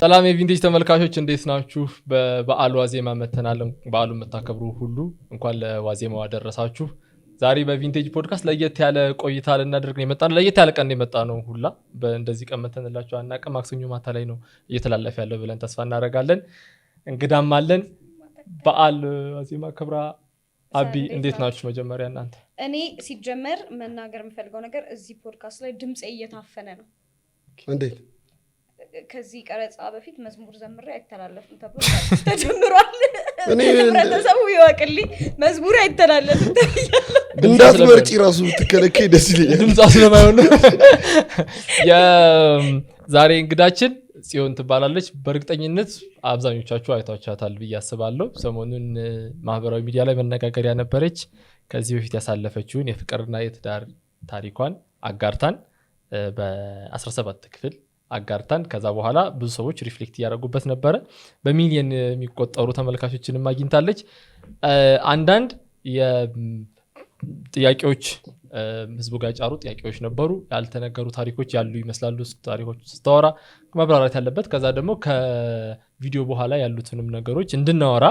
ሰላም የቪንቴጅ ተመልካቾች እንዴት ናችሁ? በበዓሉ ዋዜማ መተናል። በዓሉን የምታከብሩ ሁሉ እንኳን ለዋዜማው አደረሳችሁ። ዛሬ በቪንቴጅ ፖድካስት ለየት ያለ ቆይታ ልናደርግ ነው የመጣነው። ለየት ያለ ቀን የመጣ ነው ሁላ በእንደዚህ ቀን መተንላችሁ አናውቅም። ማክሰኞ ማታ ላይ ነው እየተላለፈ ያለው ብለን ተስፋ እናደርጋለን። እንግዳም አለን። በዓል ዋዜማ ክብራ አቢ እንዴት ናችሁ? መጀመሪያ እናንተ እኔ ሲጀመር መናገር የምፈልገው ነገር እዚህ ፖድካስት ላይ ድምጼ እየታፈነ ነው። እንዴት? ከዚህ ቀረጻ በፊት መዝሙር ዘምሬ አይተላለፍም ተብሎ ተጀምሯል። ህብረተሰቡ ይወቅልኝ፣ መዝሙር አይተላለፍም ተብያለሁ። እንዳትመርጪ ራሱ ብትከለከይ ደስ ይለኛል። ድምፅ ስለማይሆን የዛሬ እንግዳችን ጽዮን ትባላለች። በእርግጠኝነት አብዛኞቻችሁ አይታችኋታል ብዬ አስባለሁ። ሰሞኑን ማህበራዊ ሚዲያ ላይ መነጋገሪያ ነበረች። ከዚህ በፊት ያሳለፈችውን የፍቅርና የትዳር ታሪኳን አጋርታን በ17 ክፍል አጋርታን ከዛ በኋላ ብዙ ሰዎች ሪፍሌክት እያደረጉበት ነበረ። በሚሊየን የሚቆጠሩ ተመልካቾችንም አግኝታለች። አንዳንድ ጥያቄዎች ህዝቡ ጋር ጫሩ ጥያቄዎች ነበሩ። ያልተነገሩ ታሪኮች ያሉ ይመስላሉ። ታሪኮች ስታወራ ማብራራት ያለበት ከዛ ደግሞ ከቪዲዮ በኋላ ያሉትንም ነገሮች እንድናወራ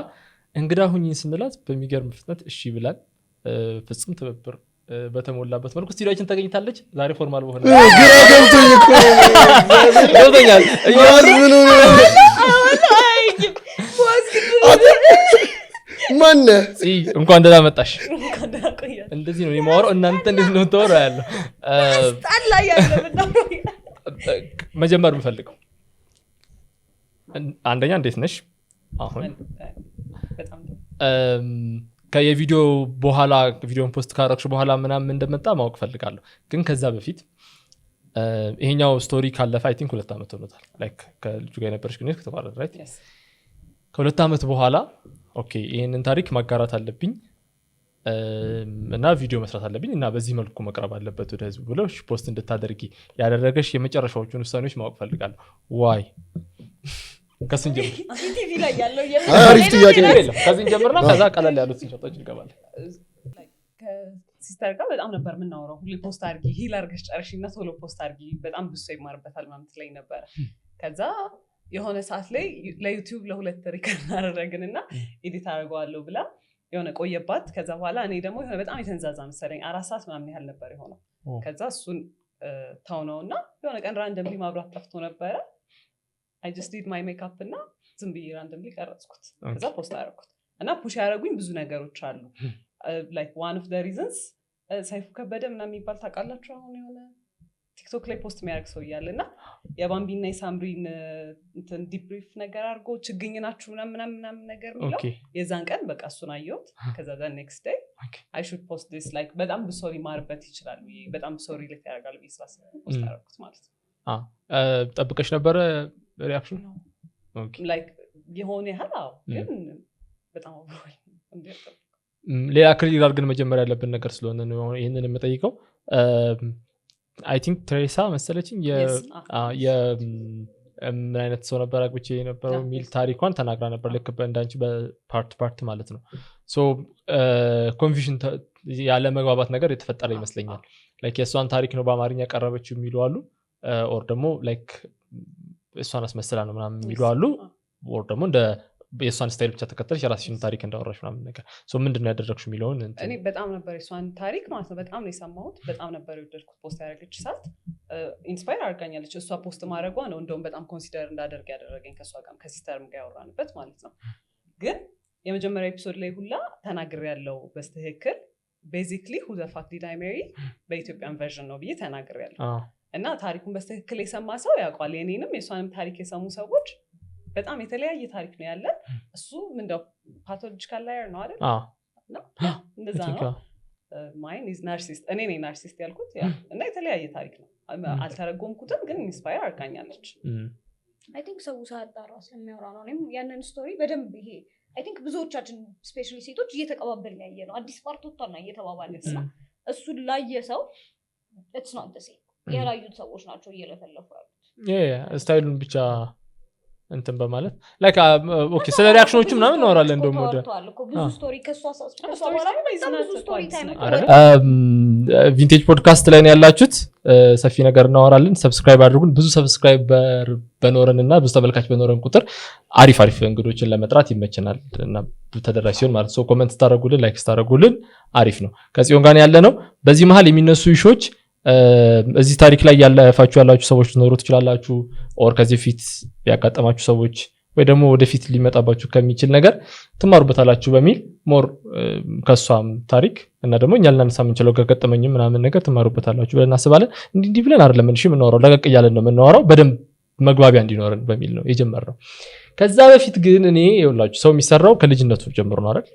እንግዳ ሁኚ ስንላት በሚገርም ፍጥነት እሺ ብላል። ፍጹም ትብብር በተሞላበት መልኩ ስቱዲዮአችን ተገኝታለች። ዛሬ ፎርማል በሆነ ግራ ገብቶኝ እኮ ገብቶኛል። ማነ እንኳን ደህና መጣሽ። እንደዚህ ነው የማወራው። እናንተ እንዴት ነው ተወራ ያለው? መጀመር የምፈልገው አንደኛ እንዴት ነሽ? አሁን ከየቪዲዮ በኋላ ቪዲዮን ፖስት ካረክሽ በኋላ ምናምን እንደመጣ ማወቅ ፈልጋለሁ። ግን ከዛ በፊት ይሄኛው ስቶሪ ካለፈ አይ ቲንክ 2 ዓመት ሆኖታል። ላይክ ከልጁ ጋር የነበረሽ ግንኙነት ከተቋረጠ ራይት ከ2 ዓመት በኋላ ኦኬ ይሄንን ታሪክ ማጋራት አለብኝ እና ቪዲዮ መስራት አለብኝ እና በዚህ መልኩ መቅረብ አለበት ወደ ህዝቡ ብለሽ ፖስት እንድታደርጊ ያደረገሽ የመጨረሻዎቹን ውሳኔዎች ማወቅ ፈልጋለሁ። ዋይ ከስን ጀምር ቲቪ ላይ ያለው አሪፍ ጥያቄ ነው። ከስን ጀምርና ከዛ ቀለል ያሉት ሲሰጣችሁ እንገባለን። ከሲስተር ጋር በጣም ነበር የምናወራው። ሁሌ ፖስት አድርጊ፣ ሂል አድርገሽ ጨርሺና ቶሎ ፖስት አድርጊ፣ በጣም ብዙ ሰው ይማርበታል ማለት ላይ ነበር። ከዛ የሆነ ሰዓት ላይ ለዩቲዩብ ለሁለት ሪከርድ አደረግንና ኤዲት አደርገዋለሁ ብላ የሆነ ቆየባት። ከዛ በኋላ እኔ ደግሞ የሆነ በጣም የተንዛዛ መሰለኝ 4 ሰዓት ምናምን ያህል ነበር የሆነው። ከዛ እሱን ተውነውና የሆነ ቀን ራንደምሊ ማብራት ጠፍቶ ነበረ። I just did my makeup እና ዝም ብዬ ራንደምሊ ቀረጽኩት። ከዛ ፖስት አደረኩት እና ፑሽ ያደረጉኝ ብዙ ነገሮች አሉ። like one of the reasons ሰይፉ ከበደ ምናምን የሚባል ታውቃላችሁ? አሁን የሆነ ቲክቶክ ላይ ፖስት የሚያደርግ ሰው እያለና የባምቢና የሳምሪን እንትን ዲብሪፍ ነገር አድርጎ ችግኝ ናችሁ ምናምን ነገር የሚለው የዛን ቀን በቃ እሱን አየሁት። ከዛ the next day I should post this like በጣም ብዙ ሰው ሊማርበት ይችላል፣ በጣም ብዙ ሰው ሪሌት ያደርጋል ብዬ ስላሰብኩ ፖስት አደረኩት ማለት ነው። ጠብቀሽ ነበረ ሪአክሽን? ኦኬ ላይክ የሆነ ያህል አዎ፣ ግን በጣም ኦቨርዌል እንደጠበቅ ሌላ ክሊር አድርገን መጀመሪያ ያለብን ነገር ስለሆነ ነው ይሄንን የምጠይቀው። አይ ቲንክ ትሬሳ መሰለችኝ ምን አይነት ሰው ነበር አግብቼ የነበረው የሚል ታሪኳን ተናግራ ነበር። ልክ እንዳንቺ በፓርት ማለት ነው። ሶ ኮንፊውዥን ያለ መግባባት ነገር የተፈጠረ ይመስለኛል። ላይክ የእሷን ታሪክ ነው በአማርኛ ያቀረበችው የሚሉ አሉ፣ ኦር ደግሞ ላይክ እሷን አስመስላ ነው ምናምን የሚሉ አሉ፣ ኦር ደግሞ እንደ የእሷን ስታይል ብቻ ተከተለሽ የራስሽን ታሪክ እንዳወራሽ ምናምን ነገር። ሶ ምንድን ነው ያደረግሽው የሚለውን እኔ በጣም ነበር የእሷን ታሪክ ማለት ነው በጣም ነው የሰማሁት። በጣም ነበር የወደድኩት። ፖስት ያደረገች ሰዓት ኢንስፓየር አድርጋኛለች። እሷ ፖስት ማድረጓ ነው እንደውም በጣም ኮንሲደር እንዳደርግ ያደረገኝ ከእሷ ጋር ከሲስተርም ጋር ያወራንበት ማለት ነው። ግን የመጀመሪያ ኤፒሶድ ላይ ሁላ ተናግሬያለሁ በስትክክል ቤዚክሊ who the fuck did I marry በኢትዮጵያን ቨርዥን ነው ብዬ ተናግሬያለሁ። እና ታሪኩን በስትክክል የሰማ ሰው ያውቃል። የኔንም የእሷንም ታሪክ የሰሙ ሰዎች በጣም የተለያየ ታሪክ ነው ያለን። እሱ ምንድነው ፓቶሎጂካል ላየር ነው አይደል? ነው እንደዛ ነው። ማይን ኢዝ ናርሲስት፣ እኔ ነኝ ናርሲስት ያልኩት ያ። እና የተለያየ ታሪክ ነው። አልተረጎምኩትም ግን ኢንስፓየር አድርጋኛለች። አይ ቲንክ ሰው ሳያጣራ ስለሚያወራ ነው። እኔም ያንን ስቶሪ በደንብ ይሄ አይ ቲንክ ብዙዎቻችን ስፔሻሊ ሴቶች እየተቀባበልን ያየ ነው። አዲስ ፓርት ወጥቷልና እየተባባልን ነው። እሱን ላየ ሰው it's not the same። ያላዩት ሰዎች ናቸው እየለፈለፉ ያሉት። ስታይሉን ብቻ እንትን በማለት ላይክ ኦኬ ስለ ሪአክሽኖቹ ምናምን እናወራለን እንደውም ወደ ብዙ ስቶሪ ከሷ በኋላ በጣም ብዙ ስቶሪ ታይም ቪንቴጅ ፖድካስት ላይ ነው ያላችሁት ሰፊ ነገር እናወራለን ሰብስክራይብ አድርጉን ብዙ ሰብስክራይበር በኖረንና ብዙ ተመልካች በኖረን ቁጥር አሪፍ እንግዶችን ለመጥራት ይመቸናል እና ተደራሽ ሲሆን ማለት ነው ኮሜንት ታደርጉልን ላይክ ታደርጉልን አሪፍ ነው ከጽዮን ጋር ያለ ነው በዚህ መሃል የሚነሱ ኢሹዎች እዚህ ታሪክ ላይ ያላችሁ ሰዎች ሊኖሩ ትችላላችሁ ኦር ከዚህ ፊት ያጋጠማችሁ ሰዎች ወይ ደግሞ ወደፊት ሊመጣባችሁ ከሚችል ነገር ትማሩበታላችሁ በሚል ሞር ከሷም ታሪክ እና ደግሞ እኛ ልናነሳ የምንችለው ከገጠመኝም ምናምን ነገር ትማሩበታላችሁ ብለን እናስባለን እንዲህ ብለን አይደለም እንሽ የምናወራው ለቀቅ እያለን ነው የምናወራው በደንብ መግባቢያ እንዲኖረን በሚል ነው የጀመርነው ከዛ በፊት ግን እኔ ይኸውላችሁ ሰው የሚሰራው ከልጅነቱ ጀምሮ ነው አይደል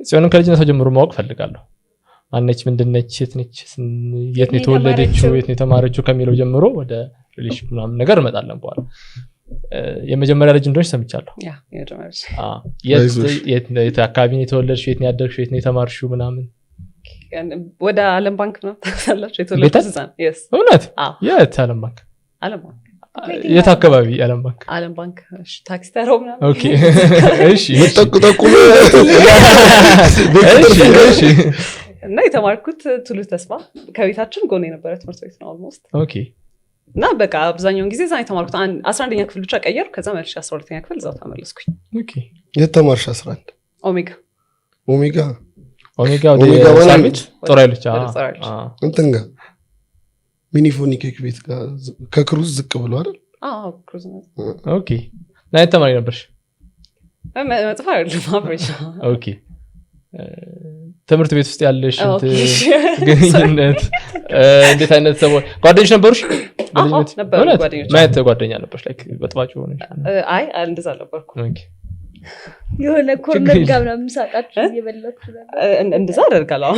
ጽዮንን ከልጅነቱ ጀምሮ ማወቅ ፈልጋለሁ አንነች ምንድነች የት ነች የት ነው የተወለደችው የት ነው የተማረችው ከሚለው ጀምሮ ወደ ሪሌሽን ምናምን ነገር እንመጣለን በኋላ የመጀመሪያ ልጅ እንደሆነች ሰምቻለሁ ያ የመጀመሪያ የት አካባቢ ነው የተወለድሽው የት ነው ያደግሽው የት ነው የተማርሽው ምናምን ወደ ዓለም ባንክ ነው ታላላችሁ የተወለድኩት እዛ yes እውነት የት ዓለም ባንክ የት አካባቢ ዓለም ባንክ ታክሲ ተራው ምናምን ኦኬ እሺ ጠቁ እሺ እና የተማርኩት ቱሉ ተስፋ ከቤታችን ጎን የነበረ ትምህርት ቤት ነው ኦልሞስት ኦኬ እና በቃ አብዛኛውን ጊዜ እዛ የተማርኩት 11ኛ ክፍል ብቻ ቀየርኩ ከዛ መልሼ 12ኛ ክፍል እዛው ተመለስኩኝ ኦኬ የተማርሽ 11 ኦሜጋ ወደ ሳሚት ጦራይሎች እንትን ጋር ሚኒፎኒ ኬክ ቤት ጋር ከክሩዝ ዝቅ ብሎ አይደል ክሩዝ ነው ኦኬ ናይ ተማሪ ነበርሽ መጥፋ አይደለም አብሬሽ ኦኬ ትምህርት ቤት ውስጥ ያለሽ ግንኙነት እንዴት አይነት ሰዎች ጓደኞች ነበሩሽ ነበሩ ጓደኞች ማለት ጓደኛ ነበርሽ ላይክ በጥባጭ ሆነሽ አይ እንደዛ አልነበርኩ ኦኬ የሆነ ኮርነር ጋር ምናምን ሳቃችሁ እየበላችሁ እንደዛ አደርጋለሁ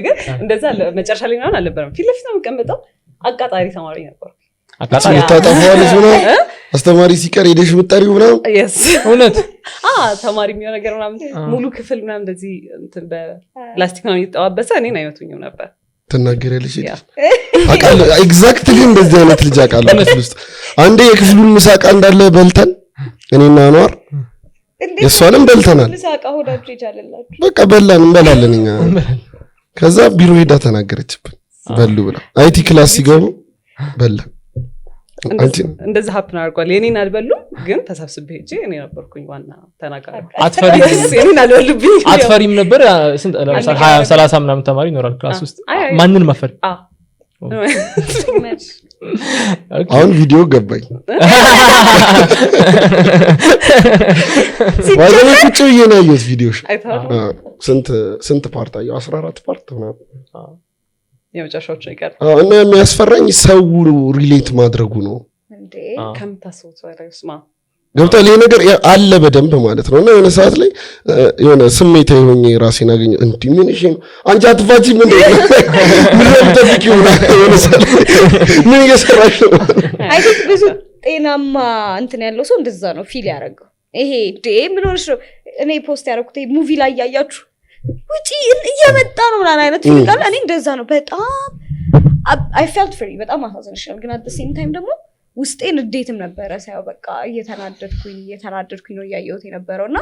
ግን እንደዛ መጨረሻ ላይ ምናምን አልነበረም ፊት ለፊት ነው የምቀመጠው አቃጣሪ ተማሪ ነበርኩ አቃጣሪ ታጣፋለሽ ምናምን አስተማሪ ሲቀር ሄደሽ ምጣሪው ምናምን yes እውነት ተማሪ የሚሆን ነገር ምናምን ሙሉ ክፍል ምናምን እንደዚህ እንትን በፕላስቲክ ነው እየተጠባበሰ እኔን አይመቱኝም ነበር ትናገሪያለሽ አቃለ ኤግዛክትሊ እንደዚህ አይነት ልጅ አቃለ ውስጥ አንዴ የክፍሉን ምሳቃ እንዳለ በልተን እኔና አንዋር የሷንም በልተናል ምሳቃ ሆዳችሁ ይቻላልላችሁ በቃ እንበላለን እኛ ከዛ ቢሮ ሄዳ ተናገረችብን በሉ ብላ አይቲ ክላስ ሲገቡ በላ እንደዛ ሀፕን አድርጓል የኔን አልበሉም ግን ተሰብስቤ ሄጄ እኔ ነበርኩኝ ዋና ተናጋሪ አትፈሪም ነበር 30 ምናምን ተማሪ ይኖራል ክላስ ውስጥ ማንን ማፈር አሁን ቪዲዮ ገባኝ ወደ ቁጭ የናየት ቪዲዮሽ ስንት ፓርት አየው 14 ፓርት ምናምን የመጨረሻዎቹ ይቀር እና የሚያስፈራኝ ሰው ሪሌት ማድረጉ ነው እንዴ ከምታስቡት ላይ ስማ ገብቷል ይሄ ነገር አለ በደንብ ማለት ነው እና የሆነ ሰዓት ላይ የሆነ ስሜታዊ ሆኜ ራሴን አገኘ እንዴ ምን እሺ አንቺ አትፋጂ ምን ተብቂው የሆነ ሰዓት ምን እየሰራሽ ነው አይ ቲንክ ብዙ ጤናማ እንትን ያለው ሰው እንደዛ ነው ፊል ያደርገው ይሄ ምን ሆነሽ ነው እኔ ፖስት ያደረኩት ሙቪ ላይ ያያችሁ ውጪ እየመጣ ነው ምናምን አይነት ፊል ካለ እኔ እንደዛ ነው በጣም I felt free በጣም አሳዘንሻል ግን at the same time ደግሞ ውስጤን እንዴትም ነበረ ሳይው በቃ እየተናደድኩኝ ነው ያየሁት የነበረውና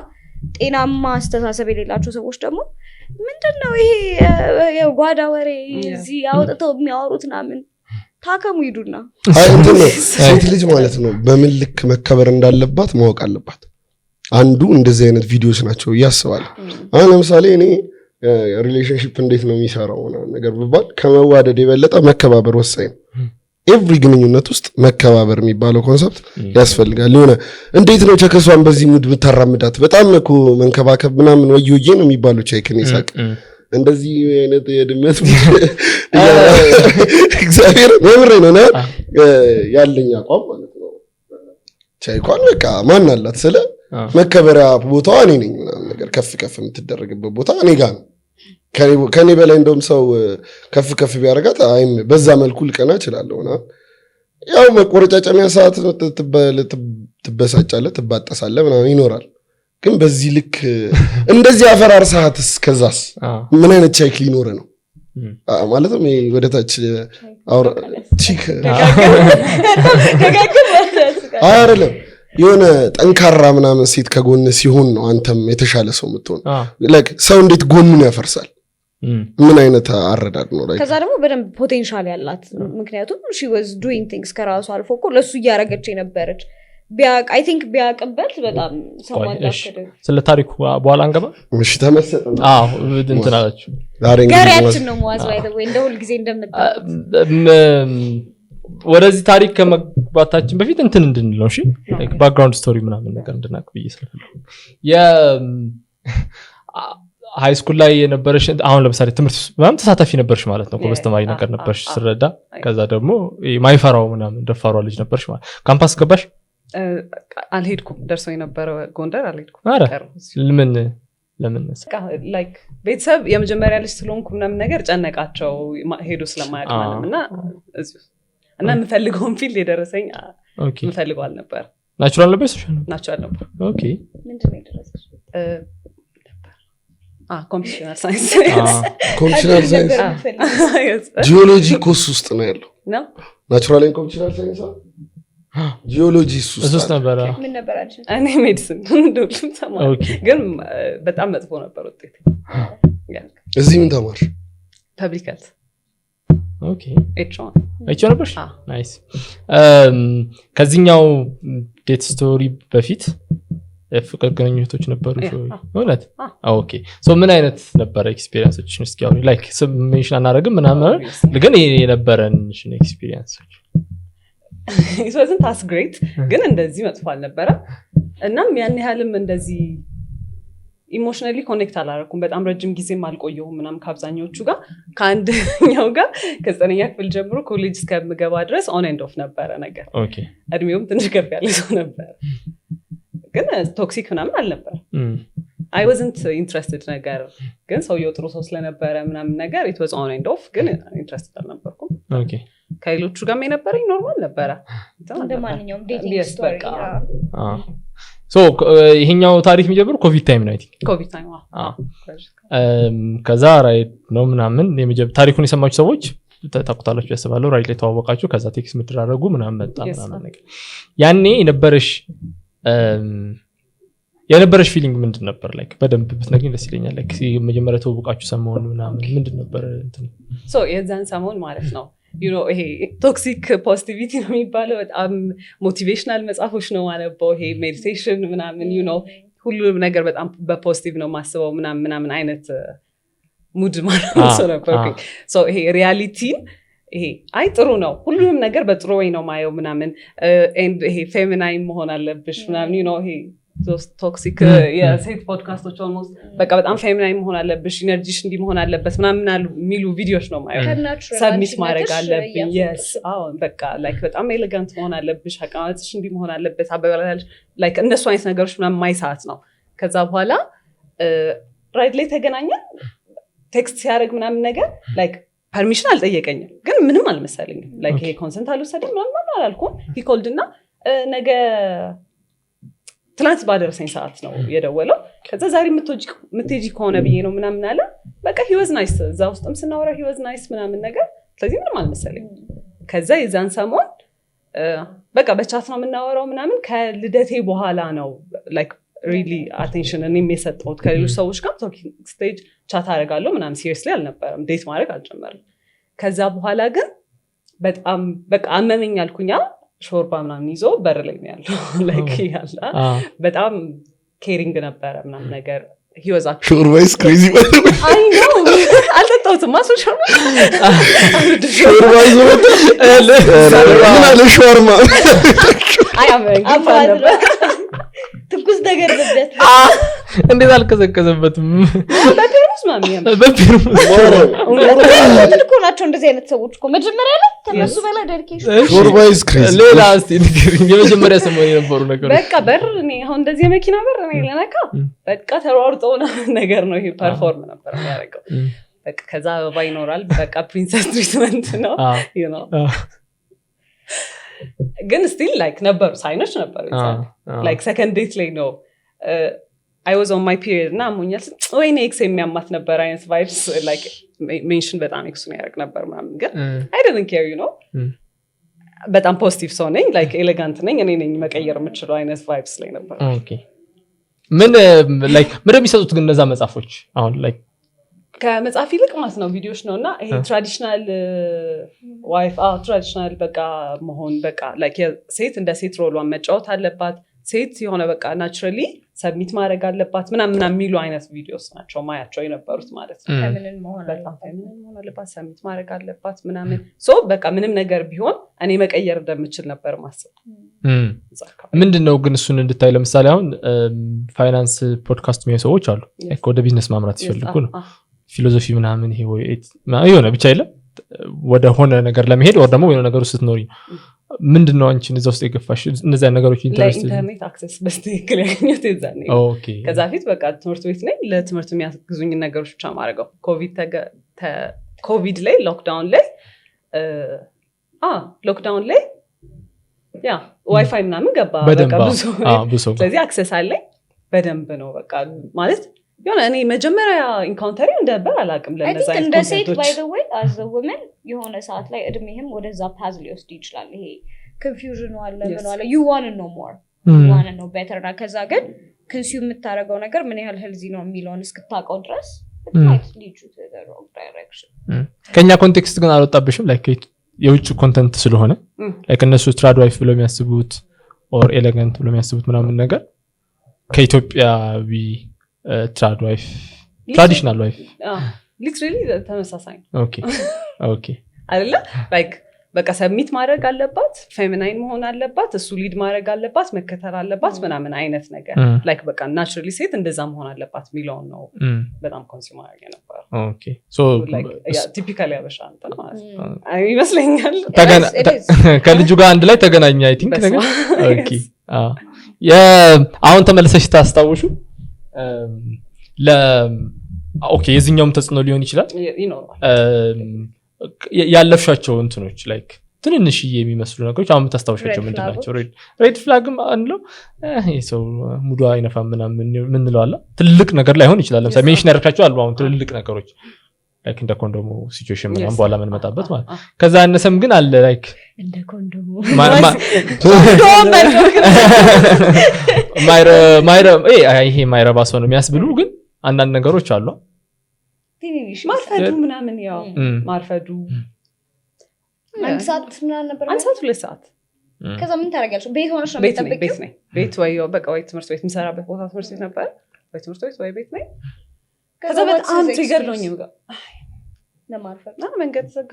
ጤናማ አስተሳሰብ የሌላቸው ሰዎች ደግሞ ምንድነው ይሄ የጓዳ ወሬ እዚህ አውጥተው የሚያወሩት ናምን ታከሙ ይዱና አይ እንትን ነው ሴት ልጅ ማለት ነው በምን ልክ መከበር እንዳለባት ማወቅ አለባት አንዱ እንደዚህ አይነት ቪዲዮስ ናቸው ያስባል አሁን ለምሳሌ እኔ ሪሌሽንሺፕ እንዴት ነው የሚሰራው ነገር ብባል ከመዋደድ የበለጠ መከባበር ወሳኝ ነው ኤቭሪ ግንኙነት ውስጥ መከባበር የሚባለው ኮንሰፕት ያስፈልጋል የሆነ እንዴት ነው ቸከሷን በዚህ ሙድ ምታራምዳት በጣም እኮ መንከባከብ ምናምን ወይዬ ነው የሚባለው ቸክን ይሳቅ እንደዚህ አይነት የድመት እግዚአብሔር መምሬ ነው ያለኝ አቋም ማለት ነው ቸይኳን በቃ ማን አላት ስለ መከበሪያ ቦታዋ እኔ ነኝ ምናምን ነገር ከፍ የምትደረግበት ቦታ እኔ ጋር ነው ከኔ በላይ እንደውም ሰው ከፍ ቢያረጋት አይም በዛ መልኩ ልቀና እችላለሁና ያው መቆረጫጨሚያ ሰዓት ትበሳጫለህ ትባጠሳለህ ምናምን ይኖራል ግን በዚህ ልክ እንደዚህ አፈራር ሰዓትስ ከዛስ ምን አይነት ቻይክ ሊኖር ነው ማለትም ወደታች አውራ ቺክ አይደለም የሆነ ጠንካራ ምናምን ሴት ከጎን ሲሆን ነው አንተም የተሻለ ሰው የምትሆን ላይክ ሰው እንዴት ጎኑን ያፈርሳል ምን አይነት አረዳድ ነው ከዛ ደግሞ በደንብ ፖቴንሻል ያላት ምክንያቱም she was doing things ከራሱ አልፎ እኮ ለሱ እያረገች የነበረች I think ቢያቀበት በጣም ሰማት ያከደ ስለ ታሪኩ በኋላ አንገባ እሺ ተመሰጠን እንትን አላችሁ ጋሪያችን ነው መዋዝ ወይ እንደ ሁሉ ጊዜ እንደምጣ ወደዚህ ታሪክ ከመግባታችን በፊት እንትን እንድንል ነው እሺ ላይክ ባክግራውንድ ስቶሪ ምናምን ነገር እንድናቅ ብዬ ስለፈለኩ ሃይ ስኩል ላይ የነበረሽ አሁን ለምሳሌ ትምህርት ምናምን ተሳታፊ ነበርሽ ማለት ነው በስተማሪ ነገር ነበርሽ ስረዳ ከዛ ደግሞ ማይፈራው ምናምን ደፋሯ ልጅ ነበርሽ ማለት ካምፓስ ገባሽ አልሄድኩም ደርሶ የነበረ ጎንደር አልሄድኩም ለምን ላይክ ቤተሰብ የመጀመሪያ ልጅ ስለሆንኩ ምናምን ነገር ጨነቃቸው ሄዶ ስለማያውቅ ማለት እና የምፈልገውን ፊልድ የደረሰኝ የምፈልገው አልነበር ናቹራል ነበር ናቹራል ነበር ኦኬ ምንድን ነው የደረሰሽ ኮምፒውተር ሳይንስ ጂኦሎጂ ኮርስ ውስጥ ነው ያለው ነው ናቹራል ኤንድ ኮምፒውተር ሳይንስ ጂኦሎጂ ውስጥ ነበር ምን ነበር አንቺ እኔ ሜዲሲን እንደውም ተማሪ ግን በጣም መጥፎ ነበር ውጤት እዚህ ምን ተማርሽ ፐብሊክ ሄልዝ ኦኬ ኤች ነበር ናይስ ከዚህኛው ዴት ስቶሪ በፊት ፍቅር ግንኙነቶች ነበሩ እውነት ኦኬ ሶ ምን አይነት ነበር ኤክስፒሪየንሶች እስኪ አሁን ላይክ ሜንሽን አናደርግም ምናምን ግን የነበረን ኤክስፒሪየንሶች it wasn't as great ግን እንደዚህ መጥፎ አልነበረ እናም ያን ያህልም እንደዚህ ኢሞሽናሊ ኮኔክት አላረኩም በጣም ረጅም ጊዜም አልቆየሁም ምናምን ከአብዛኞቹ ጋር ከአንደኛው ጋር ከ9ኛ ክፍል ጀምሮ ኮሌጅ እስከምገባ ድረስ ኦን ኤንድ ኦፍ ነበረ ነገር ኦኬ እድሜውም ትንሽ ከፍ ያለ ሰው ነበር ግን ቶክሲክ ምናምን አልነበረ I wasn't interested ነገር ግን ሰውየው ጥሩ ሰው ስለነበረ ምናምን ነገር it was on and off ግን interested አልነበርኩም ኦኬ ከሌሎቹ ጋር የነበረኝ ኖርማል ነበረ እንደማንኛውም ዴቲንግ ስቶሪ ሶ ይሄኛው ታሪክ የሚጀምረው ኮቪድ ታይም ነው ኮቪድ ታይም ከዛ ራይድ ነው ምናምን ታሪኩን የሰማችሁ ሰዎች ታቁታላችሁ ያስባለው ራይድ ላይ ተዋወቃችሁ ከዛ ቴክስት ምትደራረጉ ምናምን መጣ ምናምን ነገር ያኔ የነበረሽ ፊሊንግ ምንድን ነበር ላይክ በደንብ ብትነግሪኝ ደስ ይለኛል ላይክ መጀመሪያ ተዋወቃችሁ ሰሞን ምናምን ምንድን ነበር እንትን ሶ የዛን ሰሞን ማለት ነው you know ይሄ ቶክሲክ ፖዚቲቪቲ ነው የሚባለው በጣም ሞቲቬሽናል መጽሐፎች ነው ማነበው ይሄ ሜዲቴሽን ምናምን you know ሁሉም ነገር በጣም በፖዚቲቭ ነው ማስበው ምናምን አይነት ሙድ ማለት ነው ነበር ሶ ይሄ ሪያሊቲን ይሄ አይ ጥሩ ነው ሁሉም ነገር በጥሩ ወይ ነው ማየው ምናምን ኤንድ ይሄ ፌሚናይን መሆን አለብሽ ምናምን you know ይሄ ቶክሲክ የሴት ፖድካስቶች ኦልሞስት በቃ በጣም ፌሚናይን መሆን አለብሽ ኢነርጂሽ እንዲህ መሆን አለበት ምናምን የሚሉ ቪዲዮዎች ነው ማየው ሰብሚት ማድረግ አለብኝ yes በቃ ላይክ በጣም ኤሌጋንት መሆን አለብሽ አቀማመጥሽ እንዲህ መሆን አለበት አበባላልሽ ላይክ እንደሱ አይነት ነገሮች ምናምን ማይ ሰዓት ነው ከዛ በኋላ ራይድ ላይ ተገናኘን ቴክስት ሲያደርግ ምናምን ነገር ላይክ ፐርሚሽን አልጠየቀኝም ግን ምንም አልመሰለኝም ላይክ ይሄ ኮንሰንት አልወሰደም ምናምን አላልኩም ሂኮልድና ነገ ትናንት ባደረሰኝ ሰዓት ነው የደወለው ከዛ ዛሬ ምትጂ ከሆነ ብዬ ነው ምናምን አለ በቃ he was nice እዛ ውስጥም ስናወራ he was nice ምናምን ነገር ስለዚህ ምንም አልመሰለኝም ከዛ የዛን ሰሞን በቃ በቻት ነው የምናወራው ምናምን ከልደቴ በኋላ ነው ላይክ really attention እኔም የሰጠሁት ከሌሎች ሰዎች ጋር ቶኪንግ ስቴጅ ቻት አደርጋለሁ ምናምን ሲሪየስሊ አልነበረም ዴት ማድረግ አልጀመርም ከዛ በኋላ ግን በጣም በቃ አመመኝ አልኩኛ ሾርባ ምናምን ይዞ በር ላይ ነው ያለው ላይክ ያላ በጣም ኬሪንግ ነበረ ምናምን ነገር he was actually ሾርባ is crazy I know አልጠጣሁትም ማሱ ሾርባ ይዞ ምን ሾርማ አይ አመኝ ትኩስ ነገር በደት እንዴት አልከዘከዘበትም በፔሩስ ማሚ በፔሩስ እኮ ናቸው እንደዚህ አይነት ሰዎች እኮ መጀመሪያ ላይ ከነሱ በላይ ዴዲኬሽን ሾርባ is crazy ሌላ እስቲ የመጀመሪያ ሰሞን የነበሩ ነገሮች በቃ በር እኔ አሁን እንደዚህ መኪና በር እኔ ለነካ በቃ ተሯርጠው ነገር ነው ይሄ ፐርፎርም ነበር የሚያደርገው በቃ ከዛ አበባ ይኖራል በቃ ፕሪንሰስ ትሪትመንት ነው you know ግን ስቲል ላይክ ነበሩ ሳይኖች ነበሩ ላይክ ሰከንድ ዴት ላይ ነው I was on my period እና አሞኛል ወይኔ ኤክስ የሚያማት ነበር አይነት ቫይብስ ላይክ ሜንሽን በጣም ኤክሱን ያደርግ ነበር ምናምን ግን I didn't care you know በጣም ፖዚቲቭ ሰው ነኝ ላይክ ኤሌጋንት ነኝ እኔ ነኝ መቀየር የምችለው አይነት ቫይብስ ላይ ነበር ኦኬ ምን ላይክ ምን የሚሰጡት ግን እነዛ መጽሐፎች አሁን ላይክ ከመጽሐፍ ይልቅ ማለት ነው ቪዲዮዎች ነው እና ይሄ ትራዲሽናል ዋይፍ ትራዲሽናል በቃ መሆን በቃ ላይክ ሴት እንደ ሴት ሮሏን መጫወት አለባት ሴት የሆነ በቃ ናቹራሊ ሰብሚት ማድረግ አለባት ምናምን የሚሉ አይነት ቪዲዮስ ናቸው ማያቸው የነበሩት ማለት ነው ፌሚኒን መሆን አለባት ሰብሚት ማድረግ አለባት ምናምን ሶ በቃ ምንም ነገር ቢሆን እኔ መቀየር እንደምችል ነበር ማሰብ ምንድነው ግን እሱን እንድታይ ለምሳሌ አሁን ፋይናንስ ፖድካስት የሚያዩ ሰዎች አሉ ወደ ቢዝነስ ማምራት ሲፈልጉ ነው ፊሎሶፊ ምናምን ይሄ ወይ የሆነ ብቻ የለም ወደ ሆነ ነገር ለመሄድ ወር ደግሞ የሆነ ነገር ውስጥ ስትኖሪ ምንድነው አንቺን እዛ ውስጥ የገፋሽ እነዚያ ነገሮች ለኢንተርኔት አክሰስ በስትክክል ያገኘሁት የዛኔ ከዛ ፊት በቃ ትምህርት ቤት ነኝ ለትምህርት የሚያግዙኝ ነገሮች ብቻ ማድረገው ኮቪድ ላይ ሎክዳውን ላይ ያ ዋይፋይ ምናምን ገባ በቃ ብዙ ስለዚህ አክሰስ አለኝ በደንብ ነው በቃ ማለት የሆነ እኔ መጀመሪያ ኢንካውንተሪ እንደበር አላውቅም ለነዛ አይነት እንደ ሴት ባይ ዘ ዌይ አዝ ዘ ወመን የሆነ ሰዓት ላይ እድሜህም ወደዛ ፓዝ ሊወስድ ይችላል ይሄ ኮንፊውዥኑ አለ ምን አለ you want to know more you want to know better እና ከዛ ግን ኮንሱም የምታደርገው ነገር ምን ያህል ሄልዚ ነው የሚለውን እስክታውቀው ድረስ might lead you to the wrong direction ከኛ ኮንቴክስት ግን አልወጣብሽም ላይክ የውጭ ኮንተንት ስለሆነ ላይክ እነሱ ትራድ ዋይፍ ብለው የሚያስቡት ኦር ኤሌጋንት ብለው የሚያስቡት ምናምን ነገር ከኢትዮጵያዊ ትራድ ዋይፍ ትራዲሽናል ዋይፍ ሊትራሊ ተመሳሳይ ኦኬ አይደለ ላይክ በቃ ሰብሚት ማድረግ አለባት ፌሚናይን መሆን አለባት እሱ ሊድ ማድረግ አለባት መከተል አለባት ምናምን አይነት ነገር ላይክ በቃ ናቹራሊ ሴት እንደዛ መሆን አለባት ሚለውን ነው በጣም ኮንሱም አድርጌ ነበር ኦኬ ሶ ላይክ ቲፒካሊ አበሻ እንትን ማለት ይመስለኛል ከልጁ ጋር አንድ ላይ ተገናኘ አይ ቲንክ ነገር ኦኬ አሁን ተመለሰሽ ታስታውሹ ኦኬ የዚህኛውም ተጽዕኖ ሊሆን ይችላል ያለፍሻቸው እንትኖች ላይክ ትንንሽዬ የሚመስሉ ነገሮች አሁን የምታስታውሻቸው ምንድን ናቸው ሬድ ፍላግም አንለው ይሄ ሰው ሙዱ አይነፋ ምናምን ምንለው አለ ትልቅ ነገር ላይሆን ይችላል ለምሳሌ ሜንሽን ያደርጋቸው አሉ አሁን ትልልቅ ነገሮች ላይክ እንደ ኮንዶሙ ሲቹዌሽን ምናምን በኋላ ምን መጣበት ማለት ከዛ ያነሰም ግን አለ ላይክ እንደ ኮንዶሙ ይሄ ማይረባ ሰው ነው የሚያስብሉ ግን አንዳንድ ነገሮች አሉ ማርፈዱ ምናምን ያው ማርፈዱ አንድ ሰዓት ምናምን ነበር አንድ ሰዓት 2 ሰዓት ከዛ ምን ታደርጊያለሽ ቤት ሆነሽ ነው የምትጠብቂው ቤት ወይ በቃ ወይ ትምህርት ቤት የምሰራበት ቦታ ትምህርት ቤት ነበር ወይ ትምህርት ቤት ወይ ቤት ነኝ ከዛ በጣም ትሪገር ነው የሚገባ ለማርፈድ እና መንገድ ዘጋ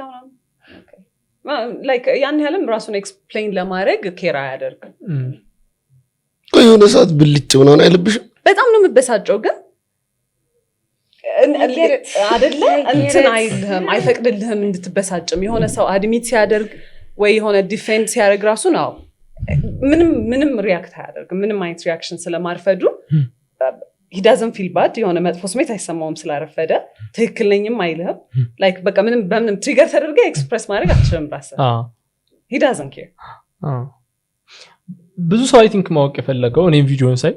ምናምን ላይክ ያን ያህልም ራሱን ኤክስፕሌን ለማድረግ ኬራ ያደርጋል ቆይ የሆነ ሰዓት ብልጭ ምናምን አይልብሽም በጣም ነው የምበሳጨው ግን አይደለ እንትን አይልህም አይፈቅድልህም እንድትበሳጭም የሆነ ሰው አድሚት ሲያደርግ ወይ የሆነ ዲፌንድ ሲያደርግ ራሱ ነው ምንም ሪያክት አያደርግም ምንም አይነት ሪያክሽን ስለማርፈዱ he doesn't feel bad የሆነ መጥፎ ስሜት አይሰማውም ስላረፈደ ትክክል ነኝም አይልህም ላይክ በቃ በምንም ትሪገር ተደርገ ኤክስፕረስ ማድረግ አትችልም ራስህ he doesn't care ብዙ ሰው አይ ቲንክ ማወቅ የፈለገው እኔም ቪዲዮን ሳይ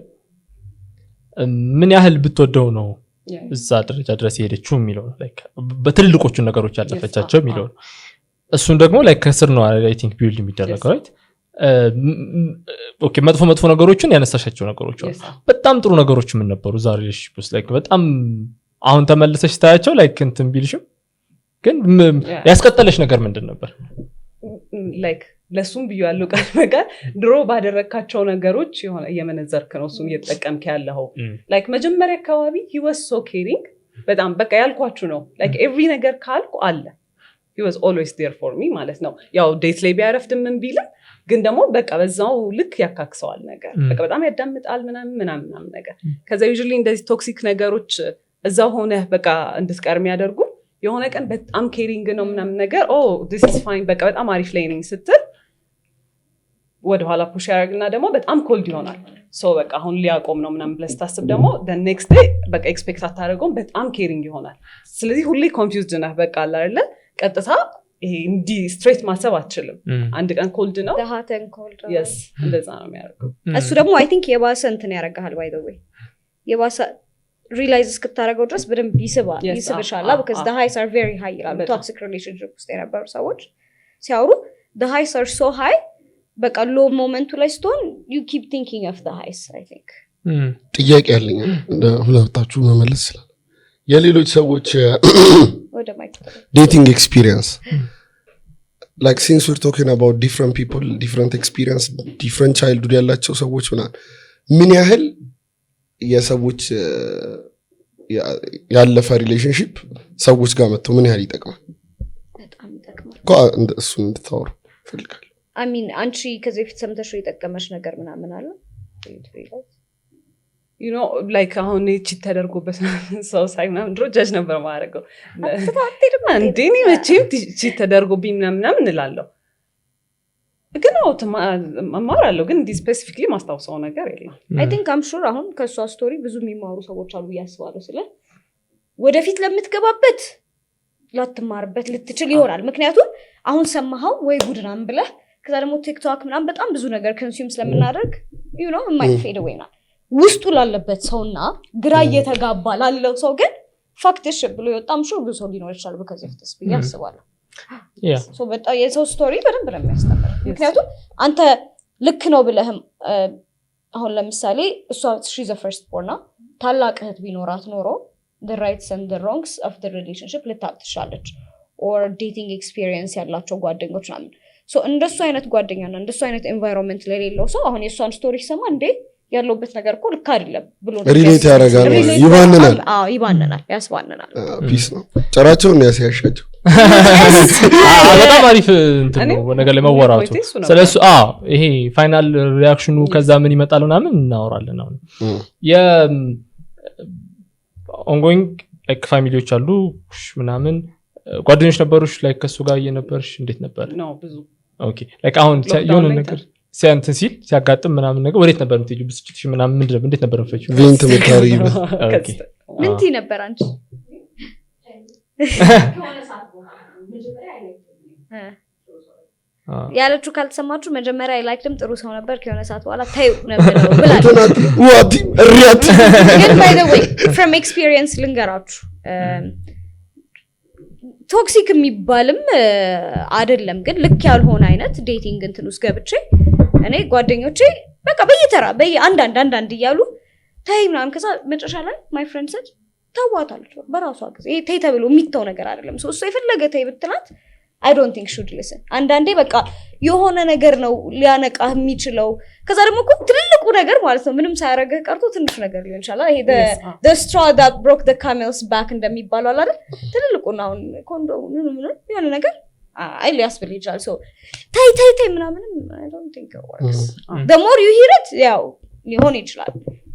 ምን ያህል ብትወደው ነው እዛ ደረጃ ድረስ የሄደችው የሚለው ላይክ በትልልቆቹ ነገሮች ያለፈቻቸው የሚለው እሱን ደግሞ ላይክ ከስር ነው አይ ቲንክ ቢልድ የሚደረገው ራይት ኦኬ መጥፎ ነገሮችን ያነሳሻቸው ነገሮች አሉ በጣም ጥሩ ነገሮች ምን ነበሩ ዛሬ ሪሌሽንሺፕስ ላይክ በጣም አሁን ተመልሰሽ ታያቸው ላይክ እንትን ቢልሽም ግን ያስቀጠለሽ ነገር ምንድን ነበር ላይክ ለሱም ብዩ ያለው ቃል ነገር ድሮ ባደረካቸው ነገሮች የሆነ እየመነዘርክ ነው እሱን እየተጠቀምክ ያለው ላይክ መጀመሪያ አካባቢ he was so caring በጣም በቃ ያልኳችሁ ነው ላይክ every ነገር ካልኩ አለ he was always there for me ማለት ነው ያው ዴት ላይ ቢያረፍድም ምን ቢልም ግን ደግሞ በቃ በዛው ልክ ያካክሰዋል ነገር በቃ በጣም ያዳምጣል ምናምን ነገር ከዛ usually እንደዚህ ቶክሲክ ነገሮች እዛው ሆነ በቃ እንድትቀር የሚያደርጉ የሆነ ቀን በጣም ኬሪንግ ነው ምናምን ነገር this is fine በቃ በጣም አሪፍ ላይ ነኝ ስትል ወደ ኋላ ፑሽ ያደርግና ደግሞ በጣም ኮልድ ይሆናል ሶ በቃ አሁን ሊያቆም ነው ምናምን ብለህ ስታስብ ደግሞ the next day በቃ ኤክስፔክት አታደርገውም በጣም ኬሪንግ ይሆናል ስለዚህ ሁሌ ኮንፊውዝድ ነህ በቃ አለ አይደለ ቀጥታ ይሄ እንዲ ስትሬት ማሰብ አትችልም አንድ ቀን ኮልድ ነው ዳሃተን ኮልድ yes እንደዛ ነው የሚያደርገው እሱ ደግሞ አይ ቲንክ የባሰ እንትን ያደርጋል by the way የባሰ ሪላይዝ እስክታደርገው ድረስ በደንብ ይስብሻል because the highs are very high ይላሉ toxic relationship ውስጥ የነበሩ ሰዎች ሲያወሩ the highs are so high በቃ low ሞመንቱ ላይ ስትሆን you keep thinking of the highs I think ጥያቄ ያለኝ ሁለታችሁ መመለስ ይችላል የሌሎች ሰዎች ወደ ማይክ dating experience like since we're talking about different people different experience different childhood ያላቸው ሰዎች ምን ያህል የሰዎች ያለፈ ሪሌሽንሺፕ ሰዎች ጋር መጥቶ ምን ያህል ይጠቅማል በጣም ይጠቅማል እሱ እንድታወሩ ፈልጋለሁ I mean አንቺ ከዚህ በፊት ሰምተሽ የጠቀመሽ ነገር ምናምን አለ you know like አሁን እቺ ተደርጎበት ሰው ሳይናም ድሮ ጀጅ ነበር ማረገው እንዴ ነው መቼም እቺ ተደርጎብኝ ምናምን እንላለሁ ግን ማማራለሁ ግን ዲ ስፔሲፊክሊ ማስታውሰው ነገር የለም I think I'm sure አሁን ከሷ ስቶሪ ብዙ የሚማሩ ሰዎች አሉ ያስባሉ ስለ ወደፊት ለምትገባበት ላትማርበት ልትችል ይሆናል ምክንያቱም አሁን ሰማሃው ወይ ጉድናም ብለህ ከዛ ደግሞ ቲክቶክ ምናምን በጣም ብዙ ነገር ኮንሱም ስለምናደርግ you know it might fade away now ውስጡ ላለበት ሰውና ግራ እየተጋባ ላለው ሰው ግን ፋክትሽ ብሎ ይወጣም ሹር ብዙ ሰው ሊኖር ይችላል በከዚህ ፍትስ ያስባሉ ሶ በጣም የሰው ስቶሪ በደንብ ነው የሚያስተምረው ምክንያቱም አንተ ልክ ነው ብለህም አሁን ለምሳሌ እሷ she's the first born ታላቅ እህት ቢኖራት ኖሮ the rights and the wrongs of the relationship ልታጥሻለች or dating experience ያላቸው ጓደኞች ናቸው ሶ እንደሱ አይነት ጓደኛና እንደሱ አይነት environment ለሌለው ሰው አሁን የሷን ስቶሪ ሰማ እንዴ ያለውበት ነገር እኮ ልክ አይደለም ብሎ ሪሌት ያደርጋል ይባንናል ይባንናል ያስባንናል ፒስ ነው ጨራቸውን ያስያሻቸው በጣም አሪፍ እንትን ነው ነገር ላይ መወራቱ ስለሱ ይሄ ፋይናል ሪአክሽኑ ከዛ ምን ይመጣል ምናምን እናወራለን አሁን የ ongoing like ፋሚሊዎች አሉ ምናምን ጓደኞች ነበሩሽ like ከሱ ጋር እየነበርሽ እንዴት ነበር ነው ብዙ ኦኬ like አሁን የሆነ ነገር ሲያንተ ሲል ሲያጋጥም ምናምን ነገር ወዴት ነበር የምትሄጂው ብስጭትሽ ምናምን ምንድነው እንዴት ነበር የምትፈጪው ቪንት መታሪብ ኦኬ ምንት ነበር አንቺ ያለችው ካልተሰማችሁ መጀመሪያ ላይክም ጥሩ ሰው ነበር ከሆነ ሰዓት በኋላ ታዩ ነበር ብላችሁ ዋቲ ሪያት ግን by the way from experience ልንገራችሁ ቶክሲክ የሚባልም አይደለም ግን ልክ ያልሆነ አይነት ዴቲንግ እንትን ውስጥ ገብቼ እኔ ጓደኞቼ በቃ በየተራ አንዳንድ እያሉ ታይ ምናምን ከዛ መጨረሻ ላይ my friend said ታዋታለች በራሷ ጊዜ ታይ ተብሎ የሚተው ነገር አይደለም እሱ የፈለገ ታይ ብትላት I don't think should listen አንዳንዴ በቃ የሆነ ነገር ነው ሊያነቃህ የሚችለው ከዛ ደግሞ እኮ ትልቁ ነገር ማለት ነው ምንም ሳያረገ ቀርቶ ትንሽ ነገር ሊሆን ይችላል ይሄ the straw that broke the camel's back እንደሚባለው አይደል ትልቁ ነው ኮንዶም ምን የሆነ ነገር አይል ያስብል ይችላል so ታይ ምናምን I don't think it works the more you hear it ያው ሊሆን ይችላል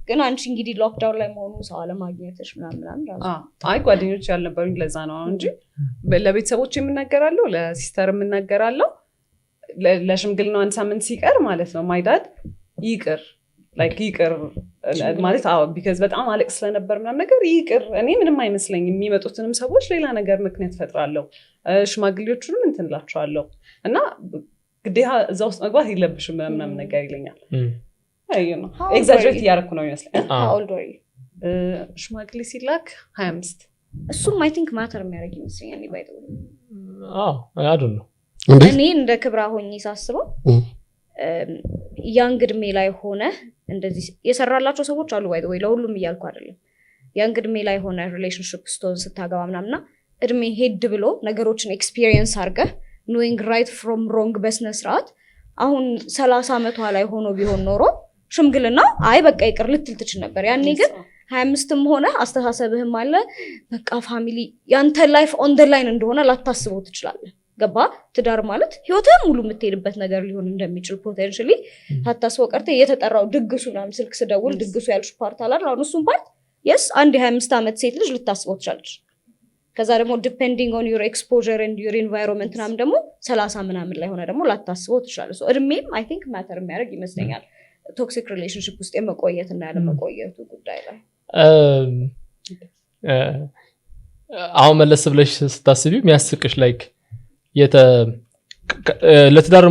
ግን አንቺ እንግዲህ ሎክዳውን ላይ መሆኑ ሰው አለማግኘትሽ ምናምን አይ ጓደኞች ያልነበሩኝ ለዛ ነው እንጂ ለቤተሰቦች የምናገራለሁ ለሲስተር የምናገራለሁ ለሽምግልና አንድ ሳምንት ሲቀር ማለት ነው my dad ይቅር ማለት because በጣም አለቅስ ስለነበር ምናምን ነገር ይቅር እኔ ምንም አይመስለኝም የሚመጡትንም ሰዎች ሌላ ነገር ምክንያት ፈጥራለሁ ሽማግሌዎቹንም እንትንላቸዋለሁ እና ግዴታ እዛ ውስጥ መግባት የለብሽም ምናምን ነገር ይለኛል ኤግዛጀሬት ያረኩ ነው ይመስለኛል how old were you ሽማግሌ ሲላክ 25 እሱም I think ማተር የሚያደርግ ይመስለኛል by the way I don't know እኔ እንደ ክብራ ሆኜ ሳስበው ያንግ እድሜ ላይ ሆነ እንደዚህ የሰራላቸው ሰዎች አሉ by the way ለሁሉም እያልኩ አይደለም ያንግ እድሜ ላይ ሆነ ሪሌሽንሺፕ ስታገባ ምናምንና እድሜ ሄድ ብሎ ነገሮችን ኤክስፒሪየንስ አድርገህ knowing right from wrong በስነ ስርዓት አሁን 30 ዓመቷ ላይ ሆኖ ቢሆን ኖሮ ሽምግልና አይ በቃ ይቅር ልትል ትችል ነበር ያኔ ግን 25ም ሆነ አስተሳሰብህም አለ በቃ ፋሚሊ ያንተ ላይፍ ኦን ዘ ላይን እንደሆነ ላታስበው ትችላለህ ገባ ትዳር ማለት ህይወትህን ሙሉ የምትሄድበት ነገር ሊሆን እንደሚችል ፖቴንሻሊ ታታስበው ቀርተ የተጠራው ድግሱ ምናምን ስልክ ስደውል ድግሱ ያልሽ ፓርት አላል አሁን እሱም ፓርት yes አንድ 25 ዓመት ሴት ልጅ ልታስበው ትችላለች ከዛ ደግሞ depending on your exposure and your environment ምናምን ደግሞ 30 ምናምን ላይ ሆነ ደግሞ ላታስበው ትችላለች so እድሜም I think matter የሚያደርግ ይመስለኛል ቶክሲክ ሪሌሽንሺፕ ውስጥ የመቆየት እና ያለመቆየቱ ጉዳይ ላይ አሁን መለስ ብለሽ ስታስቢ የሚያስቅሽ ላይክ ለትዳር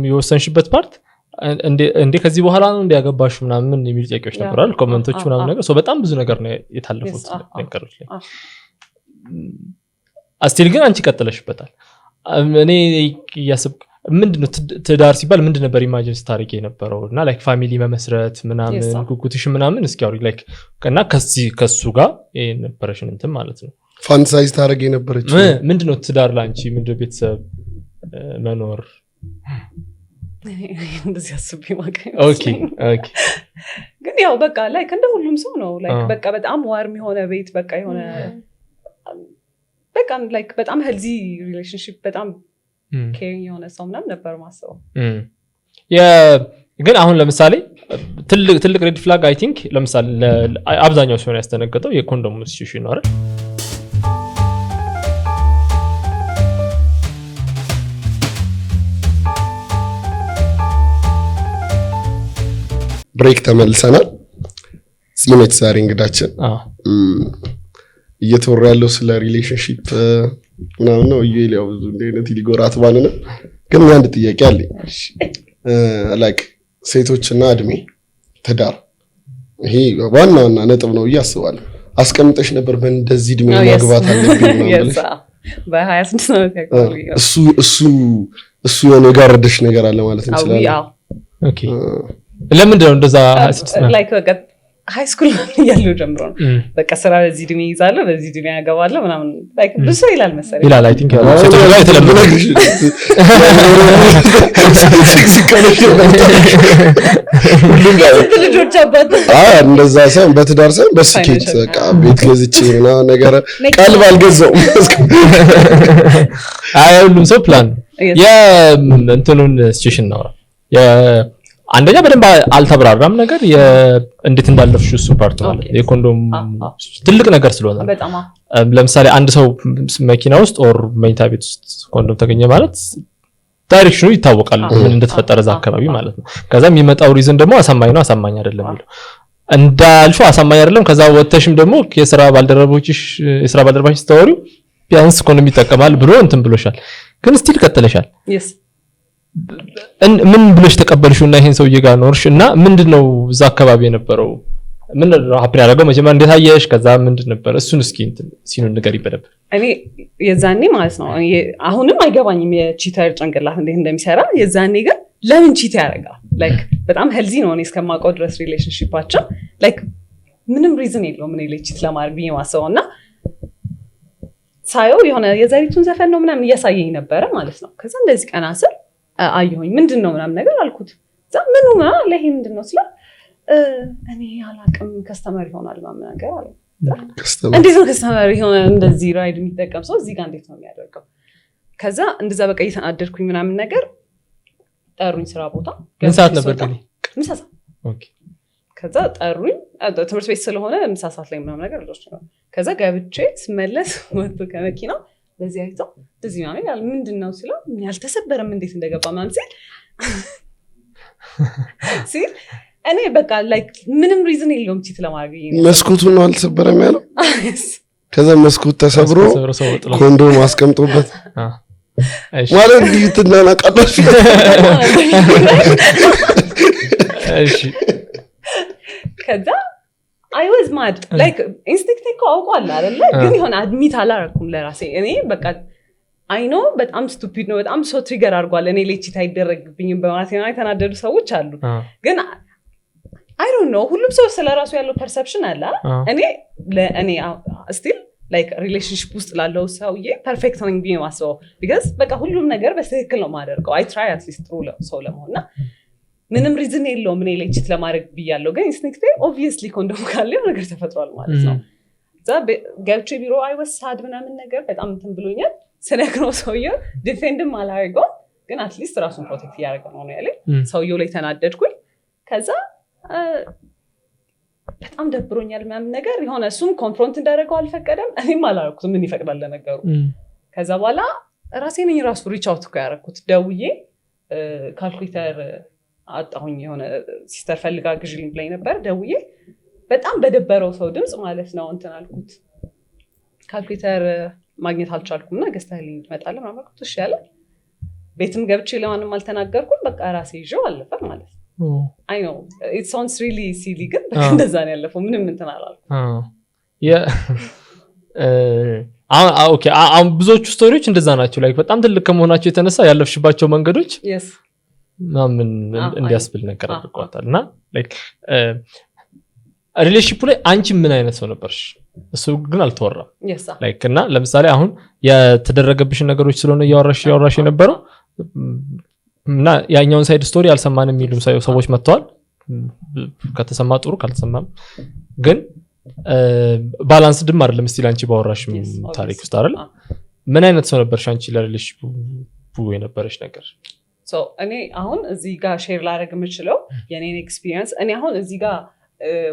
የወሰንሽበት ፓርት እንዴ ከዚህ በኋላ ነው እንዲያገባሽ ምናምን የሚሉ ጥያቄዎች ነበራል ኮሜንቶች ምናምን ነገር ሶ በጣም ብዙ ነገር ነው የታለፉት ነገሮች ላይ አስቲል ግን አንቺ ቀጥለሽበታል እኔ እያሰብኩ ምንድነው ትዳር ሲባል ምንድን ነበር ኢማጂን ስታርጌ የነበረው እና ላይክ ፋሚሊ መመስረት ምናምን ጉጉትሽ ምናምን እስኪ አውሪ ላይክ እና ከሱ ጋር የነበረሽን እንትን ማለት ነው ፋንታሳይዝ ታረግ የነበረች ምንድነው ትዳር ላንቺ ምንድነው ቤተሰብ መኖር እንደዚህ አስቤ ማቀኝ ኦኬ ግን ያው በቃ ላይክ እንደ ሁሉም ሰው ነው ላይክ በቃ በጣም ዋርም የሆነ ቤት በቃ የሆነ በቃ ላይክ በጣም ሄልዚ ሪሌሽንሺፕ በጣም ኬሪንግ የሆነ ሰው ምናምን ነበር ማስበው ግን አሁን ለምሳሌ ትልቅ ሬድ ፍላግ አይ ቲንክ ለምሳሌ አብዛኛው ሰው ያስተነገጠው የኮንዶም ኢንስቲትዩሽን ነው አይደል ብሬክ ተመልሰናል ጽሜት ዛሬ እንግዳችን እየተወራ ያለው ስለ ሪሌሽንሺፕ ምናምን ነው ይሄው ብዙ እንደነት ሊጎራት ባነነ ግን አንድ ጥያቄ አለኝ ላይክ ሴቶችና እድሜ ትዳር ይሄ ዋናውና ነጥብ ነው ያስባለሁ አስቀምጠሽ ነበር በእንደዚህ እድሜ ማግባት አለብኝ ማለት በ26 ነው ያቀርበው እሱ የሆነ ጋርደሽ ነገር አለ ማለት እንችላለን ኦኬ ለምንድን ነው እንደዛ ላይክ ሃይ ስኩል ያለው ጀምሮ ነው በቃ ስራ በዚህ ድሜ ይዛለሁ በዚህ ድሜ ያገባለሁ ምናምን ላይክ ብዙ ይላል መሰለኝ ይላል አይ ቲንክ ሴቶች ጋር የተለመደ ሁሉም ጋር ልጆች አባት እንደዛ ሳይሆን በትዳር ሳይሆን በስኬት በቃ ቤት ገዝቼ ምናምን ነገር ቀልብ አልገዛውም አይ ሁሉም ሰው ፕላን የእንትኑን ሲቹዌሽን ነው አንደኛ በደንብ አልተብራራም ነገር እንዴት እንዳለፍሽ እሱ ፓርት ማለት የኮንዶም ትልቅ ነገር ስለሆነ በጣም ለምሳሌ አንድ ሰው መኪና ውስጥ ኦር መኝታ ቤት ውስጥ ኮንዶም ተገኘ ማለት ዳይሬክሽኑ ይታወቃል ምን እንደተፈጠረ እዛ አካባቢ ማለት ነው ከዛ የሚመጣው ሪዝን ደግሞ አሳማኝ ነው አሳማኝ አይደለም ይሉ እንዳልሽው አሳማኝ አይደለም ከዛ ወተሽም ደግሞ የሥራ ባልደረቦችሽ ተወሪው ቢያንስ ኮንዶም ይጠቀማል ብሎ እንትን ብሎሻል ግን ስቲል ቀጥለሻል ምን ብለሽ ተቀበልሽውና ይሄን ሰውዬ ጋር ኖርሽ እና ምንድነው እዛ አካባቢ የነበረው ምንድነው ሀፕን ያደረገው መጀመሪያ እንዴት አየሽ ከዛ ምንድን ነበር እሱን እስኪ ሲኑን ነገር ይበደብ እኔ የዛኔ ማለት ነው አሁንም አይገባኝም የቺተር ጭንቅላት እንዴት እንደሚሰራ የዛኔ ግን ለምን ቺት ያደርጋል ላይክ በጣም ሄልዚ ነው እኔ እስከማውቀው ድረስ ሪሌሽንሺፓቸው ላይክ ምንም ሪዝን የለውም እኔ ላይ ቺት ለማድረግ ብዬ ማሰበውና ሳየው የሆነ የዛሪቱን ዘፈን ነው ምናምን እያሳየኝ ነበረ ማለት ነው ከዛ እንደዚህ ቀና ስል አየሁኝ ምንድነው ምናምን ነገር አልኩት ዛ ምኑ ለይሄ ምንድነው ስለ እኔ አላቅም ከስተመር ይሆናል ምናምን ነገር አለ እንዴት ነው ከስተመር ይሆነ እንደዚህ ራይድ የሚጠቀም ሰው እዚህ ጋር እንዴት ነው የሚያደርገው ከዛ እንደዛ በቃ እየተናደድኩኝ ምናምን ነገር ጠሩኝ ስራ ቦታ ምን ሰዓት ነበር ግን ምሳ ሰዓት ኦኬ ከዛ ጠሩኝ ትምህርት ቤት ስለሆነ ምሳ ሰዓት ላይ ምናምን ነገር ልጆች ነው ከዛ ገብቼ ስመለስ ወጥቶ ከመኪና ለዚህ አይቶ እንደዚህ ማለት ያለ ምንድነው ሲለው ያልተሰበረም እንዴት እንደገባ ማለት ሲል እኔ በቃ ላይክ ምንም ሪዝን የለውም ቺት ለማድረግ መስኮቱን ነው አልተሰበረም ያለው ከዛ መስኮት ተሰብሮ ኮንዶም አስቀምጦበት ማለት ዲትና ናቃዳሽ እሺ ከዛ I was mad like instinct እኮ አውቋል አይደለ ግን ይሆን አድሚት አላረኩም ለራሴ እኔ በቃ I know በጣም ስቱፒድ ነው በጣም ሶ ትሪገር አድርጓል እኔ ላይ ቺት አይደረግብኝም በማለት ነው የተናደዱ ሰዎች አሉ ግን I don't know ሁሉም ሰው ስለራሱ ያለው perception አለ እኔ still like relationship ውስጥ ላለው ሰውዬ perfect ነኝ ብዬ ማስበው because በቃ ሁሉም ነገር በትክክል ነው ማደርገው I try at least true ሰው ለመሆንና ምንም ሪዝን የለውም እኔ ላይ ቺት ለማድረግ ብያለሁ ግን ኢንስቲንክት obviously ኮንዶም ካለ ነገር ተፈጥሯል ማለት ነው ዛ ገብቼ ቢሮ I was sad ምናምን ነገር በጣም እንትን ብሎኛል ስለክረው ሰውዬው ዲፌንድም አላደረገው ግን አትሊስት ራሱን ፕሮቴክት ያደረገ ነው ያለኝ ሰውዬው ላይ ተናደድኩኝ ከዛ በጣም ደብሮኛል ምናምን ነገር የሆነ እሱም ኮንፍሮንት እንዳደረገው አልፈቀደም እኔም አላደረኩትም ምን ይፈቅዳል ለነገሩ ከዛ በኋላ ራሴ ነኝ ራሱ ሪች አውት እኮ ያደረኩት ደውዬ ካልኩሌተር አጣሁኝ የሆነ ሲስተር ፈልጋ ግዢልኝ ብላኝ ነበር ደውዬ በጣም በደበረው ሰው ድምጽ ማለት ነው እንትን አልኩት ካልኩሌተር ማግኘት አልቻልኩምና ገዝተህልኝ ትመጣለህ ምናምን አልኩት እሺ ያለ ቤትም ገብቼ ለማንም አልተናገርኩም በቃ ራሴ ይዤው አለፈ ማለት ነው I know it sounds really silly ግን እንደዛ ነው ያለፈው ምንም እንትን አላልኩም ኦኬ አሁን ብዙዎቹ ስቶሪዎች እንደዛ ናቸው ላይክ በጣም ትልቅ ከመሆናቸው የተነሳ ያለፍሽባቸው መንገዶች ምናምን እንዲያስብል ነገር አድርጓታል እና ላይክ ሪሌሽንሺፑ ላይ አንቺ ምን አይነት ሰው ነበርሽ እሱ ግን አልተወራም ላይክ እና ለምሳሌ አሁን የተደረገብሽ ነገሮች ስለሆነ ያወራሽ የነበረው እና ያኛውን ሳይድ ስቶሪ አልሰማንም የሚሉ ሰዎች መጥተዋል ከተሰማ ጥሩ ካልተሰማም ግን ባላንስ ድም አይደለም ስቲል አንቺ ባወራሽ ታሪክ ውስጥ አይደል ምን አይነት ሰው ነበርሽ አንቺ ለሪሌሽንሺፑ የነበረሽ ነገር እኔ አሁን እዚህ ጋር ሼር ላደርግ የምችለው የኔን ኤክስፒሪየንስ እኔ አሁን እዚህ ጋር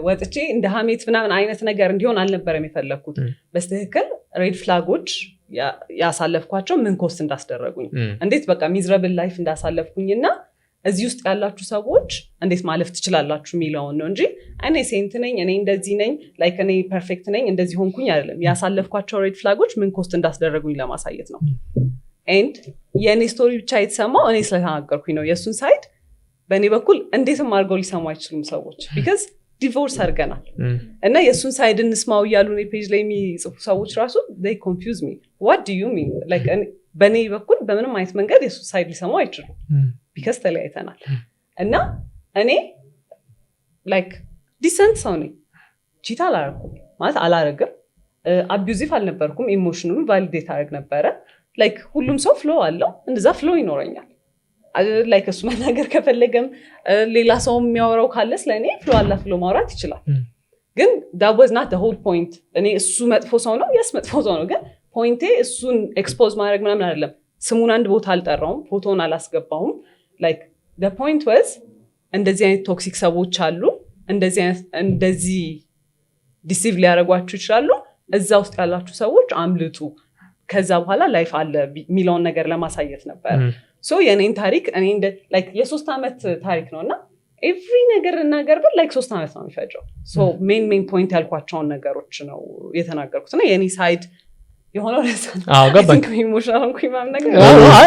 ወጥቼ እንደ ሀሜት ምናምን አይነት ነገር እንዲሆን አልነበረም የፈለግኩት በስትክክል ሬድ ፍላጎች ያሳለፍኳቸው ምን ኮስት እንዳስደረጉኝ እንዴት በቃ ሚዝረብል ላይፍ እንዳሳለፍኩኝና እዚህ ውስጥ ያላችሁ ሰዎች እንዴት ማለፍ ትችላላችሁ የሚለውን ነው እንጂ እኔ ሴንት ነኝ እኔ እንደዚህ ነኝ ላይክ እኔ ፐርፌክት ነኝ እንደዚህ ሆንኩኝ አይደለም ያሳለፍኳቸው ሬድ ፍላጎች ምን ኮስት እንዳስደረጉኝ ለማሳየት ነው ኤንድ የኔ ስቶሪ ብቻ የተሰማው እኔ ስለተናገርኩኝ ነው የእሱን ሳይድ በእኔ በኩል እንዴትም አድርገው ሊሰሙ አይችሉም ሰዎች ቢካዝ ዲቮርስ አድርገናል እና የእሱን ሳይድ እንስማው እያሉ እኔ ፔጅ ላይ የሚጽፉ ሰዎች ራሱ they confuse me what do you mean like በእኔ በኩል በምንም አይነት መንገድ የእሱን ሳይድ ሊሰሙ አይችሉም ቢካዝ ተለያይተናል እና እኔ ላይክ ዲሰንት ሰው ነኝ ቺታ አላረኩም ማለት አላረግም አቢዩዚቭ አልነበርኩም ኢሞሽኑን ቫሊዴት አደረግ ነበረ ላይክ ሁሉም ሰው ፍሎ አለው እንደዛ ፍሎ ይኖረኛል ላይክ እሱ መናገር ከፈለገም ሌላ ሰው የሚያወራው ካለ ስለኔ ፍሎ አላ ፍሎ ማውራት ይችላል ግን that was not the whole point እኔ እሱ መጥፎ ሰው ነው yes መጥፎ ሰው ነው ግን ፖይንቴ እሱን ኤክስፖዝ ማድረግ ምናምን አይደለም ስሙን አንድ ቦታ አልጠራውም ፎቶን አላስገባውም like the point was እንደዚህ አይነት ቶክሲክ ሰዎች አሉ እንደዚህ ዲሲቭ ሊያደርጓችሁ ይችላሉ እዛ ውስጥ ያላችሁ ሰዎች አምልጡ ከዛ በኋላ ላይፍ አለ የሚለውን ነገር ለማሳየት ነበር ሶ የኔን ታሪክ እኔ እንደ ላይክ የ3 ዓመት ታሪክ ነውና ኤቭሪ ነገር እናገር ብል ላይክ 3 ዓመት ነው የሚፈጀው ሶ ሜን ፖይንት ያልኳቸውን ነገሮች ነው የተናገርኩት እና የኔ ሳይድ የሆነው ለሰን ገባኝ ኢሞሽናል እንኩኝ ማም ነገር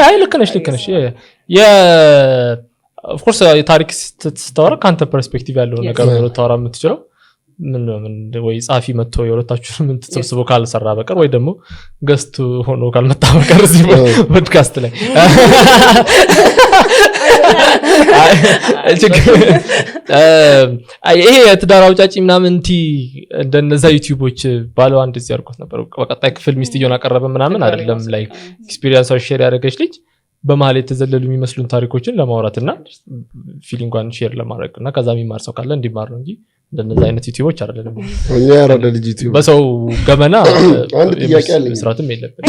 አይ ልክ ነሽ ኦፍ ኮርስ የታሪክ ስታወራ ካንተ ፐርስፔክቲቭ ያለው ነገር ነው ታወራ የምትችለው ምን ወይ ጻፊ መጥቶ የወጣችሁ ምን ተሰብስበው ካልሰራ በቀር ወይ ደግሞ ገስት ሆኖ ካልመጣ በቀር እዚህ ፖድካስት ላይ ይሄ የትዳር አውጫጭ ምናምን እንደነዛ ዩቲዩቦች ባለው አንድ እዚህ አድርጎት ነበር በቀጣይ ክፍል ሚስትየውን አቀረበ ምናምን አይደለም ላይ ኤክስፒሪየንስ ሼር ያደረገች ልጅ በመሀል የተዘለሉ የሚመስሉን ታሪኮችን ለማውራትና ፊሊንጓን ሼር ለማድረግና ከዛ የሚማር ሰው ካለ እንዲማር ነው እንጂ እንደነዛ አይነት ዩቲዩቦች አይደለም እኛ ያረደ ልጅ ዩቲዩብ በሰው ገመና አንድ ጥያቄ አለኝ መስራትም የለበት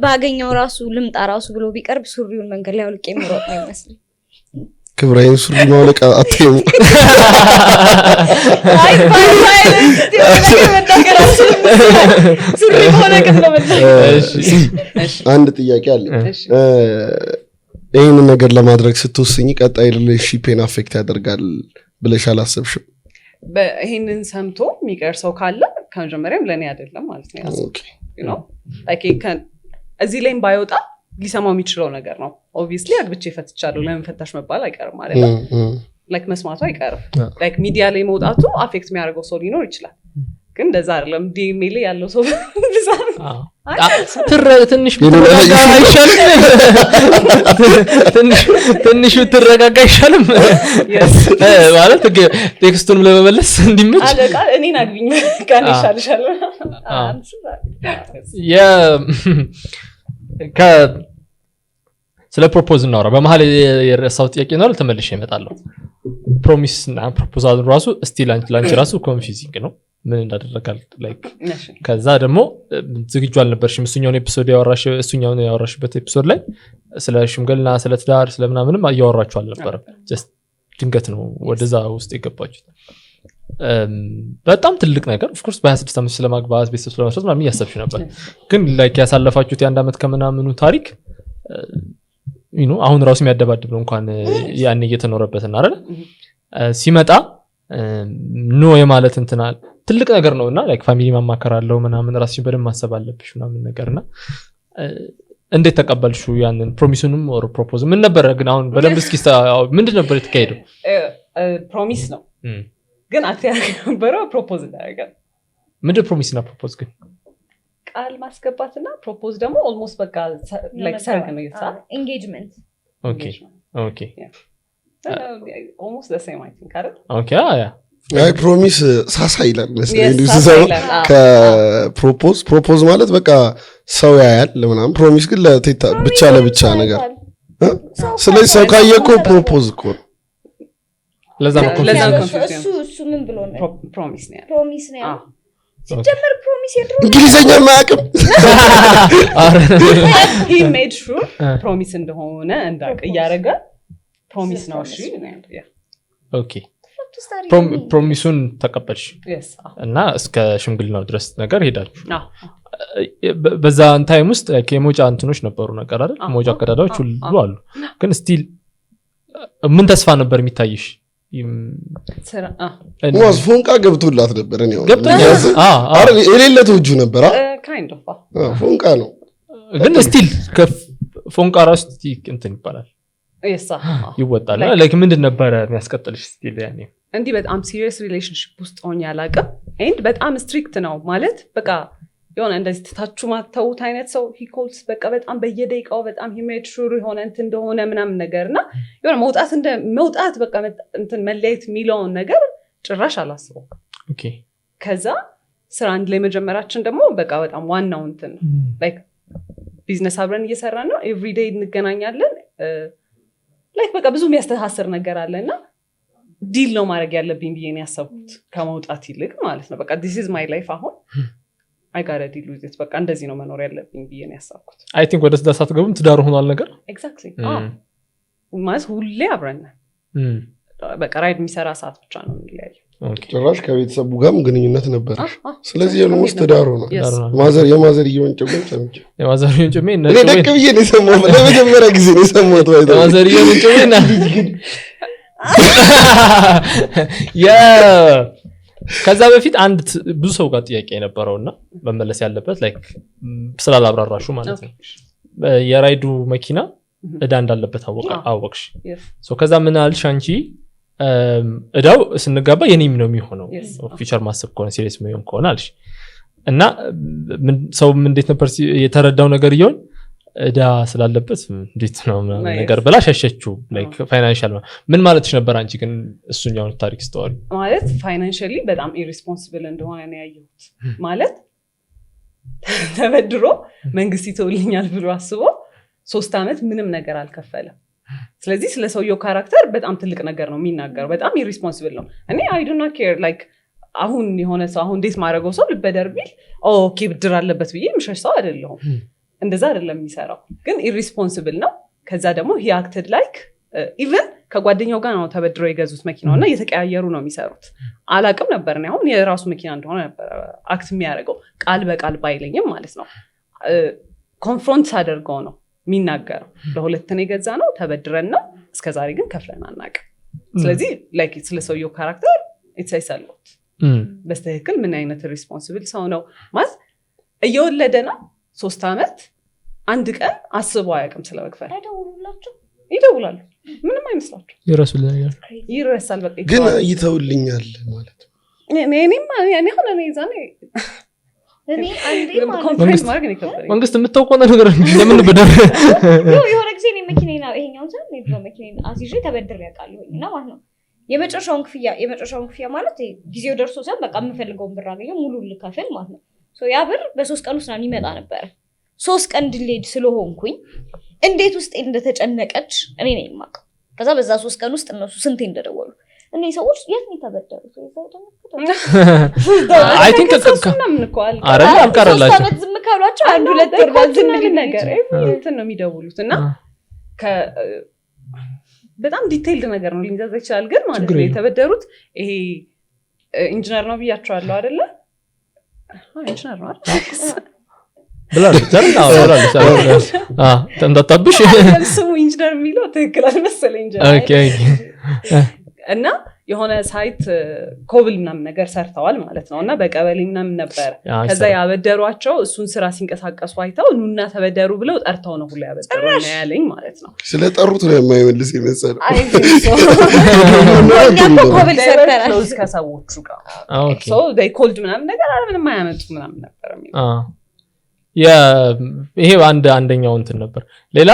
ባገኘው ራሱ ልምጣ ራሱ ብሎ ቢቀርብ ሱሪውን መንገድ ላይ አውልቄ ምሮጥ ነው ይመስል ክብራይን ሱሪ ማውለቅ አትየሙ አይ ሱሪ ማውለቅ ነው አንድ ጥያቄ አለኝ ይህን ነገር ለማድረግ ስትወስኝ ቀጣይ ሪሌሽንሺፕን አፌክት ያደርጋል ብለሽ አላሰብሽም ይሄንን ሰምቶ የሚቀር ሰው ካለ ከመጀመሪያም ለእኔ አይደለም ማለት ነው ያው እዚህ ላይም ባይወጣ ሊሰማው የሚችለው ነገር ነው ኦብቪየስሊ አግብቼ ፈትቻለሁ ለምን ፈታሽ መባል አይቀርም ማለት ነው ላይክ መስማቱ አይቀርም ላይክ ሚዲያ ላይ መውጣቱ አፌክት የሚያደርገው ሰው ሊኖር ይችላል ግን እንደዛ አይደለም ዲኤምኤ ላይ ያለው ሰው ትንሽ ትንሽ ትረጋጋ አይሻልም ማለት ቴክስቱን ለመመለስ እንዲመች አለቃ እኔን አግቢኝ ካን ይሻልሻል ስለ ፕሮፖዝ እናወራ በመሀል የረሳው ጥያቄ ነው ተመልሼ እመጣለሁ ፕሮሚስ እና ፕሮፖዛል ራሱ ስቲል ላንቺ ራሱ ኮንፊውዚንግ ነው ምን እንዳደረጋል ላይክ ከዛ ደግሞ ዝግጁ አልነበርሽም እሱኛውን ኤፒሶድ ያወራሽበት ኤፒሶድ ላይ ስለ ሽምግልና ስለ ትዳር ስለ ምናምንም ያወራችሁ አልነበረም ጀስት ድንገት ነው ወደዛ ውስጥ የገባችሁት በጣም ትልቅ ነገር ኦፍ ኮርስ በ26 ዓመት ስለማግባት ቤተሰብ ስለመስራት ምናምን እያሰብሽ ነበር ግን ላይክ ያሳለፋችሁት የአንድ ዓመት ከምናምኑ ታሪክ አሁን ራሱ የሚያደባድብ ነው እንኳን ያን እየተኖረበትና አይደል ሲመጣ ኖ የማለት እንትናል ትልቅ ነገር ነውና ላይክ ፋሚሊ ማማከር አለው ምናምን ራስሽን በደንብ ማሰብ አለብሽ ምናምን ነገርና እንዴት ተቀበልሽው ያንን ፕሮሚሱንም ኦር ፕሮፖዝ ምን ነበር ግን አሁን በደንብ እስኪ ምንድን ነበር የተካሄደው ፕሮሚስ ነው ግን አትያገበረው ፕሮፖዝ እንዳደረገ ምንድን ፕሮሚስ እና ፕሮፖዝ ግን ቃል ማስገባትና ፕሮፖዝ ደግሞ ኦልሞስት በቃ ላይክ ሰርግ ነው ይሳ ኤንጌጅመንት ኦኬ ኦኬ ኦልሞስት ዘ ሴም አይ ቲንክ አይደል ኦኬ ያ አይ ፕሮሚስ ሳሳ ይላል መሰለኝ ከፕሮፖዝ ማለት በቃ ሰው ያያል ለምናምን ፕሮሚስ ግን ለቴታ ብቻ ለብቻ ነገር ስለዚህ ሰው ካየኮ ፕሮፖዝ እኮ ለዛ ነው እሱ ምን ብሎ ነው ፕሮሚስ ነው ፕሮሚስ ነው ሲጀመር ፕሮሚስ የድሮ እንግሊዘኛ ማያውቅም he made sure ፕሮሚስ እንደሆነ እንዳቅ እያደረገ ፕሮሚስ ነው እሺ ኦኬ ፕሮሚሱን ተቀበልሽ እና እስከ ሽምግልናው ድረስ ነገር ሄዳችሁ በዛ ታይም ውስጥ የሞጫ እንትኖች ነበሩ ነገር አይደል ሞጫ ቀዳዳዎች ሁሉ አሉ ግን ስቲል ምን ተስፋ ነበር የሚታይሽ ሙዝ ፎንቃ ገብቶላት ነበር እኔ አረ የሌለ ተውጁ ነበር kind of ፎንቃ ነው ግን ስቲል ፎንቃ ራስ እንትን ይባላል ይወጣል ላይክ ምንድን ነበር የሚያስቀጥልሽ ስቲል ያኔ እንዲህ በጣም ሲሪየስ ሪሌሽንሺፕ ውስጥ ሆኜ አላውቅም ኤንድ በጣም ስትሪክት ነው ማለት በቃ የሆነ እንደዚህ ትታችሁ ማተውት አይነት ሰው he calls በቃ በጣም በየደቂቃው በጣም he made sure የሆነ እንትን እንደሆነ ምናምን ነገርና የሆነ መውጣት በቃ እንትን መለየት የሚለውን ነገር ጭራሽ አላስበው ኦኬ ከዛ ስራ አንድ ላይ መጀመራችን ደግሞ በቃ በጣም ዋናው እንትን ላይክ ቢዝነስ አብረን እየሰራን ነው ኤቭሪ ዴይ እንገናኛለን ላይክ በቃ ብዙ የሚያስተሳስር ነገር አለና ዲል ነው ማድረግ ያለብኝ ብዬ ነው ያሰብኩት ከመውጣት ይልቅ ማለት ነው በቃ this is my life አሁን I got to deal with it በቃ እንደዚህ ነው መኖር ያለብኝ ብዬ ነው ያሰብኩት I think ወደ ስዳሳት ገቡም ትዳር ሆኗል ነገር exactly ማለት ሁሌ አብረን በቃ ራይድ የሚሰራ ሰዓት ብቻ ነው የሚለያየው ጭራሽ ከቤተሰቡ ጋርም ግንኙነት ነበር ስለዚህ ኦልሞስት ትዳር ሆኗል የማዘር እየወንጨጎን ጨምጭ የማዘር እየወንጨሜ እኔ ደቅ ብዬ ነው የሰማሁት ለመጀመሪያ ጊዜ ነው የሰማሁት የማዘር እየወንጨሜና ከዛ በፊት አንድ ብዙ ሰው ጋር ጥያቄ የነበረውና መመለስ ያለበት ላይክ ስላላብራራሹ ማለት ነው የራይዱ መኪና እዳ እንዳለበት አወቅሽ ከዛ ምን አልሽ አንቺ እዳው ስንጋባ የኔም ነው የሚሆነው ፊቸር ማሰብ ከሆነ ሲሪየስ የሚሆን ከሆነ አልሽ እና ሰው እንዴት ነበር የተረዳው ነገር ይሆን እዳ ስላለበት እንዴት ነው ነገር ብላ ሸሸችው ላይክ ፋይናንሻል ምን ማለትሽ ነበር አንቺ ግን እሱኛው ታሪክ ስቶሪ ማለት ፋይናንሻሊ በጣም ኢሪስፖንሲብል እንደሆነ ነው ያየሁት ማለት ተበድሮ መንግስት ይተውልኛል ብሎ አስቦ 3 አመት ምንም ነገር አልከፈለም ስለዚህ ስለ ሰውየው ካራክተር በጣም ትልቅ ነገር ነው የሚናገረው በጣም ኢሪስፖንሲብል ነው እኔ I do not care like አሁን የሆነ ሰው አሁን እንዴት ማድረገው ሰው ልበደር ቢል ኦኬ ብድር አለበት ብዬ ምሸሽ ሰው አይደለሁም እንደዛ አይደለም የሚሰራው ግን ኢሪስፖንሲብል ነው ከዛ ደግሞ he acted like even ከጓደኛው ጋር ነው ተበድረው የገዙት መኪናውና እየተቀያየሩ ነው የሚሰሩት አላቅም ነበር ነው አሁን የራሱ መኪና እንደሆነ ነበር አክት የሚያደርገው ቃል በቃል ባይለኝም ማለት ነው ኮንፍሮንት አድርገው ነው የሚናገረው ለሁለት ነው የገዛ ነው ተበድረን ነው እስከዛሬ ግን ከፍለን አናውቅም ስለዚህ ላይክ ስለ ሰውየው ካራክተር ኢትሳይሳሉት በስተክክል ምን አይነት ሪስፖንሲብል ሰው ነው ማለት እየወለደ ነው 3 አመት አንድ ቀን አስቦ አያውቅም ስለመክፈል ይደውላሉ ምንም አይመስላቸው ይረሳል በቃ ግን ይተውልኛል ማለት እኔ ሆነ እኔ ዛኔ እኔ አንዴ ኮንፈረንስ ማድረግ ነው ከፈለኝ መንግስት የምታውቀው ነገር ለምን በደረ የሆነ ጊዜ ነው መኪናና ይሄኛው ዘን ነው መኪናና አዚጄ ተበድር ያውቃለሁኝና ማለት ነው የመጨረሻውን ክፍያ ማለት ጊዜው ደርሶ ሰም በቃ የምፈልገውን ብር አገኘው ሙሉ ልከፍል ማለት ነው ሶ ያ ብር በ3 ቀን ውስጥ ነው የሚመጣ ነበር 3 ቀን ዲሌድ ስለሆንኩኝ እንዴት ውስጥ እንደተጨነቀች እኔ ነኝ የማውቀው ከዛ በዛ 3 ቀን ውስጥ እነሱ ስንቴ እንደደወሉ እኔ ሰዎች የት ነው ተበደሩት አይ ቲንክ አረን አልቀረላችሁ ሰበት ዝም ካሏቸው አንድ ሁለት ወር ዝም ነገር እንትን ነው የሚደውሉት እና በጣም ዲቴይልድ ነገር ነው ሊንዛዛ ይችላል ግን ማለት ነው የተበደሩት ይሄ ኢንጂነር ነው ብያቸዋለሁ አይደለ ኢንጂነር ነው ብላል ዘርና ተንዳጣብሽ ስሙ ኢንጂነር የሚለው ትክክል አልመሰለኝ ኢንጂነር ኦኬ እና የሆነ ሳይት ኮብል ምናምን ነገር ሰርተዋል ማለት ነው እና በቀበሌ ምናምን ነበር ከዛ ያበደሯቸው እሱን ስራ ሲንቀሳቀሱ አይተው ኑና ተበደሩ ብለው ጠርተው ነው ሁሉ ያበደሩ ነው ያለኝ ማለት ነው ስለጠሩት ነው የማይመልስ ይመስላል ኮብል ሰርተራል ከሰዎቹ ጋር ሶ they called ምናምን ነገር ምንም አያመጡ ምናምን ነበር ይሄ አንደኛው እንትን ነበር። ሌላ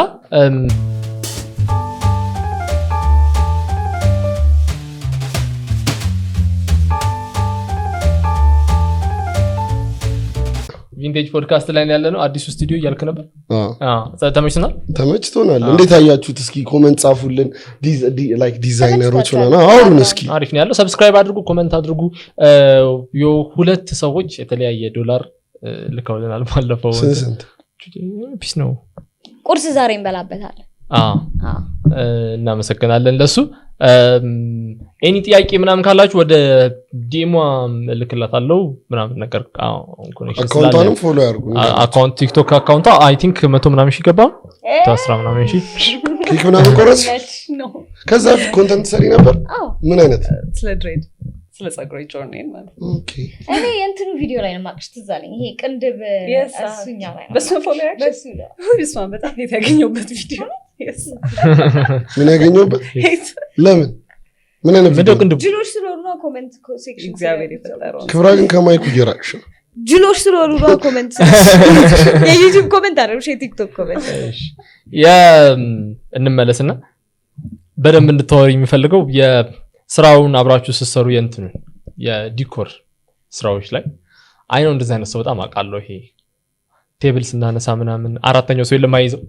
ቪንቴጅ ፖድካስት ላይ ያለ ነው አዲሱ ስቱዲዮ እያልክ ነበር። ተመችቶናል? ተመችቶናል። እንዴት አያችሁት? እስኪ ኮመንት ጻፉልን። ላይክ ዲዛይነሮች ሆነና አውሩን እስኪ። አሪፍ ነው ያለው። ሰብስክራይብ አድርጉ፣ ኮመንት አድርጉ። ሁለት ሰዎች የተለያየ $1 ልከውልናል ባለፈው። ስንት ፒስ ነው። ቁርስ ዛሬ እንበላበታለን። እናመሰግናለን ለሱ። ኤኒ ጥያቄ ምናምን ካላችሁ ወደ ዲኤሟ ልክላታለሁ ምናምን ነገር። አካውንቷንም ፎሎ ያርጉ። አካውንት ቲክቶክ አካውንቷ አይ ቲንክ 100 ምናምን ሺህ ገባ 10 ምናምን ሺህ ኬክ ምናምን ቆረስ። ከዛ ኮንተንት ሰሪ ነበር። ምን አይነት ስለ ድሬድ ስለ ጸጉሬ ጆርኒ ማለት ኦኬ። እኔ የእንትኑ ቪዲዮ ላይ ነው ማቅሽ ትዝ አለኝ። ይሄ ቅንድብ እሱኛ ላይ ነው። በሱ ፎሎ በሱ በጣም ያገኘሁበት ቪዲዮ ምን ያገኘሁበት? ለምን ምን አይነት ቪዲዮ? ጅሎች ስለሆኑ ነው ኮሜንት ሴክሽን እግዚአብሔር ይፈጠረው። ክብራ ግን ከማይኩ እየራቅሽ ነው። ጅሎች ስለሆኑ ነው ኮሜንት የዩቲዩብ ኮሜንት አይደለም የቲክቶክ ኮሜንት። እንመለስና በደንብ እንድታወሪ የሚፈልገው የስራውን አብራችሁ ስትሰሩ የእንትኑ የዲኮር ስራዎች ላይ አይ ነው እንደዚህ አይነት ሰው በጣም አውቃለሁ። ይሄ ቴብል ስናነሳ ምናምን አራተኛው ሰው የለም አይዘው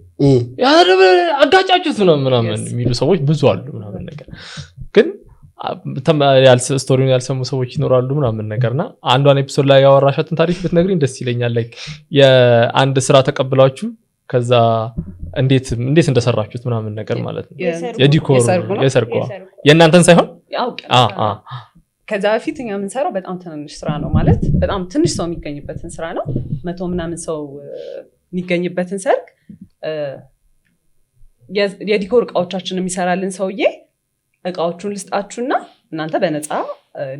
አጋጫችሁት ነው ምናምን የሚሉ ሰዎች ብዙ አሉ ምናምን ነገር። ግን ስቶሪውን ያልሰሙ ሰዎች ይኖራሉ ምናምን ነገርና አንዷን ኤፒሶድ ላይ ያወራሻትን ታሪክ ብትነግሪኝ ደስ ይለኛል። ላይክ የአንድ ስራ ተቀብላችሁ ከዛ እንዴት እንደሰራችሁት ምናምን ነገር ማለት ነው። የዲኮር የሰርጓ የእናንተን ሳይሆን ከዛ በፊት እኛ የምንሰራው በጣም ትንሽ ስራ ነው ማለት በጣም ትንሽ ሰው የሚገኝበትን ስራ ነው። 100 ምናምን ሰው የሚገኝበትን ሰርግ የዲኮር እቃዎቻችን የሚሰራልን ሰውዬ እቃዎቹን ልስጣችሁና እናንተ በነፃ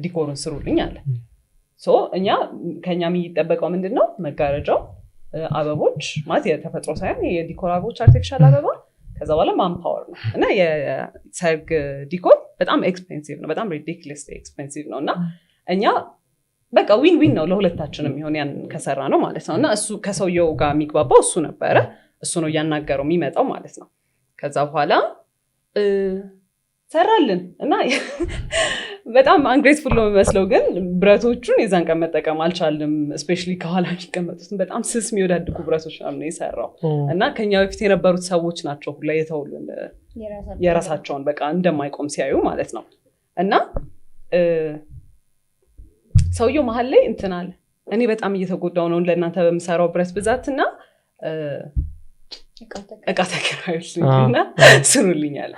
ዲኮሩን ስሩልኝ አለ። እኛ ከኛ የሚጠበቀው ምንድነው? መጋረጃው፣ አበቦች ማለት የተፈጥሮ ሳይሆን የዲኮር አበቦች አርቲፊሻል አበባ፣ ከዛ በኋላ ማንፓወር ነው። እና የሰርግ ዲኮር በጣም ኤክስፔንሲቭ ነው፣ በጣም ሪዲክለስ ኤክስፔንሲቭ ነው። እና እኛ በቃ ዊን ዊን ነው ለሁለታችንም ይሆን ያን ከሰራ ነው ማለት ነው። እና እሱ ከሰውየው ጋር የሚግባባው እሱ ነበረ፣ እሱ ነው እያናገረው የሚመጣው ማለት ነው። ከዛ በኋላ ሰራልን እና በጣም አንግሬትፉል ነው የሚመስለው፣ ግን ብረቶቹን የዛን ቀን መጠቀም አልቻልንም። ስፔሻሊ ከኋላ የሚቀመጡትን በጣም ስስ የሚወዳድቁ ብረቶች ነው የሰራው። እና ከኛ በፊት የነበሩት ሰዎች ናቸው ሁላ የተውልን የራሳቸውን በቃ እንደማይቆም ሲያዩ ማለት ነው። እና ሰውየው መሀል ላይ እንትን አለ፣ እኔ በጣም እየተጎዳው ነው ለእናንተ በምሰራው ብረት ብዛትና እቃ ተከራዮች እና ስሩልኝ አለ።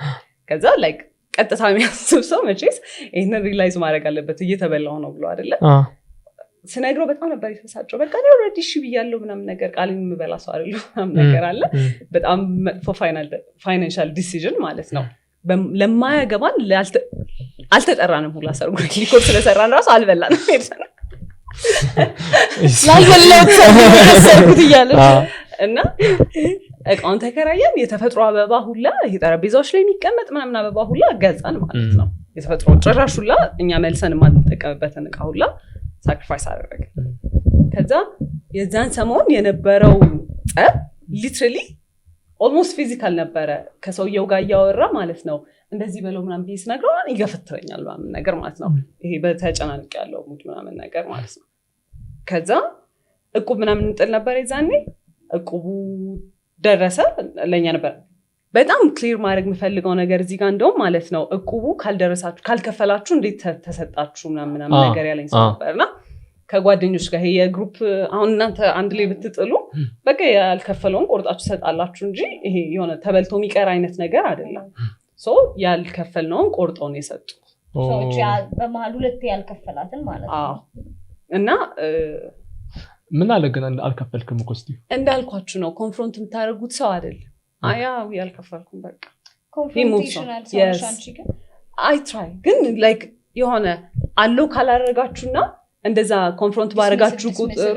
ከዛ ላይክ ቀጥታ የሚያስብ ሰው መቼስ ይህንን ሪላይዝ ማድረግ አለበት እየተበላው ነው ብሎ አይደለ? ስነግረው በጣም ነበር የተሳጨው። በቃ እኔ ኦልሬዲ እሺ ብያለሁ ምናምን ነገር ቃሌን የምበላ ሰው አይደለሁ ምናምን ነገር አለ። በጣም መጥፎ ፋይናንሻል ዲሲዥን ማለት ነው። ለማያገባን አልተጠራንም ሁላ ሰርጉ ዲኮር ስለሰራን ራሱ አልበላንም ሄደን ላልበላሁት ሰርጉት እያለ እና እቃውን ተከራየን። የተፈጥሮ አበባ ሁላ ይሄ ጠረጴዛዎች ላይ የሚቀመጥ ምናምን አበባ ሁላ ገዛን ማለት ነው። የተፈጥሮ ጭራሽ ሁላ እኛ መልሰን የማንጠቀምበትን እቃ ሁላ ሳክሪፋይስ አደረግን። ከዛ የዛን ሰሞን የነበረው ጠብ ሊትራሊ ኦልሞስት ፊዚካል ነበረ። ከሰውየው ጋር እያወራ ማለት ነው እንደዚህ በለው ምናምን ብዬ ስነግረው ይገፈትረኛል ምናምን ነገር ማለት ነው። ይሄ በተጨናንቅ ያለው ሙድ ምናምን ነገር ማለት ነው። ከዛ እቁብ ምናምን እንጥል ነበር የዛኔ። እቁቡ ደረሰ ለእኛ ነበር። በጣም ክሊር ማድረግ የምፈልገው ነገር እዚህ ጋር እንደውም ማለት ነው እቁቡ ካልደረሳችሁ ካልከፈላችሁ እንዴት ተሰጣችሁ ምናምን ነገር ያለኝ ሰው ነበርና ከጓደኞች ጋር የግሩፕ አሁን እናንተ አንድ ላይ ብትጥሉ በቃ ያልከፈለውን ቆርጣችሁ ሰጣላችሁ እንጂ ይሄ የሆነ ተበልቶ የሚቀር አይነት ነገር አይደለም። ያልከፈልነውን ቆርጠው ነው የሰጡ ሰዎች በመሀል ሁለት ያልከፈላትን ማለት ነው። እና ምን አለ ግን አልከፈልክም እኮ እስቲ እንዳልኳችሁ ነው ኮንፍሮንት የምታደርጉት ሰው አይደል? አያው ያልከፈልኩም በቃ ኮንፍሮንቴሽናል ሰውሻንቺ ግን አይ ትራይ ግን ላይክ የሆነ አለው ካላረጋችሁና እንደዛ ኮንፍሮንት ባረጋችሁ ቁጥር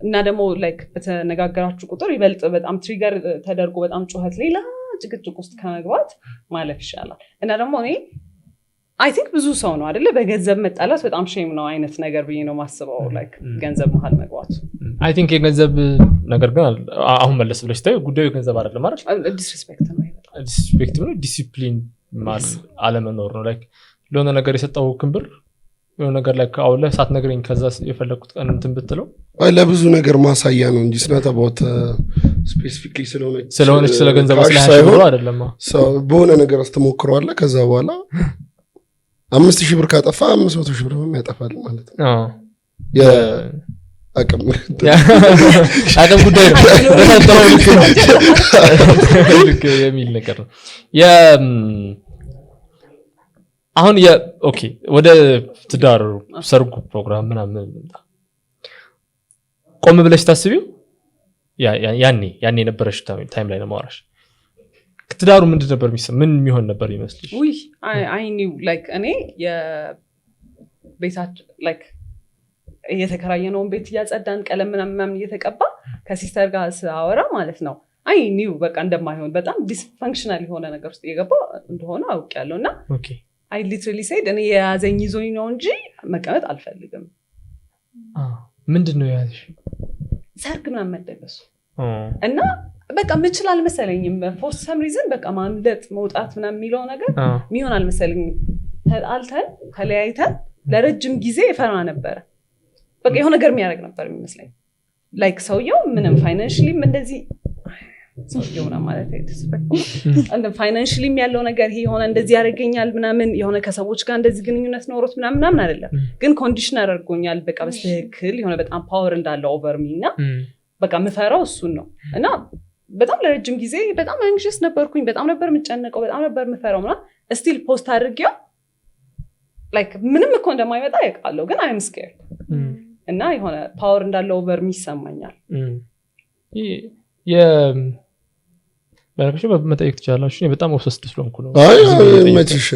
እና ደግሞ ላይክ በተነጋገራችሁ ቁጥር ይበልጥ በጣም ትሪገር ተደርጎ በጣም ጩኸት ሌላ ጭቅጭቅ ውስጥ ከመግባት ማለፍ ይሻላል። እና ደግሞ እኔ አይ ቲንክ ብዙ ሰው ነው አይደለ በገንዘብ መጣላት በጣም ሼም ነው አይነት ነገር ብዬ ነው ማስበው ላይክ ገንዘብ መሀል መግባት አይ ቲንክ የገንዘብ ነገር ግን አሁን መለስ ብለሽ ታዩ ጉዳዩ ገንዘብ አይደለም ማለት ዲስሪስፔክት ነው ዲስሪስፔክት ነው ዲሲፕሊን ማለት አለመኖር ነው ላይክ ለሆነ ነገር የሰጠው ክምብር የሆነ ነገር ላይ አውለ ሳትነግረኝ ከዛ የፈለኩት ቀን እንትን ብትለው አይ ለብዙ ነገር ማሳያ ነው እንጂ ስናተባውት ስፔሲፊክሊ ስለሆነች ስለ ገንዘብ ሳይሆን አይደለም በሆነ ነገር አስተሞክረዋለ ከዛ በኋላ 5,000 ብር ካጠፋ 500,000 ብር ያጠፋል ማለት ነው አቅም ጉዳይ ነው ልክ የሚል ነገር ነው አሁን ኦኬ ወደ ትዳር ሰርጉ ፕሮግራም ምናምን ቆም ብለሽ ታስቢው ያኔ የነበረሽ ታይም ላይ ነው ማውራሽ ትዳሩ ምንድን ነበር ምን የሚሆን ነበር ይመስልሽ ውይ አይ ኒው ላይክ እኔ የቤታችን ላይክ እየተከራየነውን ቤት እያጸዳን ቀለም ምናምን እየተቀባ ከሲስተር ጋር ሳወራ ማለት ነው አይ ኒው በቃ እንደማይሆን በጣም ዲስፈንክሽናል የሆነ ነገር ውስጥ እየገባ እንደሆነ አውቄያለሁ እና ኦኬ I literally said እኔ የያዘኝ ይዞኝ ነው እንጂ መቀመጥ አልፈልግም ምንድነው ያዝሽ ሰርግ ምናምን መደገሱ እና በቃ ምችል አልመሰለኝም for some reason በቃ ማምለጥ መውጣት ምናምን የሚለው ነገር ሚሆን አልመሰለኝም ተለያይተን ለረጅም ጊዜ ፈራ ነበር በቃ የሆነ ነገር የሚያደርግ ነበር የሚመስለኝ ላይክ ሰውየው ምንም ፋይናንሻሊም እንደዚህ ሰውየውና ማለት እንደ ፋይናንሻሊም ያለው ነገር ይሄ የሆነ እንደዚህ ያደርገኛል ምናምን የሆነ ከሰዎች ጋር እንደዚህ ግንኙነት ኖሮት ምናምን አይደለም ግን ኮንዲሽን አድርጎኛል በቃ በስተክል የሆነ በጣም ፓወር እንዳለው ኦቨር ሚና በቃ ምፈራው እሱን ነው እና በጣም ለረጅም ጊዜ በጣም አንግሽስ ነበርኩኝ በጣም ነበር የምጨነቀው በጣም ነበር ምፈራው እና ስቲል ፖስት አድርጌው ላይክ ምንም እኮ እንደማይመጣ ያውቃለሁ ግን አይ አም ስኬርድ እና የሆነ ፓወር እንዳለው ኦቨር ሚሰማኛል ባለፈሽ መጠየቅ ትችላላችሁ እኔ በጣም ኦብሰስድ ስለሆንኩ ነው አይ መችሽ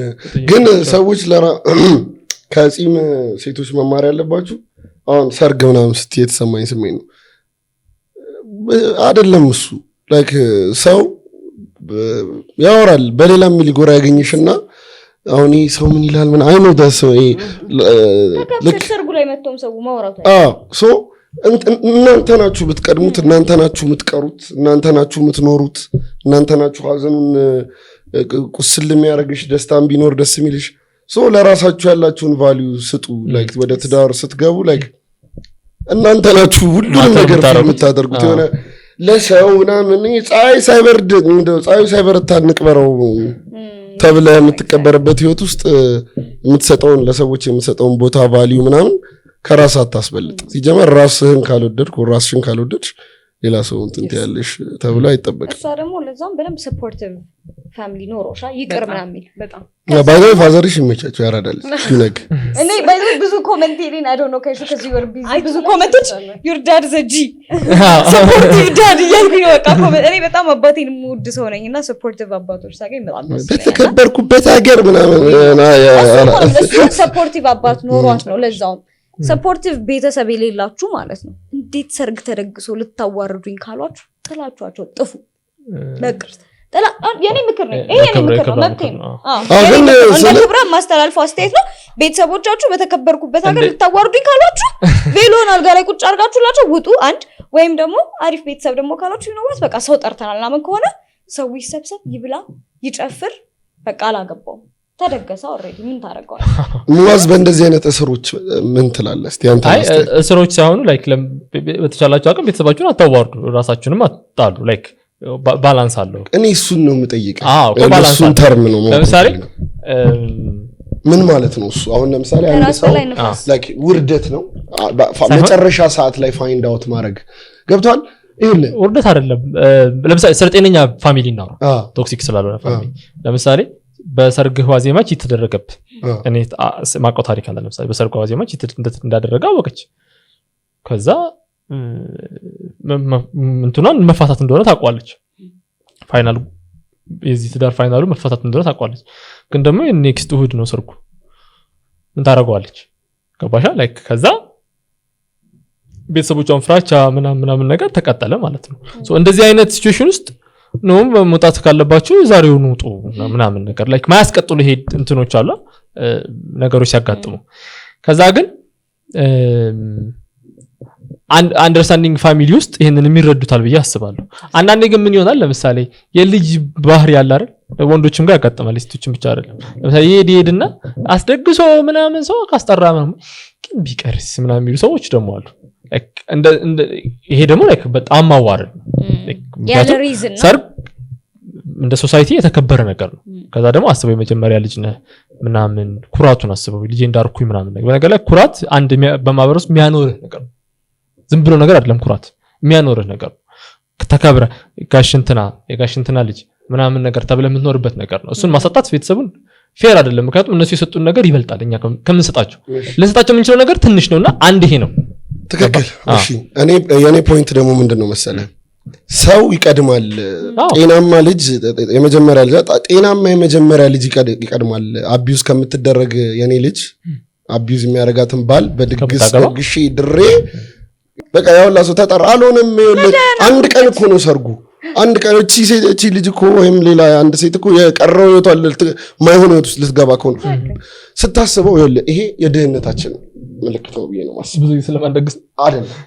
ግን ሰዎች ከጺም ሴቶች መማር ያለባችሁ አሁን ሰርግ ምናምን ስትይ የተሰማኝ ስሜት ነው አይደለም እሱ ላይክ ሰው ያወራል በሌላ ሚሊጎራ ያገኝሽና አሁን ሰው ምን ይላል ምን አይ ነው ዳስ ልክ ሰርጉ ላይ መጥቶም ሰው ማውራቱ ሶ እናንተ ናችሁ ብትቀድሙት እናንተ ናችሁ የምትቀሩት እናንተ ናችሁ የምትኖሩት እናንተ ናችሁ ሀዘኑን ቁስል የሚያደርግሽ ደስታን ቢኖር ደስ የሚልሽ ሶ ለራሳችሁ ያላችሁን ቫልዩ ስጡ ላይክ ወደ ትዳር ስትገቡ ላይክ እናንተ ናችሁ ሁሉንም ነገር የምታደርጉት የሆነ ለሰው ምናምን ፀሐይ ሳይበረታ እንቅበረው ተብለ የምትቀበርበት ህይወት ውስጥ የምትሰጠውን ለሰዎች የምትሰጠውን ቦታ ቫልዩ ምናምን ከራስ አታስበልጥ ሲጀመር ራስህን ካልወደድክ ራስሽን ካልወደድሽ ሌላ ሰው እንትን ያለሽ ተብሎ አይጠበቅም እሷ ደግሞ ለዛም በደንብ ሰፖርቲቭ ፋሚሊ ኖሮሻ ይቅር ምናምን በጣም ባይዘው ፋዘርሽ ይመቻቸው ያራዳል ዱነግ እኔ ባይዘው ብዙ ኮሜንት ይሪን አይ ዶንት ኖ ከዚህ ወር ቢዚ ብዙ ኮሜንቶች ዩር ዳድ ዘ ጂ ሰፖርቲቭ ዳድ ያልኩኝ በቃ ኮሜንት እኔ በጣም አባቴን ሙድ ሰው ነኝና ሰፖርቲቭ አባቶች ሳገኝ በጣም ተከበርኩበት ሀገር ምናምን ሰፖርቲቭ አባት ኖሯት ነው ለዛው ሰፖርቲቭ ቤተሰብ የሌላችሁ ማለት ነው እንዴት ሰርግ ተደግሶ ልታዋርዱኝ ካሏችሁ ጥላችኋቸው ጥፉ በቃ የኔ ምክር ነው ይሄ የኔ ምክር ነው መብቴ ነው እንደ ክብራ ማስተላልፈው አስተያየት ነው ቤተሰቦቻችሁ በተከበርኩበት ሀገር ልታዋርዱኝ ካሏችሁ ቬሎን አልጋ ላይ ቁጭ አርጋችሁላችሁ ውጡ አንድ ወይም ደግሞ አሪፍ ቤተሰብ ደግሞ ካሏችሁ ይኖርስ በቃ ሰው ጠርተናል ናምን ከሆነ ሰው ይሰብሰብ ይብላ ይጨፍር በቃ አላገባው ተደገሰ ኦሬዲ ምን ታረጋው ሙዋዝ በእንደዚህ አይነት እስሮች ምን ትላለህ እስቲ አንተ እስሮች ሳይሆኑ ላይክ በተቻላችሁ አቅም ቤተሰባችሁን አታዋርዱ ራሳችሁንም አጣሉ ላይክ ባላንስ አለው እኔ እሱን ነው የምጠይቀው እሱን ተርም ነው ለምሳሌ ምን ማለት ነው እሱ አሁን ለምሳሌ አንድ ሰው ላይክ ውርደት ነው መጨረሻ ሰዓት ላይ ፋይንድ አውት ማድረግ ገብቷል ይሄን ውርደት አይደለም ለምሳሌ ስለጤነኛ ፋሚሊ ነው ቶክሲክ ስላልሆነ ፋሚሊ ለምሳሌ በሰርግ ዋዜማች ይተደረገብ እኔ ማቆ ታሪክ አለ ለምሳሌ በሰርግ ዋዜማች እንዳደረገ አወቀች ከዛ እንትናን መፋታት እንደሆነ ታቋለች ፋይናል የዚህ ትዳር ፋይናሉ መፋታት እንደሆነ ታቋለች ግን ደግሞ ኔክስት እሁድ ነው ሰርጉ ምን ታረጋዋለች ገባሻ ላይክ ከዛ ቤተሰቦቿን ፍራቻ ምናምን ነገር ተቀጠለ ማለት ነው ሶ እንደዚህ አይነት ሲቹዌሽን ውስጥ ነው መውጣት ካለባችሁ ዛሬውን ውጡ ምናምን ነገር ላይክ ማያስቀጥሉ ይሄ እንትኖች አሉ ነገሮች ሲያጋጥሙ ከዛ ግን አንደርስታንዲንግ ፋሚሊ ውስጥ ይሄንን የሚረዱታል ብዬ አስባለሁ አንዳንዴ ግን ምን ይሆናል ለምሳሌ የልጅ ባህሪ ያለ አይደል ወንዶችም ጋር ያጋጥማል ሴቶችም ብቻ አይደለም ለምሳሌ ይሄድና አስደግሶ ምናምን ሰው ካስጠራ ምናምን ግን ቢቀርስ ምናምን የሚሉ ሰዎች ደግሞ አሉ ይሄ ደግሞ ላይክ በጣም ማዋረድ ያለ ሪዝን ነው ሰርግ እንደ ሶሳይቲ የተከበረ ነገር ነው ከዛ ደግሞ አስበው የመጀመሪያ ልጅ ነህ ምናምን ኩራቱን አስበው ልጅ እንዳርኩኝ ምናምን ነገር በነገር ላይ ኩራት አንድ በማህበረሰብ የሚያኖርህ ነገር ነው ዝም ብሎ ነገር አይደለም ኩራት የሚያኖርህ ነገር ነው ተከብረ የጋሽንትና ልጅ ምናምን ነገር ተብለ የምትኖርበት ነገር ነው እሱን ማሳጣት ቤተሰቡን ፌር አይደለም ምክንያቱም እነሱ የሰጡን ነገር ይበልጣል እኛ ከምንሰጣቸው ለሰጣቸው የምንችለው ነገር ትንሽ ነውና አንድ ይሄ ነው ትክክል እሺ የኔ ፖይንት ደግሞ ምንድነው መሰለህ ሰው ይቀድማል ጤናማ ልጅ የመጀመሪያ ልጅ ጤናማ የመጀመሪያ ልጅ ይቀድማል አቢዩዝ ከምትደረግ የኔ ልጅ አቢዩዝ የሚያረጋትን ባል በድግስ ደግሼ ድሬ በቃ ያውላ ሰው ተጠራ አልሆነም አንድ ቀን እኮ ነው ሰርጉ አንድ ቀን እቺ ልጅ እኮ ወይም ሌላ አንድ ሴት እኮ የቀረው ይወጣል ማይሆን ይወጥ ልትገባ እኮ ስታስበው ይሄ የድህነታችን ምልክት ነው ብዬ ነው ማስበው ብዙ ስለማንደግስ አይደለም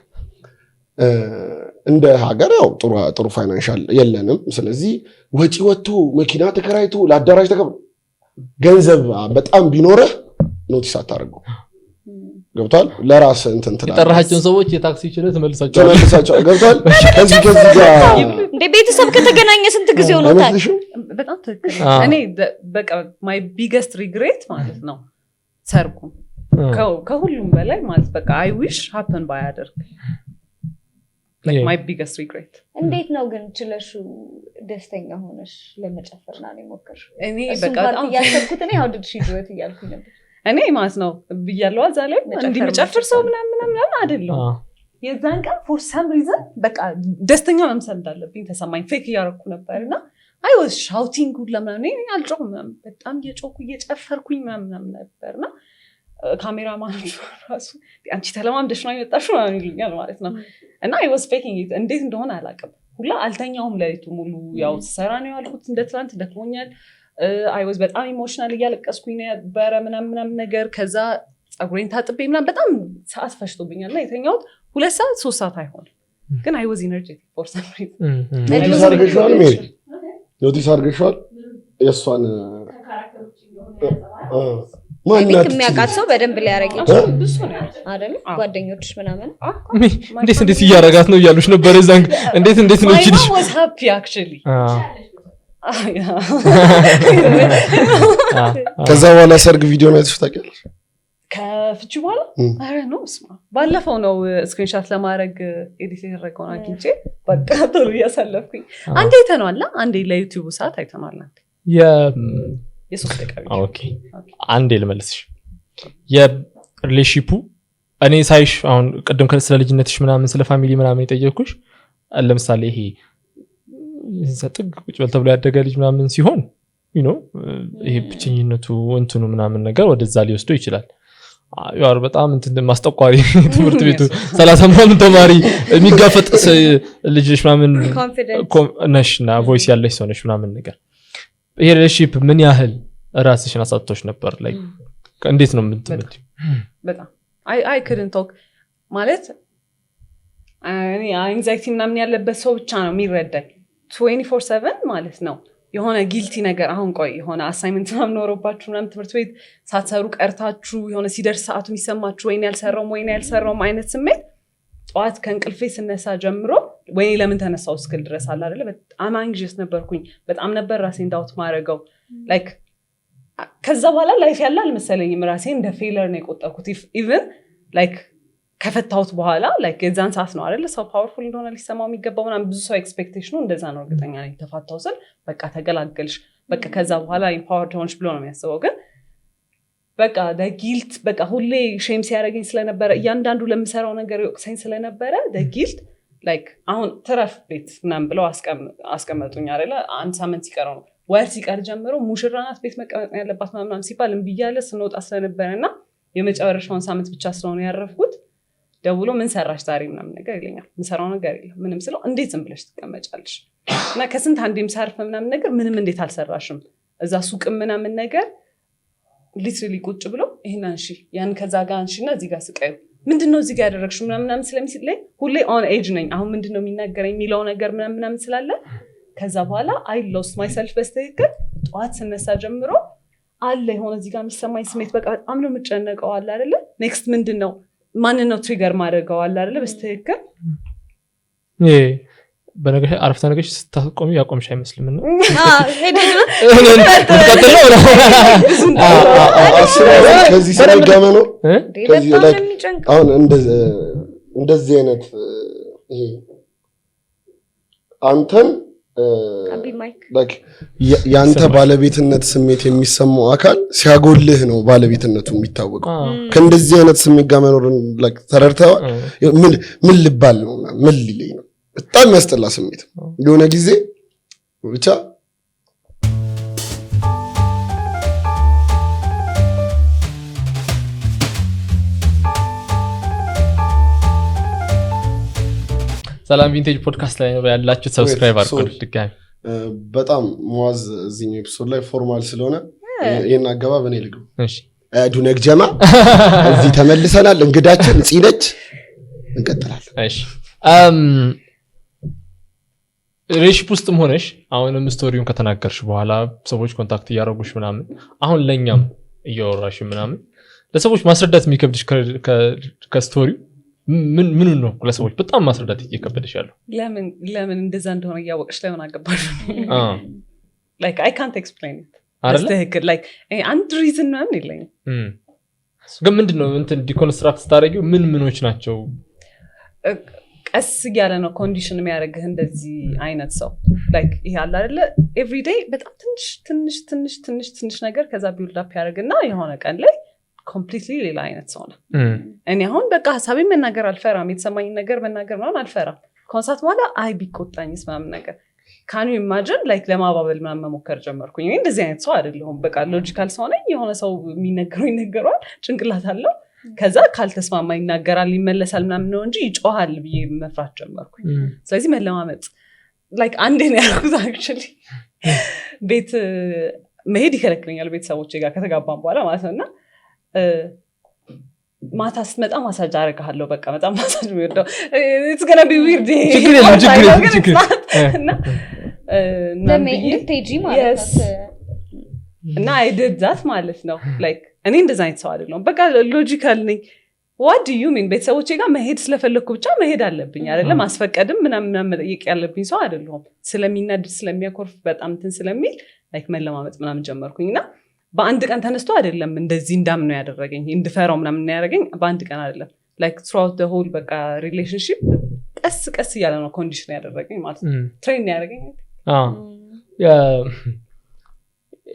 እንደ ሀገር ያው ጥሩ ፋይናንሻል የለንም ስለዚህ ወጪ ወጥቶ መኪና ተከራይቶ ለአዳራሽ ተከብሮ ገንዘብ በጣም ቢኖርህ ኖቲስ አታደርገው ገብቷል ለራስ እንትን ትላለህ የጠራሃቸውን ሰዎች የታክሲ ችለ ተመልሳቸው ገብቷል ከዚህ ጋር እንደ ቤተሰብ ከተገናኘ ስንት ጊዜ ሆኖታል በጣም ትክክል እኔ በቃ my biggest regret ማለት ነው ሰርጉ ከሁሉም በላይ ማለት በቃ I wish happen ባያደርግ like my biggest regret እንዴት ነው ግን ችለሹ ደስተኛ ሆነሽ ለመጨፈርና ነው ሞከርሽ እኔ በቃ በጣም ያሰብኩት እኔ how did she do it እያልኩኝ ነበር እኔ ማለት ነው ብያለሁ አዛለ እንዲመጨፍር ሰው ምናምን አይደለም የዛን ቀን for some reason በቃ ደስተኛ መምሰል እንዳለብኝ ተሰማኝ ፌክ ያረኩ ነበርና I was shouting good ለምናምን እኔ አልጮህም በጣም እየጮኩ እየጨፈርኩኝ ምናምን ነበርና ካሜራማኖች ራሱ አንቺ ተለማምደሽ ነው የመጣሽው ምናምን ይሉኛል ማለት ነው እና I was faking it እንዴት እንደሆነ አላውቅም ሁላ አልተኛውም ለሊቱ ሙሉ ያው ሰራ ነው ያልኩት እንደ ትናንት ደክሞኛል I was በጣም ኢሞሽናል እያለቀስኩኝ ነበረ ምናምን ነገር ከዛ ጸጉሬን ታጥቤ ምናምን በጣም ሰዓት ፈሽቶብኛልና የተኛሁት 2 ሰዓት 3 ሰዓት አይሆን ግን I was energetic for some reason ኖቲስ አድርገሽዋል የእሷን ማንነት የሚያውቃት ሰው በደንብ ሊያረግ ነው አይደል ጓደኞችሽ ምናምን እንዴት እያረጋት ነው እያሉሽ ነበር እዛን እንዴት ነው እቺ I was happy actually ከዛ በኋላ ሰርግ ቪዲዮ ነው ታውቂያለሽ ከፍቺ በኋላ አረ ነው ስማ ባለፈው ነው ስክሪንሾት ለማድረግ ኤዲት ያደረገው አግኝቼ በቃ ቶሎ ያሳለፍኩኝ አንዴ አይተናል አንዴ ለዩቲዩብ ሰዓት አይተናል የሶስት ደቂቃ ኦኬ አንዴ ልመልስሽ የሪሌሽንሺፑ እኔ ሳይሽ አሁን ቀደም ስለ ልጅነትሽ ምናምን ስለ ፋሚሊ ምናምን የጠየቅኩሽ ለምሳሌ ይሄ ዘጥግ ቁጭ በል ተብሎ ያደገ ልጅ ምናምን ሲሆን ይሄ ብቸኝነቱ እንትኑ ምናምን ነገር ወደዛ ሊወስደው ይችላል ያው በጣም እንትን ማስጠቋሪ ትምህርት ቤቱ 30 ምናምን ተማሪ የሚጋፈጥ ልጅሽ ምናምን ነሽና ቮይስ ያለሽ ሰው ነሽ ምናምን ነገር ይሄ ሪሌሽንሺፕ ምን ያህል ራስሽን አሳጥቶሽ ነበር ላይ እንዴት ነው የምትመጪው በጣም I couldn't talk ማለት እኔ አንዛይቲ ምናምን ያለበት ሰው ብቻ ነው የሚረዳኝ 24/7 ማለት ነው የሆነ ጊልቲ ነገር አሁን ቆይ የሆነ አሳይመንት ምናምን ኖሮባችሁ ምናምን ትምህርት ቤት ሳትሰሩ ቀርታችሁ የሆነ ሲደርስ ሰዓቱ የሚሰማችሁ ወይኔ ያልሰራውም አይነት ስሜት ጠዋት ከእንቅልፌ ስነሳ ጀምሮ ወይኔ ለምን ተነሳው እስክል ድረስ አለ አይደለ በጣም አንግጂየስ ነበርኩኝ በጣም ነበር ራሴን ዳውት ማድረገው ላይክ ከዛ በኋላ ላይፍ ያለ አልመሰለኝም ራሴን እንደ ፌለር ነው የቆጠርኩት ኢቭን ላይክ ከፈታሁት በኋላ ላይክ የዛን ሰዓት ነው አይደለ ሰው ፓወርፉል እንደሆነ ሊሰማው የሚገባው ምናምን ብዙ ሰው ኤክስፔክቴሽኑ እንደዛ ነው እርግጠኛ ነኝ ተፋታው ስል በቃ ተገላገልሽ በቃ ከዛ በኋላ ኢምፓወርድ ሆንሽ ብሎ ነው የሚያስበው ግን በቃ ጊልት በቃ ሁሌ ሼም ሲያደርገኝ ስለነበረ እያንዳንዱ ለምሰራው ነገር ይወቅሰኝ ስለነበረ ጊልት ላይክ አሁን ትረፍ ቤት ምናምን ብለው አስቀመጡኝ አይደለ አንድ ሳምንት ሲቀረው ነው ወር ሲቀር ጀምሮ ሙሽራናት ቤት መቀመጥ ያለባት ምናምን ሲባል እምቢ እያለ ስንወጣ ስለነበረና የመጨረሻውን ሳምንት ብቻ ስለሆነ ያረፍኩት ደውሎ ምን ሰራሽ ዛሬ ምናምን ነገር ይለኛል ምን ሰራው ነገር የለም ምንም ስለው እንዴት ዝም ብለሽ ትቀመጫለሽ እና ከስንት አንዴም ሳርፍ ምናምን ነገር ምንም እንዴት አልሰራሽም እዛ ሱቅም ምናምን ነገር ሊትራሊ ቁጭ ብሎ ይሄን አንሺ ያን ከዛ ጋር አንሺና እዚህ ጋር ስቀዩ ምንድነው እዚህ ጋር ያደረግሽው ምናምን ስለሚስለኝ ሁሌ ኦን ኤጅ ነኝ አሁን ምንድነው የሚናገረኝ የሚለው ነገር ምናምን ስላለ ከዛ በኋላ አይ ሎስት ማይሰልፍ በስተክል ጧት ስነሳ ጀምሮ አለ የሆነ እዚህ ጋር የሚሰማኝ ስሜት በቃ በጣም ነው የምጨነቀው አለ አይደለ ኔክስት ምንድነው ማንን ነው ትሪገር ማድረገው አለ አይደለ በስተክል በነገር አረፍተ ነገር ስታቆሚ ያቆምሽ አይመስልም ነው ከዚህ ስለገመ ነው ከዚህ ላይ አሁን እንደዚህ አይነት ይሄ አንተን ያንተ ባለቤትነት ስሜት የሚሰማው አካል ሲያጎልህ ነው ባለቤትነቱ የሚታወቀው ከእንደዚህ አይነት ስሜት ጋር መኖርን ተረድተዋል ምን ልባል ነው ምን ሊለኝ ነው በጣም ያስጠላ ስሜት የሆነ ጊዜ ብቻ ሰላም ቪንቴጅ ፖድካስት ላይ ነው ያላችሁ ሰብስክራይብ አድርጉ ድጋሚ በጣም ሙአዝ እዚህኛው ኤፒሶድ ላይ ፎርማል ስለሆነ ይሄን አገባብ እኔ ልግባ እሺ ዱነክ ጀማ እዚህ ተመልሰናል እንግዳችን ጽነች እንቀጥላለን እሺ ሪሌሽንሺፕ ውስጥም ሆነሽ አሁንም ስቶሪውን ከተናገርሽ በኋላ ሰዎች ኮንታክት እያደረጉሽ ምናምን አሁን ለኛም እያወራሽ ምናምን ለሰዎች ማስረዳት የሚከብድሽ ከስቶሪው ምን ነው ለሰዎች በጣም ማስረዳት እየከበደሽ ያለው ለምን እንደዛ እንደሆነ ያወቅሽ ለምን አገባሽ like I can't explain it like አንድ ሪዝን ምናምን የለኝም ግን ምንድነው እንትን ዲኮንስትራክት ስታደርጊው ምኖች ናቸው ቀስ ያለ ነው ኮንዲሽን የሚያደርግህ እንደዚህ አይነት ሰው like ይሄ አለ አይደለ ኤቭሪ ዴይ በጣም ትንሽ ነገር ከዛ ቢልድ አፕ ያደርግና የሆነ ቀን ላይ ኮምፕሊትሊ ሌላ አይነት ሰው ነው እኔ አሁን በቃ ሐሳቤን መናገር አልፈራም የተሰማኝ ነገር መናገር ምናምን አልፈራም ኮንሰርት ማለት አይ ቢቆጣኝስ ምናምን ነገር ካን ዩ ኢማጂን like ለማባበል ምናምን መሞከር ጀመርኩኝ እኔ እንደዚህ አይነት ሰው አይደለሁም በቃ ሎጂካል ሰው ነኝ የሆነ ሰው የሚነገረው ይነገራል ጭንቅላት አለው ከዛ ካልተስማማ ይናገራል ይመለሳል ምናምን ነው እንጂ ይጮሃል ብዬ መፍራት ጀመርኩኝ ስለዚህ መለማመጥ like አንዴ ነው ያልኩት actually ቤት መሄድ ይከለክለኛል ቤተሰቦቼ ጋር ከተጋባን በኋላ ማለት ነውና ማታ ስትመጣ ማሳጅ አደርግሃለሁ በቃ በጣም ማሳጅ የሚወደው it's gonna be weird ችግር እና I did that ማለት ነው like እኔ እንደዛ አይነት ሰው አይደለሁም በቃ ሎጂካል ነኝ what do you mean ቤተሰቦቼ ጋር መሄድ ስለፈለኩ ብቻ መሄድ አለብኝ አይደለም ማስፈቀድም ምናምን መጠየቅ ያለብኝ ሰው አይደለሁም ስለሚናድድ ስለሚያኮርፍ በጣም እንትን ስለሚል like መለማመጥ ምናምን ጀመርኩኝና በአንድ ቀን ተነስቶ አይደለም እንደዚህ እንዳምነው ያደረገኝ እንድፈራው ምናምን ያደረገኝ በአንድ ቀን አይደለም like throughout the whole በቃ relationship ቀስ እያለ ነው ኮንዲሽን ያደረገኝ ማለት ነው ትሬን ያደረገኝ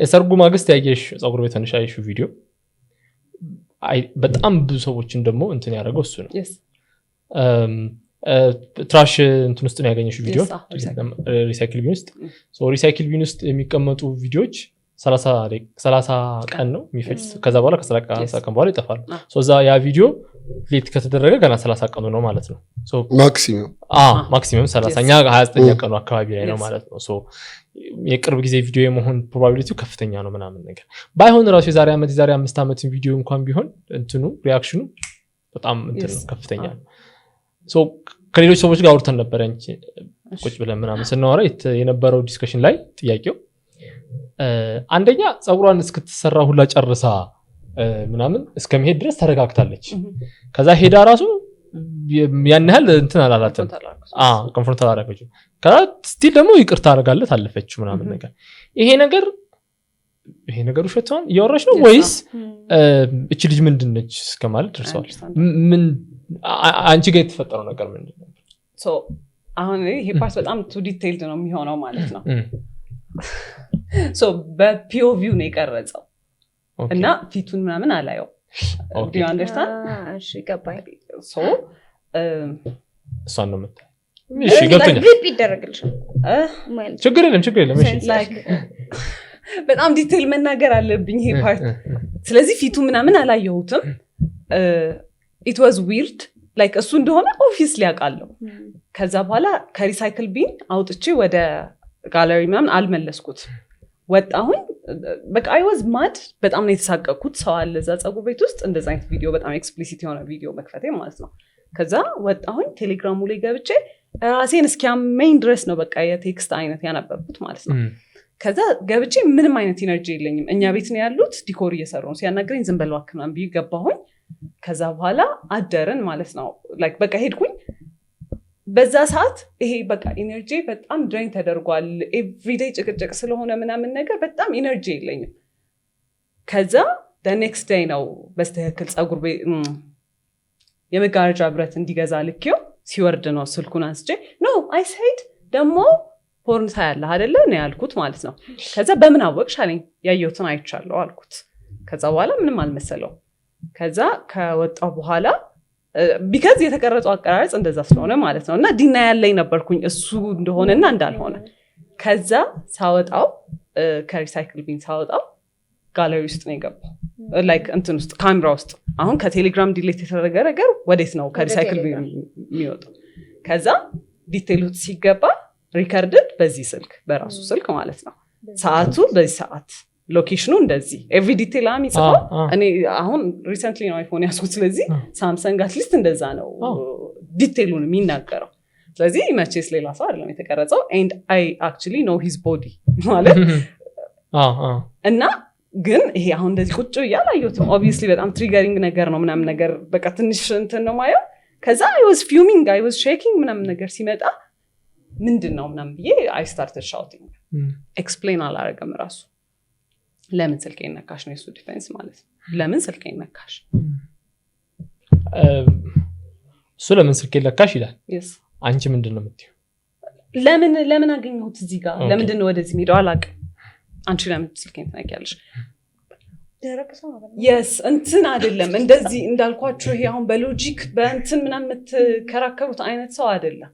የሰርጉ ማግስት ያየሽ ጸጉር ቤት ተነሽ ያየሽው ቪዲዮ በጣም ብዙ ሰዎችን ደግሞ እንትን ያደረገው እሱ ነው ትራሽ እንትን ውስጥ ነው ያገኘሽው ቪዲዮ ሪሳይክል ቢን ውስጥ ሪሳይክል ቢን ውስጥ የሚቀመጡ ቪዲዮዎች 30 ቀን ነው የሚፈጅ ከዛ በኋላ ከ30 ቀን በኋላ ይጠፋሉ ዛ ያ ቪዲዮ ሌት ከተደረገ ገና 30 ቀኑ ነው ማለት ነው ማክሲመም 30ኛ 29ኛ ቀኑ አካባቢ ላይ ነው ማለት ነው የቅርብ ጊዜ ቪዲዮ የመሆን ፕሮባቢሊቲው ከፍተኛ ነው ምናምን ነገር ባይሆን ራሱ የዛሬ 5 ዓመት ቪዲዮ እንኳን ቢሆን እንትኑ ሪአክሽኑ በጣም እንትን ከፍተኛ ነው ከሌሎች ሰዎች ጋር አውርተን ነበር እንጂ ቁጭ ብለን ምናምን ስናወራ የነበረው ዲስከሽን ላይ ጥያቄው አንደኛ ጸጉሯን እስክትሰራ ሁላ ጨርሳ ምናምን እስከመሄድ ድረስ ተረጋግታለች ከዛ ሄዳ ራሱ ያን ያህል እንትን አላላተም ኮንፍሮንት አላደረገችም ከዛ ስቲል ደግሞ ይቅርታ አደረጋለት አለፈች ምናምን ነገር ይሄ ነገር ውሸቷን እያወራች ነው ወይስ እቺ ልጅ ምንድነች እስከማለት ደርሰዋል ምን አንቺ ጋር የተፈጠረው ነገር ምንድነው አሁን ይሄ ፓርት በጣም ቱ ዲቴይልድ ነው የሚሆነው ማለት ነው በፒኦቪው ነው የቀረጸው እና ፊቱን ምናምን አላየው do you understand እሺ ገባኝ እሷን ነው የምታይ እሺ ገብቶኛል ሪፒት ይደረግልሽ ችግር የለም እሺ በጣም ዲቴይል መናገር አለብኝ ይሄ ፓርት ስለዚህ ፊቱ ምናምን አላየሁትም it was weird ላይክ እሱ እንደሆነ ኦብቪየስሊ ያውቃለሁ። ከዛ በኋላ ከሪሳይክል ቢን አውጥቼ ወደ ጋለሪ ምናምን አልመለስኩት ወጣሁኝ። በቃ አይ ዋዝ ማድ በጣም ነው የተሳቀቅኩት። ሰው አለ እዛ ፀጉር ቤት ውስጥ እንደዛ አይነት ቪዲዮ በጣም ኤክስፕሊሲት የሆነ ቪዲዮ መክፈቴ ማለት ነው። ከዛ ወጣሁኝ ቴሌግራሙ ላይ ገብቼ ራሴን እስኪያመኝ ድረስ ነው በቃ የቴክስት አይነት ያነበብኩት ማለት ነው። ከዛ ገብቼ ምንም አይነት ኢነርጂ የለኝም። እኛ ቤት ነው ያሉት ዲኮር እየሰሩ ነው። ሲያናግረኝ ዝም በል እባክህ ምናምን ብዬ ገባሁኝ። ከዛ በኋላ አደርን ማለት ነው። ላይክ በቃ ሄድኩኝ። በዛ ሰዓት ይሄ በቃ ኢነርጂ በጣም ድሬን ተደርጓል። ኤቭሪዴይ ጭቅጭቅ ስለሆነ ምናምን ነገር በጣም ኢነርጂ የለኝም። ከዛ ኔክስት ዴይ ነው በስተክል ፀጉር ቤት የመጋረጃ ብረት እንዲገዛ ልኬው ሲወርድ ነው ስልኩን አንስቼ ኖ አይ ሴድ ደግሞ ፖርን ታያለህ አይደለ ነው ያልኩት ማለት ነው። ከዛ በምን አወቅሽ አለኝ። ያየሁትን አይቻለሁ አልኩት። ከዛ በኋላ ምንም አልመሰለው። ከዛ ከወጣው በኋላ ቢካዝ የተቀረጸው አቀራረጽ እንደዛ ስለሆነ ማለት ነው እና ዲና ያለኝ ነበርኩኝ እሱ እንደሆነና እንዳልሆነ። ከዛ ሳወጣው ከሪሳይክል ቢን ሳወጣው ጋለሪ ውስጥ ነው የገባው። ላይክ እንትን ውስጥ ካሜራ ውስጥ አሁን ከቴሌግራም ዲሌት የተደረገ ነገር ወዴት ነው ከሪሳይክል ቢን የሚወጣው? ከዛ ዲቴል ውስጥ ሲገባ ሪከርድድ በዚህ ስልክ በራሱ ስልክ ማለት ነው። ሰዓቱ በዚህ ሰዓት ሎኬሽኑ እንደዚህ ኤቭሪ ዲቴል ይጽፋል። እኔ አሁን ሪሰንትሊ ነው አይፎን ያስኩት። ስለዚህ ሳምሰንግ አትሊስት እንደዛ ነው ዲቴሉን የሚናገረው። ስለዚህ መቼስ ሌላ ሰው አይደለም የተቀረጸው። ኤንድ አይ አክቹሊ ኖ ሂዝ ቦዲ ማለት እና ግን ይሄ አሁን እንደዚህ ቁጭ ብዬ አላየሁትም። ኦብቪየስሊ በጣም ትሪገሪንግ ነገር ነው ምናምን ነገር በቃ ትንሽ እንትን ነው ማየው። ከዛ አይ ዋዝ ፊውሚንግ አይ ዋዝ ሼኪንግ ምናምን ነገር ሲመጣ ምንድን ነው ምናምን ብዬ አይ ስታርትድ ሻውቲንግ። ኤክስፕሌን አላረገም ራሱ። ለምን ስልኬን ነካሽ ነው የሱ ዲፌንስ ማለት ነው። ለምን ስልኬን ነካሽ? እሱ ለምን ስልኬን ነካሽ ይላል። አንቺ ምንድን ነው የምትይው? ለምን አገኘሁት እዚህ ጋር? ለምንድን ነው ወደዚህ የሚሄደው አላውቅም። አንቺ ለምን ስልኬን ትነኪያለሽ? የስ እንትን አይደለም እንደዚህ እንዳልኳችሁ ይሄ አሁን በሎጂክ በእንትን ምናምን የምትከራከሩት አይነት ሰው አይደለም።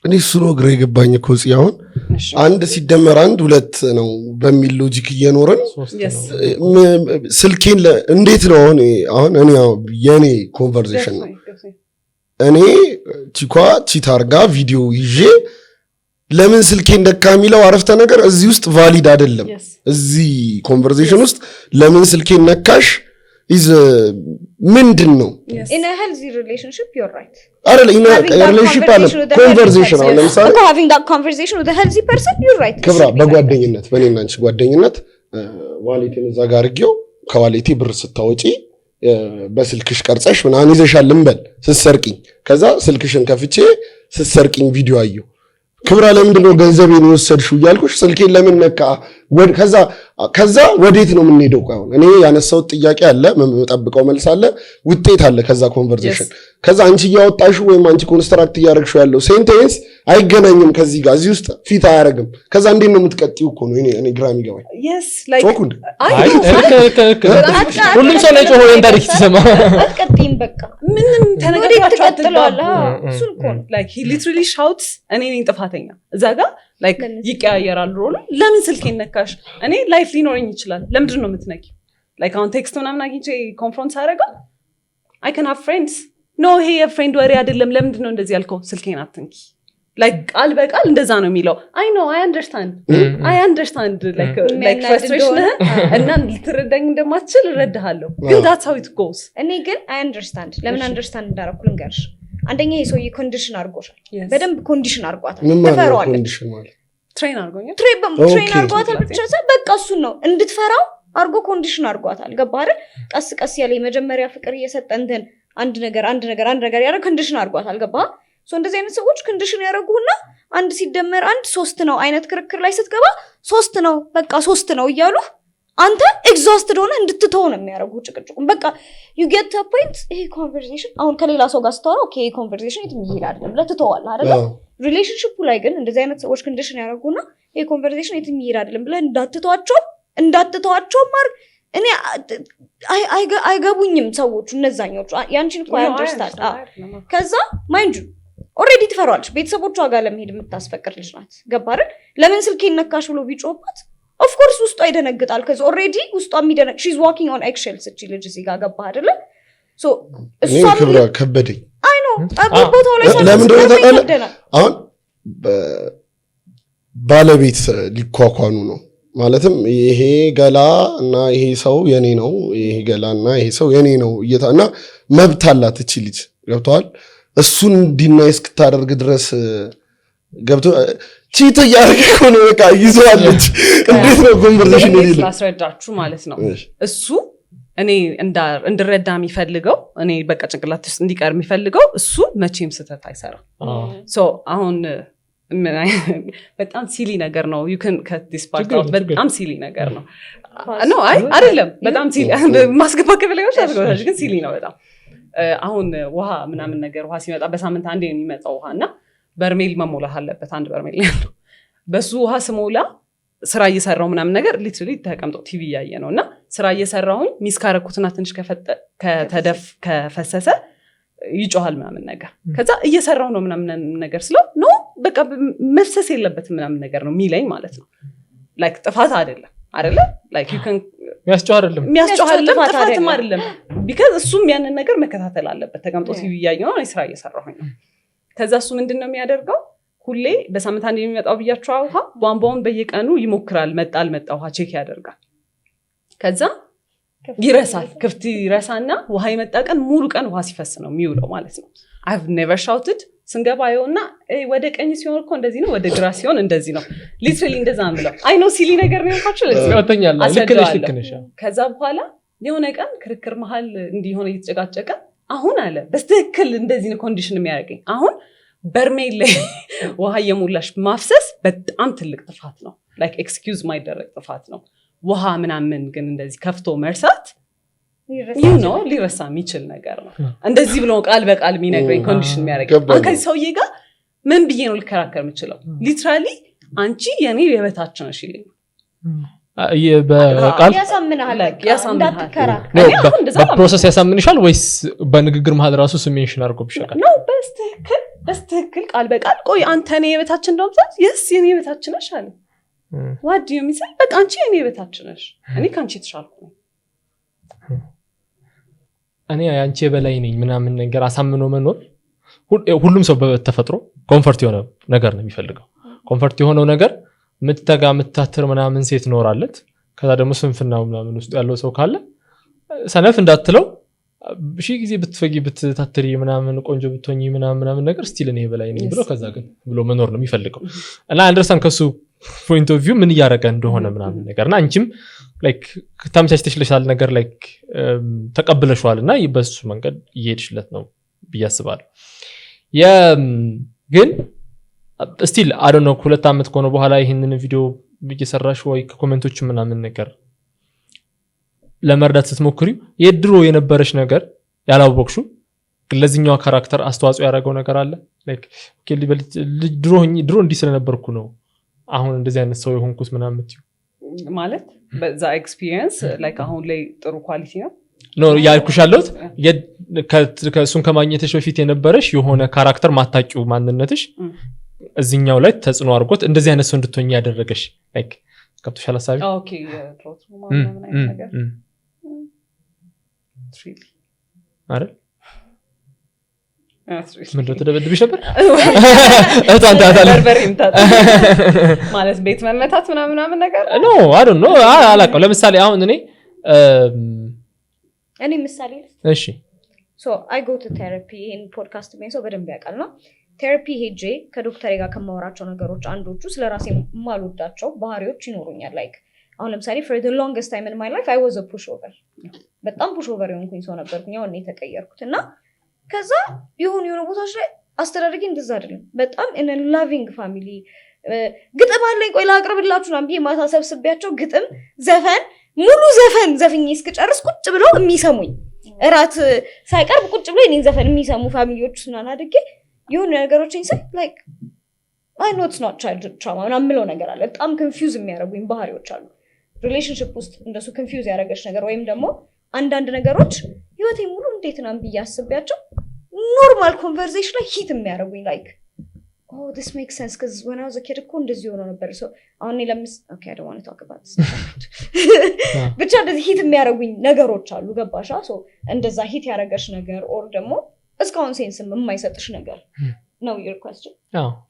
እኔ እሱ ነው ግራ የገባኝ እኮ አሁን አንድ ሲደመር አንድ ሁለት ነው በሚል ሎጂክ እየኖርን ስልኬን እንዴት ነው አሁን እኔ የኔ ኮንቨርሴሽን ነው እኔ ቺኳ ቺታርጋ ቪዲዮ ይዤ ለምን ስልኬን ደካ የሚለው አረፍተ ነገር እዚህ ውስጥ ቫሊድ አይደለም። እዚህ ኮንቨርሴሽን ውስጥ ለምን ስልኬን ነካሽ is ምንድን ነው? in a healthy relationship you're right አይደል? in a relationship አለ conversation አለ ለምሳሌ having that conversation with a healthy person you're right ክብራ በጓደኝነት በእኔና አንቺ ጓደኝነት ዋሌቴን እዛ ጋር አድርጌው ከዋሌቴ ብር ስታወጪ በስልክሽ ቀርጸሽ ምናምን ይዘሻል እንበል ስትሰርቂኝ ከዛ ስልክሽን ከፍቼ ስትሰርቂኝ ቪዲዮ አየሁ ክብራ ለምንድን ነው ገንዘቤን ወሰድሽው እያልኩሽ ስልኬን ለምን ነካ ከዛ ወዴት ነው የምንሄደው? አሁን እኔ ያነሳው ጥያቄ አለ መጠብቀው መልስ አለ ውጤት አለ ከዛ ኮንቨርሴሽን ከዛ አንቺ እያወጣሽው ወይም አንቺ ኮንስትራክት እያደረግሽው ያለው ሴንቴንስ አይገናኝም ከዚህ ጋር እዚህ ውስጥ ፊት አያረግም። ከዛ እንዴት ነው የምትቀጥይው እኮ ነው እኔ ግራ የሚገባኝ። ሁሉም ሰው ላይ ጮሆ እንዳርክ ተሰማ አትቀጥይም በቃ ምንም ተነጋግራችሁ አትጥሏላ እሱ እኮ ነው ላይክ ሂ ሊትራሊ ሻውትስ እኔ ነኝ ጥፋተኛ እዛ ጋር ላይክ ይቀያየራል ሮል። ለምን ስልኬን ነካሽ? እኔ ላይፍ ሊኖረኝ ይችላል ለምንድን ነው የምትነኪው? ላይክ አሁን ቴክስት ምናምን አግኝቼ ኮንፍሮንት አደረገው I can have friends no ይሄ የፍሬንድ ወሬ አይደለም ለምንድን ነው እንደዚህ ያልከው? ስልኬን አትንኪ like ቃል በቃል እንደዛ ነው የሚለው። I know I understand like frustration እና ልትረዳኝ እንደማትችል እረዳሃለሁ ግን that's how it goes። እኔ ግን I understand ለምን understand እንዳደረኩ ልንገርሽ። አንደኛ የሰውዬ ኮንዲሽን አድርጎሻል በደንብ ኮንዲሽን አድርጓታል ተፈራዋለች ትሬን አድርጎኛል ትሬን አድርጓታል ብቻ ሳይሆን በቃ እሱን ነው እንድትፈራው አድርጎ ኮንዲሽን አድርጓታል። ገባህ አይደል? ቀስ ቀስ ያለ የመጀመሪያ ፍቅር እየሰጠ እንትን አንድ ነገር ያደረገ ኮንዲሽን አድርጓታል። ገባህ? ሶ እንደዚህ አይነት ሰዎች ኮንዲሽን ያደርጉና አንድ ሲደመር አንድ 3 ነው አይነት ክርክር ላይ ስትገባ 3 ነው በቃ 3 ነው እያሉ አንተ ኤግዞስትድ ሆነ እንድትተው ነው የሚያደርጉ ጭቅጭቁን። በቃ you get to a point ይሄ ኮንቨርሴሽን አሁን ከሌላ ሰው ጋር ስታወራ ኦኬ ኮንቨርሴሽን የትም ይሄድ አይደለም ብለህ ትተዋለህ አይደል? ሪሌሽንሺፑ ላይ ግን እንደዚህ አይነት ሰዎች ኮንዲሽን ያደርጉና ይሄ ኮንቨርሴሽን የትም ይሄድ አይደለም ብለህ እንዳትተዋቸው ማር እኔ አይገቡኝም ሰዎቹ እነዛኞቹ ያንቺን እኮ አንደርስታንድ ከዛ ማይንድ ኦሬዲ ትፈራለች ቤተሰቦቿ ጋር ለመሄድ የምታስፈቅር ልጅ ናት። ገባ አይደል? ለምን ስልኬን ነካሽ ብሎ ቢጮባት ኦፍ ኮርስ ውስጧ ይደነግጣል። ከዛ ኦሬዲ ውስጧ የሚደነግ she's walking on eggshells እቺ ልጅ እዚህ ጋር ገባ አይደል? ሶ እሷ ክብራ ከበደኝ አይ ኖ ቦታው ላይ ለምን እንደሆነ ታውቃለህ? አሁን ባለቤት ሊኳኳኑ ነው ማለትም ይሄ ገላ እና ይሄ ሰው የኔ ነው፣ ይሄ ገላ እና ይሄ ሰው የኔ ነው እና መብት አላት እቺ ልጅ ገብቷል። እሱን ዲናይ እስክታደርግ ድረስ ገብቶ ቺት እያደረገ ነው በቃ ይዘዋለች። እንዴት ነው ኮንቨርሴሽን ይልል ላስረዳችሁ ማለት ነው። እሱ እኔ እንድረዳ የሚፈልገው እኔ በቃ ጭንቅላት ውስጥ እንዲቀር የሚፈልገው እሱ መቼም ስህተት አይሰራም። ሶ አሁን በጣም ሲሊ ነገር ነው። you can cut this part out በጣም ሲሊ ነገር ነው። ነው አይደለም በጣም ሲሊ ማስገባከብ ላይ ነው ግን ሲሊ ነው በጣም። አሁን ውሃ ምናምን ነገር ውሃ ሲመጣ በሳምንት አንዴ ነው የሚመጣው ውሃና በርሜል መሞላት አለበት። አንድ በርሜል ያለው በሱ ውሃ ስሞላ ስራ እየሰራው ምናምን ነገር ሊትራሊ ተቀምጦ ቲቪ ያየ ነውና ስራ እየሰራሁኝ ሚስ ካረኩትና ትንሽ ከፈሰሰ ይጮሃል ምናምን ነገር ከዛ እየሰራው ነው ምናምን ነገር ስለው ኖ በቃ መፍሰስ የለበትም ምናምን ነገር ነው የሚለኝ ማለት ነው። ላይክ ጥፋት አይደለም ላይክ you can የሚያስጮህ ጥፋትም አይደለም because እሱም ያንን ነገር መከታተል አለበት። ተቀምጦ ቲቪ ያየው ነው ስራ እየሰራሁኝ ነው። ከዛ እሱ ምንድነው የሚያደርገው ሁሌ በሳምንት አንድ የሚመጣው ብያቸው ውሃ ቧንቧውን በየቀኑ ይሞክራል። መጣል ውሃ ቼክ ያደርጋል። ከዛ ይረሳል። ክፍት ይረሳና ውሃ የመጣ ቀን ሙሉ ቀን ውሃ ሲፈስ ነው የሚውለው ማለት ነው። I've never shouted ስንገባ ይኸውና ወደ ቀኝ ሲሆን እኮ እንደዚህ ነው፣ ወደ ግራ ሲሆን እንደዚህ ነው። ሊትራሊ እንደዛ ነው ብለው አይ ኖ ሲሊ ነገር ነው ያልኳችሁ ልክ ነሽ። ከዛ በኋላ የሆነ ቀን ክርክር መሃል እንዲሆነ እየተጨቃጨቀ አሁን አለ በስትክክል እንደዚህ ነው ኮንዲሽን የሚያደርገኝ። አሁን በርሜል ላይ ውሃ የሞላሽ ማፍሰስ በጣም ትልቅ ጥፋት ነው። ላይክ ኤክስኪውዝ ማይደረግ ጥፋት ነው። ውሃ ምናምን ግን እንደዚህ ከፍቶ መርሳት ሊረሳ የሚችል ነገር ነው። እንደዚህ ብሎ ቃል በቃል የሚነግረኝ ኮንዲሽን የሚያደርገኝ ከዚህ ሰውዬ ጋር ምን ብዬ ነው ልከራከር የምችለው? ሊትራሊ አንቺ የኔ የበታች ነሽ ይለኛል። በቃል በፕሮሰስ ያሳምንሻል ወይስ በንግግር መሀል ራሱ ስሜንሽን አድርጎብሻል? ነው በስትክክል ቃል በቃል ቆይ አንተ እኔ የበታች እንደውም የስ የኔ የበታች ነሽ አለ። what do you mean? በቃ አንቺ የኔ የበታች ነሽ፣ እኔ ካንቺ ተሻልኩ ነው። እኔ አንቺ በላይ ነኝ ምናምን ነገር አሳምኖ መኖር ሁሉም ሰው በተፈጥሮ ኮምፎርት የሆነ ነገር ነው የሚፈልገው። ኮምፎርት የሆነው ነገር ምትተጋ ምታትር ምናምን ሴት ኖራለት። ከዛ ደግሞ ስንፍናው ምናምን ውስጥ ያለው ሰው ካለ ሰነፍ እንዳትለው እሺ ጊዜ ብትፈጊ ብትታትሪ ምናምን ቆንጆ ብትሆኚ ምናምን ነገር ስቲል እኔ በላይ ነኝ ብሎ ከዛ ግን ብሎ መኖር ነው የሚፈልገው። እና አንደርስታንድ ከሱ ፖይንት ኦፍ ቪው ምን ያረጋ እንደሆነ ምናምን ነገርና አንቺም ላይክ ተመቻችተሽልሻል ነገር ላይክ ተቀብለሽዋልና በሱ መንገድ እየሄድሽለት ነው ብያስባለሁ። ግን ስቲል አይ ዶንት ኖ 2 አመት ከሆነ በኋላ ይሄንን ቪዲዮ እየሰራሽ ወይ ኮሜንቶች ምናምን ነገር ለመርዳት ስትሞክሪ የድሮ የነበረሽ ነገር ያላወቅሹ ለዚህኛው ካራክተር አስተዋጽኦ ያደረገው ነገር አለ ላይክ ኦኬ ድሮ እንዲህ ስለነበርኩ ነው አሁን እንደዚህ አይነት ሰው የሆንኩት ምናምን ትዩ ማለት በዛ ኤክስፒሪየንስ ላይክ አሁን ላይ ጥሩ ኳሊቲ ነው ነው ያልኩሻለሁት። ከሱን ከማግኘትሽ በፊት የነበረሽ የሆነ ካራክተር ማታቂው ማንነትሽ እዚህኛው ላይ ተጽዕኖ አድርጎት እንደዚህ አይነት ሰው እንድትሆኚ ያደረገሽ ላይክ ከብቶሻል ሐሳቢ ኦኬ ትሮት ማንነት ነገር ትሪሊ አይደል ምን ተደብድብሽ ነበር ማለት ቤት መመታት ምናምን ነገር ኖ አይ ዶንት ኖ አላውቅም። ለምሳሌ አሁን እኔ ምሳሌ እሺ ሶ አይ ጎ ቱ ቴራፒ ኢን ፖድካስት ላይ ሰው በደንብ ያውቃል ነው ቴራፒ ሄጄ ከዶክተሬ ጋር ከማወራቸው ነገሮች አንዶቹ ስለራሴ ማልወዳቸው ባህሪዎች ይኖሩኛል። ላይክ አሁን ለምሳሌ for the longest time in my life I was a pushover በጣም pushover የሆንኩኝ ሰው ነበርኩኝ። አሁን ነው የተቀየርኩትና ከዛ የሆኑ ቦታዎች ላይ አስተዳደጊ እንደዛ አይደለም። በጣም in a loving family ግጥም አለኝ ቆይ ላቅርብላችሁ ነው ብዬ ማታ ሰብስቤያቸው ግጥም ዘፈን ሙሉ ዘፈኝ እስከጨርስ ቁጭ ብለው የሚሰሙኝ እራት ሳይቀርብ ቁጭ ብለው እኔን ዘፈን የሚሰሙ ፋሚሊዎች ስናና አድጌ የሆነ ነገሮችን ሳይ like I know it's not child trauma ምናምን ምለው ነገር አለ። በጣም ኮንፊውዝ የሚያደርጉኝ ባህሪዎች አሉ ሪሌሽንሺፕ ውስጥ እንደሱ ኮንፊውዝ ያደረገሽ ነገር ወይም ደግሞ አንዳንድ ነገሮች ህይወቴ ሙሉ እንዴት ነው ብያስብያቸው ኖርማል ኮንቨርሴሽን ላይ ሂት የሚያደርጉኝ like oh this makes sense because when I was a kid እኮ እንደዚህ ሆኖ ነበር so አሁን okay I don't want to talk about this ብቻ እንደዚህ ሂት የሚያደርጉኝ ነገሮች አሉ ገባሻ? so እንደዛ ሂት ያደረገሽ ነገር or ደግሞ እስካሁን ሴንስም የማይሰጥሽ ነገር ነው your question?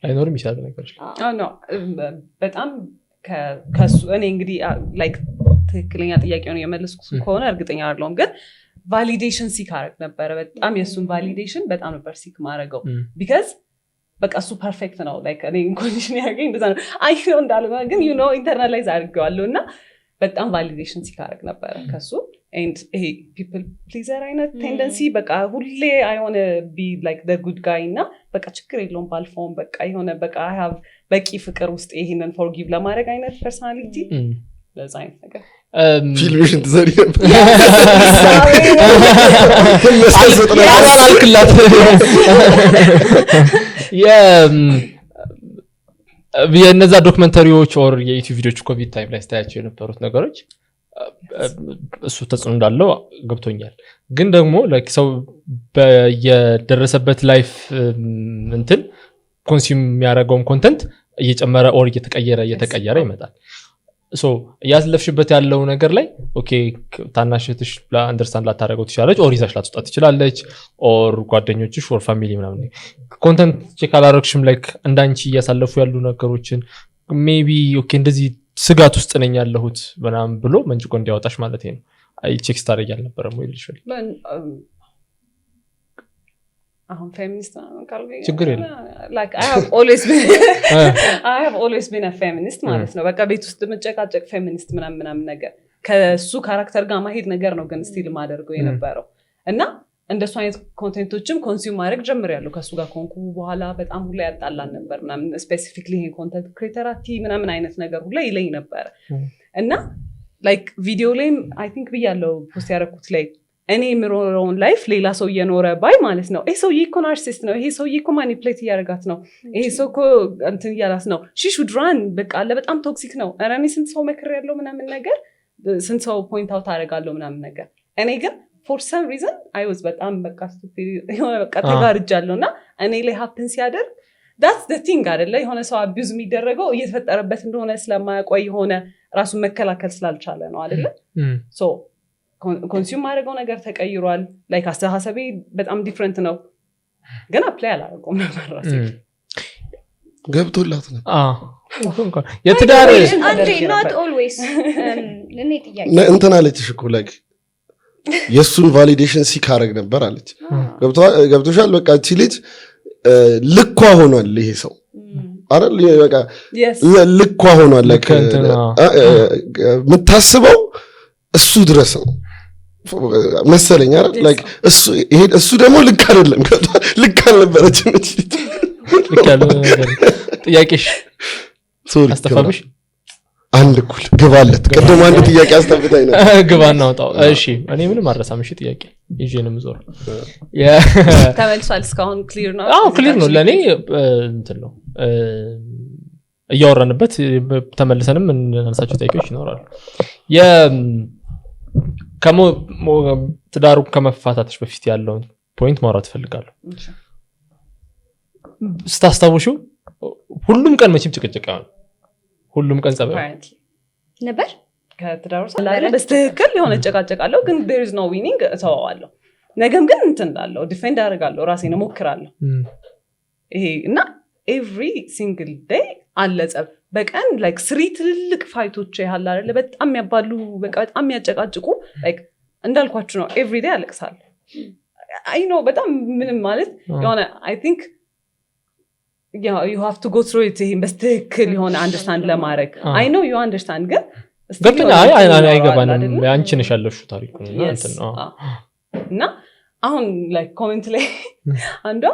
ላይኖርም ይችላል ነገሮች ነው በጣም ከሱ እኔ እንግዲህ ላይክ ትክክለኛ ጥያቄውን የመለስኩት ከሆነ እርግጠኛ አይደለሁም ግን ቫሊዴሽን ሲክ አደረግ ነበረ በጣም የእሱን ቫሊዴሽን በጣም ነበር ሲክ ማድረገው ቢካዝ በቃ እሱ ፐርፌክት ነው ላይክ እኔ ኮንዲሽን ያደርገኝ እንደዛ ነው አይ ነው እንዳለ ግን ዩ ኖ ኢንተርናላይዝ አድርጌዋለሁ እና በጣም ቫሊዴሽን ሲክ አደረግ ነበረ ከሱ and hey people pleaser አይነት ቴንደንሲ በቃ ሁሌ I want to be like the good guy እና በቃ ችግር የለውም ባልፈውም በቃ የሆነ በቃ I have በቂ ፍቅር ውስጥ ይሄንን forgive ለማድረግ አይነት ፐርሰናሊቲ ለዛ አይነት ነገር ፊልምሽን ትሰሪ አልክላት የነዛ ዶክመንተሪዎች ኦር የዩቲዩብ ቪዲዮዎች ኮቪድ ታይም ላይ ስታያቸው የነበሩት ነገሮች እሱ ተጽዕኖ እንዳለው ገብቶኛል ግን ደግሞ ላይክ ሰው በየደረሰበት ላይፍ እንትን ኮንሱም የሚያደርገውን ኮንተንት እየጨመረ ኦር እየተቀየረ ይመጣል ሶ ያስለፍሽበት ያለው ነገር ላይ ኦኬ ታናሽትሽ አንደርስታንድ ላታደርገው ትችላለች ኦር ይዛሽ ላትወጣ ትችላለች ኦር ጓደኞችሽ ኦር ፋሚሊ ምናምን ኮንተንት ቼክ አላረግሽም ላይክ እንዳንቺ እያሳለፉ ያሉ ነገሮችን ሜቢ ኦኬ እንደዚህ ስጋት ውስጥ ነኝ ያለሁት ምናምን ብሎ መንጭቆ እንዲያወጣሽ ማለት ነው አይ ቼክ ስታደርጊ አልነበረም ወይ ልሽል አሁን ፌሚኒስት ችግር የለም like I have always been a feminist ማለት ነው በቃ ቤት ውስጥ መጨቃጨቅ ፌሚኒስት ምናምን ነገር ከሱ ካራክተር ጋር ማሄድ ነገር ነው ግን ስቲል ማደርገው የነበረው እና እንደሱ አይነት ኮንቴንቶችም ኮንሱም ማድረግ ጀምሬያለሁ ከሱ ጋር ኮንኩ በኋላ በጣም ሁላ ያጣላን ነበር ምናምን ስፔሲፊክሊ ይሄ ኮንቴንት ክሬተራቲ ምናምን አይነት ነገር ሁላ ይለኝ ነበር እና ላይክ ቪዲዮ ላይም አይ ቲንክ ብያለሁ ፖስት ያደረኩት ላይ እኔ የምኖረውን ላይፍ ሌላ ሰው እየኖረ ባይ ማለት ነው ይሄ ሰውዬ እኮ ናርሲስት ነው ይሄ ሰውዬ እኮ ማኒፕሌት እያደረጋት ነው ይሄ ሰው እኮ እንትን እያላት ነው ሺ ሹድ ራን በቃ በጣም ቶክሲክ ነው ኧረ እኔ ስንት ሰው መክሬያለሁ ምናምን ነገር ስንት ሰው ፖይንት አውት አደርጋለሁ ምናምን ነገር እኔ ግን for some reason I was በጣም በቃ የሆነ በቃ ተጋርጃለሁ እና እኔ ላይ ሀፕን ሲያደርግ that's the thing አይደለ የሆነ ሰው አቢዩዝ የሚደረገው እየተፈጠረበት እንደሆነ ስለማያቆይ የሆነ ራሱን መከላከል ስላልቻለ ነው አይደለ so ኮንሱም ማድረገው ነገር ተቀይሯል ላይክ አስተሳሰቤ በጣም ዲፍረንት ነው ግን አፕላይ አላደረገውም ነበር ራሴ ገብቶላት ነው የትዳር not always ለኔ ጥያቄ እንትን አለችሽ እኮ ላይክ የሱን ቫሊዴሽን ሲካረግ ነበር አለች ገብቶሻል በቃ እቺ ልጅ ልኳ ሆኗል ይሄ ሰው አይደል በቃ ልኳ ሆኗል ላይክ የምታስበው እሱ ድረስ ነው መሰለኝ አይደል ላይክ እሱ ደግሞ ልክ አይደለም ልክ አልነበረችም እቺ ልክ ያለው ጥያቄሽ ሶሪ አስተፋብሽ አንድ ኩል ግባለት ቀደም አንድ ጥያቄ አስተፍታኝ ነው ግባና ወጣው እሺ እኔ ምንም አረሳም እሺ ጥያቄ ይዤንም ዞር ተመልሷል እስካሁን ክሊር ነው አዎ ክሊር ነው ለኔ እንትን ነው እያወራንበት ተመልሰንም እናነሳቸው ጥያቄዎች ይኖራሉ ትዳሩ ከመፋታትሽ በፊት ያለውን ፖይንት ማውራት ፈልጋለሁ ስታስታውሹ ሁሉም ቀን መቼም ጭቅጭቅ ነው ሁሉም ቀን ጸበል ነበር ከትዳሩ ሰላለ በስተክል የሆነ ጨቃጨቃለሁ ግን there is no winning ተዋዋለሁ ነገም ግን እንትን እንዳለው ዲፌንድ አደርጋለሁ ራሴን እሞክራለሁ ይሄ እና every single day አለጸብ በቀን like 3 ትልልቅ ፋይቶች ያህል አይደለ በጣም ያባሉ በቃ በጣም ያጨቃጭቁ like እንዳልኳችሁ ነው every day አለቅሳለሁ I know በጣም ምንም ማለት የሆነ I think you have to go through it በስተክል የሆነ አንደርስታንድ ለማድረግ I know you understand ግን አይገባንም አንቺ ነሽ ያለሽው ታሪኩ እና አሁን like ኮሜንት ላይ አንዷ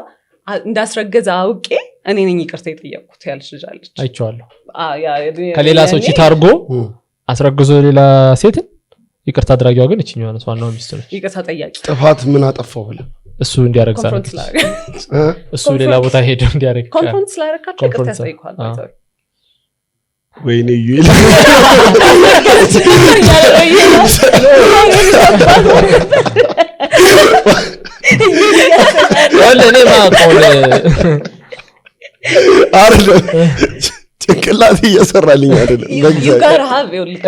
እንዳስረገዘ አውቄ እኔ ነኝ ይቅርታ የጠየቅኩት ያልሽ ልጅ አለች አይቼዋለሁ ከሌላ ሰው ታርጎ አስረግዞ ሌላ ሴትን ይቅርታ አድራጊዋ ግን እቺኛው ነው ዋናው ሚስት ነች ይቅርታ ጠያቂ ጥፋት ምን አጠፋው ብለ እሱ እንዲያረግዛ እሱ ሌላ ቦታ ሄዶ እንዲያረግ ኮንፍሮንት ስላረካቸው ይቅርታ ጠይቋል ወይኔ ይል ወለ እኔ ማቆል አይደለም ጭንቅላት እየሰራልኝ አይደለም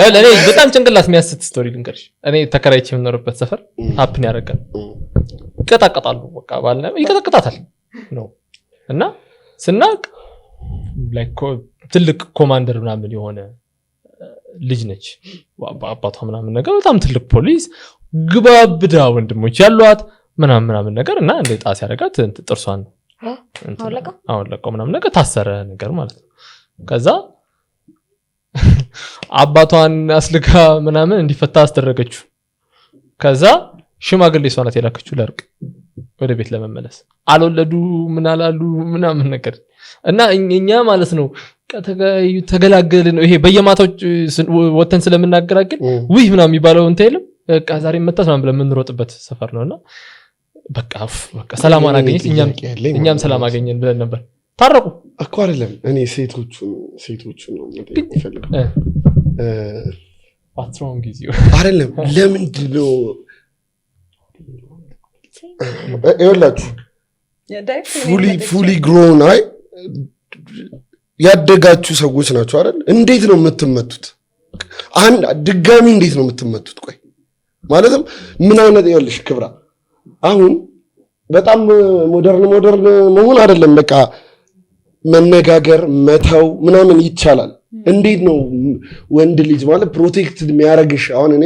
እኔ በጣም ጭንቅላት የሚያስት ስቶሪ ልንገርሽ እኔ ተከራይቼ የምኖርበት ሰፈር ሀፕን ያደርጋል ይቀጣቀጣሉ በቃ ባልና ይቀጣቀጣታል ነው እና ስናቅ ላይክ ትልቅ ኮማንደር ምናምን የሆነ ልጅ ነች አባቷ ምናምን ነገር በጣም ትልቅ ፖሊስ ግባብዳ ወንድሞች ያሏት ምናምን ነገር እና እንደ ጣስ ያደርጋት ጥርሷን አወለቀው ምናምን ነገር ታሰረ ነገር ማለት ነው ከዛ አባቷን አስልካ ምናምን እንዲፈታ አስደረገችው ከዛ ሽማግሌ እሷ ናት የላከችው ለርቅ ወደ ቤት ለመመለስ አልወለዱ ምን አላሉ ምናምን ነገር እና እኛ ማለት ነው ተገላገልን ይሄ በየማታዎች ወተን ስለምናገራግል ውይ ምናምን የሚባለው እንተይልም በቃ ዛሬ መጣስ ምናምን ብለን የምንሮጥበት ሰፈር ነውና በቃ ሰላማን አገኘች እኛም ሰላም አገኘን ብለን ነበር ታረቁ እኮ አይደለም እኔ ሴቶቹን ነው የምፈልገው ፓትሮን ጊዜው አይደለም ለምንድን ነው ይኸውላችሁ ፉሊ ግሮን አይ ያደጋችሁ ሰዎች ናቸው አይደል እንዴት ነው የምትመቱት ድጋሚ እንዴት ነው የምትመቱት ቆይ ማለትም ምን አይነት ይኸውልሽ ክብራ አሁን በጣም ሞደርን መሆን አይደለም በቃ መነጋገር መተው ምናምን ይቻላል እንዴት ነው ወንድ ልጅ ማለት ፕሮቴክትድ የሚያረግሽ አሁን እኔ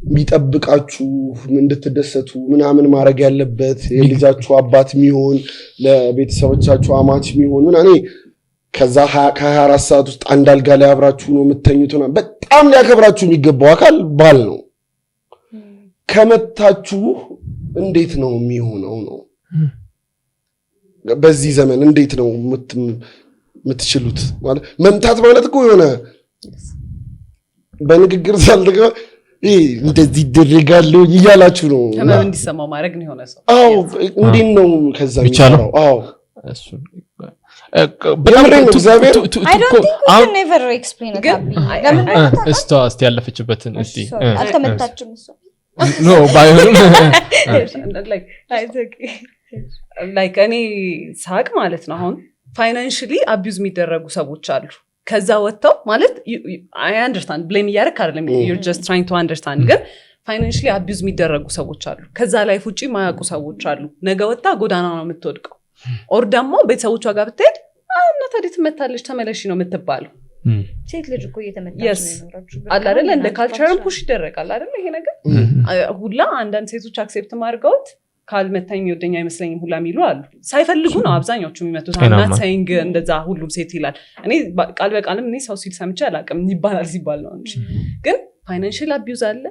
የሚጠብቃችሁ እንድትደሰቱ ምናምን ማድረግ ያለበት የልጃችሁ አባት የሚሆን ለቤተሰቦቻችሁ አማች የሚሆን እኔ ከዛ ከ24 ሰዓት ውስጥ አንድ አልጋ ላይ አብራችሁ ነው የምትተኙት ነው በጣም ሊያከብራችሁ የሚገባው አካል ባል ነው ከመታችሁ እንዴት ነው የሚሆነው ነው በዚህ ዘመን እንዴት ነው የምትችሉት ማለት መምታት ማለት እኮ የሆነ በንግግር ሳልደጋ እንደዚህ ይደረጋል እያላችሁ ነው ህመም እንዲሰማው ማድረግ ነው የሆነ ሰው አዎ እንዴት ነው ከዛ የሚቻለው አዎ እሱ በጣም እግዚአብሔር I don't think we can never explain it ለምን እስቲ ያለፈችበትን እስቲ አልተመታችም እሱ ኖ ባይሆንም ላይክ እኔ ሳቅ ማለት ነው አሁን ፋይናንሽሊ አቢዩዝ የሚደረጉ ሰዎች አሉ ከዛ ወጥተው ማለት I understand blame እያደረክ አይደለም you're just trying to understand ግን ፋይናንሽሊ አቢዩዝ የሚደረጉ ሰዎች አሉ ከዛ ላይፍ ውጪ ማያውቁ ሰዎች አሉ ነገ ወጣ ጎዳና ነው የምትወድቀው ኦር ደግሞ ቤተሰቦቿ ጋር ብትሄድ እና ታዲያ ትመታለች ተመለሽ ነው የምትባለው ሴት ልጅ እኮ እየተመታች ነው የኖረችው አይደል እንደ ካልቸርም ፑሽ ይደረጋል አይደል ይሄ ነገር ሁላ አንዳንድ ሴቶች አክሴፕት ማድርገውት ካልመታኝ የሚወደኝ አይመስለኝም ሁላ የሚሉ አሉ ሳይፈልጉ ነው አብዛኛዎቹ የሚመቱት አናት ሳይንግ እንደዛ ሁሉም ሴት ይላል እኔ ቃል በቃልም እኔ ሰው ሲል ሰምቼ አላውቅም ይባላል ሲባል ነው እንጂ ግን ፋይናንሻል አቢዩዝ አለ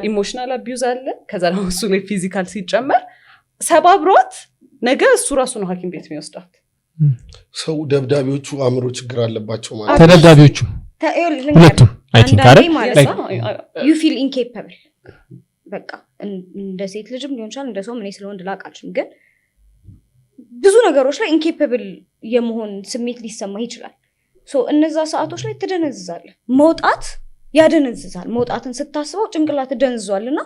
ኢሞሽናል አቢዩዝ አለ ከዛ ደግሞ እሱ ላይ ፊዚካል ሲጨመር ሰባብሯት ነገ እሱ ራሱ ነው ሐኪም ቤት የሚወስዳት ሰው ደብዳቤዎቹ አእምሮ ችግር አለባቸው ማለት ተደብዳቤዎቹ ሁለቱም አይ ቲንክ አረ you feel incapable በቃ እንደ ሴት ልጅም ሊሆን ይችላል እንደ ሰው ምን ስለወንድ ላቃልሽም ግን ብዙ ነገሮች ላይ incapable የመሆን ስሜት ሊሰማ ይችላል ሶ እነዛ ሰዓቶች ላይ ትደነዝዛለህ መውጣት ያደነዝዛል መውጣትን ስታስበው ጭንቅላት ደንዝዟልና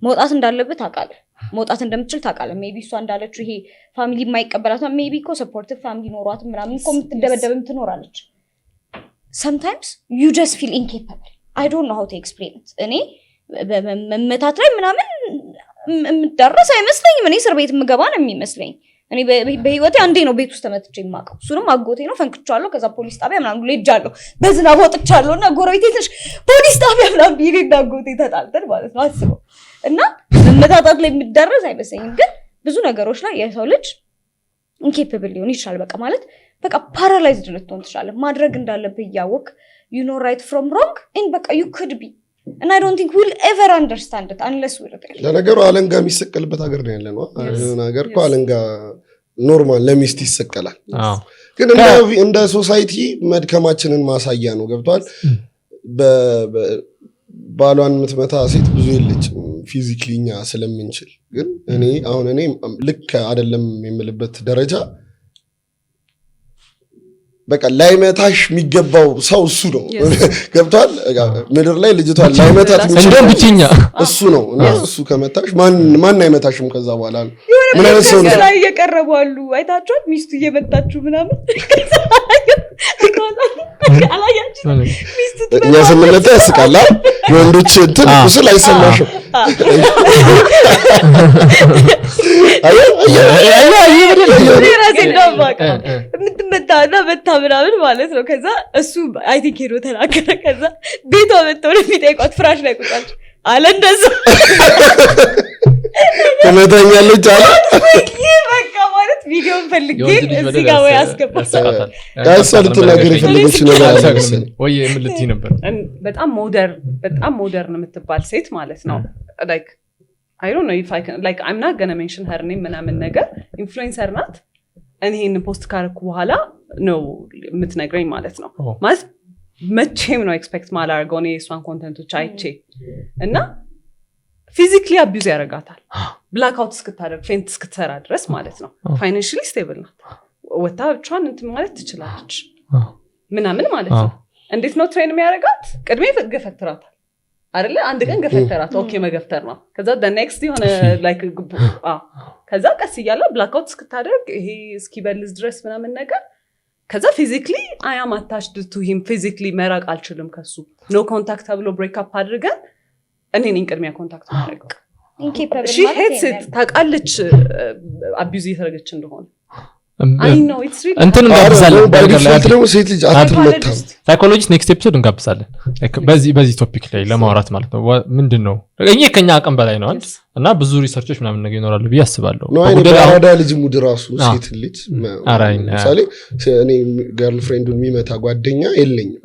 መውጣት እንዳለበት ታውቃለህ መውጣት እንደምትችል ታውቃለህ ሜቢ እሷ እንዳለችው ይሄ ፋሚሊ የማይቀበላት ሜቢ እኮ ሰፖርቲቭ ፋሚሊ ኖሯት ምናምን እኮ የምትደበደብም ትኖራለች sometimes you just feel incapable I don't know how to explain it እኔ በመመታት ላይ ምናምን የምደረስ አይመስለኝም እኔ እስር ቤት የምገባ ነው የሚመስለኝ እኔ በህይወቴ አንዴ ነው ቤት ውስጥ ተመትቼ የማውቀው እሱንም አጎቴ ነው ፈንክቻለሁ ከዛ ፖሊስ ጣቢያ ምናምን ብሎ ሄጃለሁ በዝናብ ወጥቻለሁና ጎረቤቴ ትንሽ ፖሊስ ጣቢያ ምናምን ቢሄድ አጎቴ ተጣልተን ማለት ነው አስበው እና መመታታት ላይ የሚደረስ አይመስለኝም ግን ብዙ ነገሮች ላይ የሰው ልጅ incapable ሊሆን ይችላል በቃ ማለት በቃ paralyzed ልትሆን ትችላለህ ማድረግ እንዳለብህ ያወቅ you know right from wrong and በቃ you could be and I don't think we'll ever understand it unless we're there ለነገሩ አለንጋ የሚሰቀልበት ሀገር ነው ያለነው ነገር እኮ አለንጋ ኖርማል ለሚስት ይሰቀላል ግን እንደ ሶሳይቲ መድከማችንን ማሳያ ነው ገብቷል ባሏን የምትመታ ሴት ብዙ የለችም ፊዚካሊኛ ስለምንችል ግን እኔ ልክ አይደለም የምልበት ደረጃ በቃ ላይመታሽ የሚገባው ሰው እሱ ነው ገብቷል ምድር ላይ ልጅቷን ላይመታት እንደም ብቻኛ እሱ ነው እና እሱ ከመታሽ ማን አይመታሽም ከዛ በኋላ ምን አይነት ሰው ነው ላይ እየቀረቡ አሉ አይታችኋል ሚስቱ እየመታችሁ ምናምን እኛ ስንመጣ ያስቃል የወንዶች እንትን ቁስል አይሰማሽም የምትመታና መታ ምናምን ማለት ነው ከዛ እሱ አይ ቲንክ ሄዶ ተናገረ ከዛ ቤቷ መጥተው ለሚጠይቋት ፍራሽ ላይ ቁጣች አለ እንደዛ ተመታኛለች አለ በቃ ማለት ቪዲዮን ፈልጌ እዚህ ጋር ወይ አስገባታል ያሳልጥ ነገር ይፈልገች ነገር አላሰለ ወይ የምልት ነበር በጣም ሞደርን የምትባል ሴት ማለት ነው like I don't know if I can like I'm not going to mention her name ምናምን ነገር ኢንፍሉዌንሰር ናት እኔ ይሄን ፖስት ካረኩ በኋላ ነው የምትነግረኝ ማለት ነው ማለት መቼም ነው ኤክስፔክት ማላርገው እኔ እሷን ኮንተንቶች አይቼ እና ፊዚካሊ አቢዩዝ ያደርጋታል ብላክ አውት እስክታደርግ ፌንት እስክትሰራ ድረስ ማለት ነው ፋይናንሻሊ ስቴብል ናት ወታ ብቻዋን እንትን ማለት ትችላለች ምናምን ማለት ነው እንዴት ነው ትሬን የሚያደርጋት ቅድሜ ገፈትራታል አይደለ አንድ ቀን ገፈተራት ኦኬ መገፍተር ነው ከዛ the next የሆነ like ከዛ ቀስ እያለ ብላክ አውት እስክታደርግ ይሄ እስኪበልዝ ድረስ ምናምን ነገር ከዛ ፊዚካሊ I am attached to him physically መራቅ አልችልም ከሱ no contact ብሎ break up አድርገን እኔ ነኝ ቅድሚያ ኮንታክት ማድረግ ኢንኬፐብል she hates it ታውቃለች አቢዩዝ እየተደረገች እንደሆነ I know it's really እንትን እንጋብዛለን በዲፎልት ደግሞ ሴት ልጅ አትመታም ሳይኮሎጂስት ኔክስት ኤፒሶድ እንጋብዛለን በዚህ ቶፒክ ላይ ለማውራት ማለት ነው ምንድነው እኛ ከኛ አቅም በላይ ነው እና ብዙ ሪሰርቾች ምናምን ነገር ይኖራሉ ብዬ አስባለሁ ወደ ልጅ ሙድ ራሱ ሴት ልጅ ለምሳሌ እኔ ገርል ፍሬንዱን የሚመታ ጓደኛ የለኝም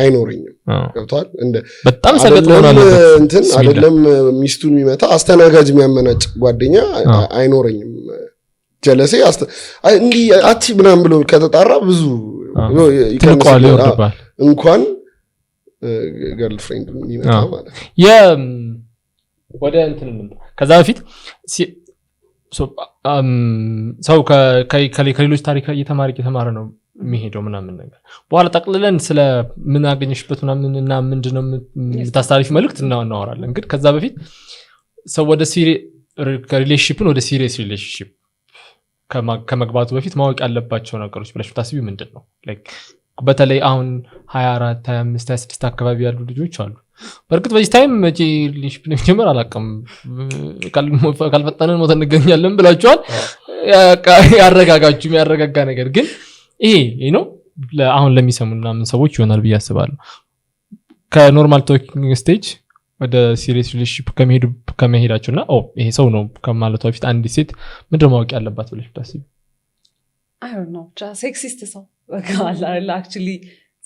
አይኖረኝም ገብቷል እንደ በጣም ሰገጥሎናል እንትን አይደለም ሚስቱን የሚመታ አስተናጋጅ የሚያመናጭ ጓደኛ አይኖረኝም ጀለሴ እንዲ አቲ ምናምን ብሎ ከተጣራ ብዙ ይከንቋል ይወርዳል እንኳን ገርል ፍሬንድ የሚመጣ ማለት ወደ እንትን ከዛ በፊት ሰው ከሌሎች ታሪክ እየተማረ ነው የሚሄደው ምናምን ነገር በኋላ ጠቅልለን ስለ ምን አገኘሽበት ምናምንና ምንድነው የምታስተላልፊ መልእክት እናወራለን ግን ከዛ በፊት ሰው ወደ ሪሌሽንሺፕን ወደ ሲሪየስ ሪሌሽንሺፕ ከመግባቱ በፊት ማወቅ ያለባቸው ነገሮች ብለሽ ታስቢ ምንድነው ላይክ በተለይ አሁን 24 25 26 አካባቢ ያሉ ልጆች አሉ በርግጥ በዚህ ታይም መቼ ሪሌሽንሺፕ ለመጀመር አላቀም ካልፈጠነን ሞተ እንገኛለን ብላችኋል ያረጋጋችሁ ያረጋጋ ነገር ግን ይሄ ነው አሁን ለሚሰሙና ምን ሰዎች ይሆናል ብዬ አስባለሁ ከኖርማል ቶኪንግ ስቴጅ ወደ ሲሪየስ ሪሌሽንሺፕ ከመሄዳቸውና ይሄ ሰው ነው ከማለቷ በፊት አንድ ሴት ምንድነው ማወቅ ያለባት ብለሽ ታስቢ I don't know just sexist ሰው በቃ actually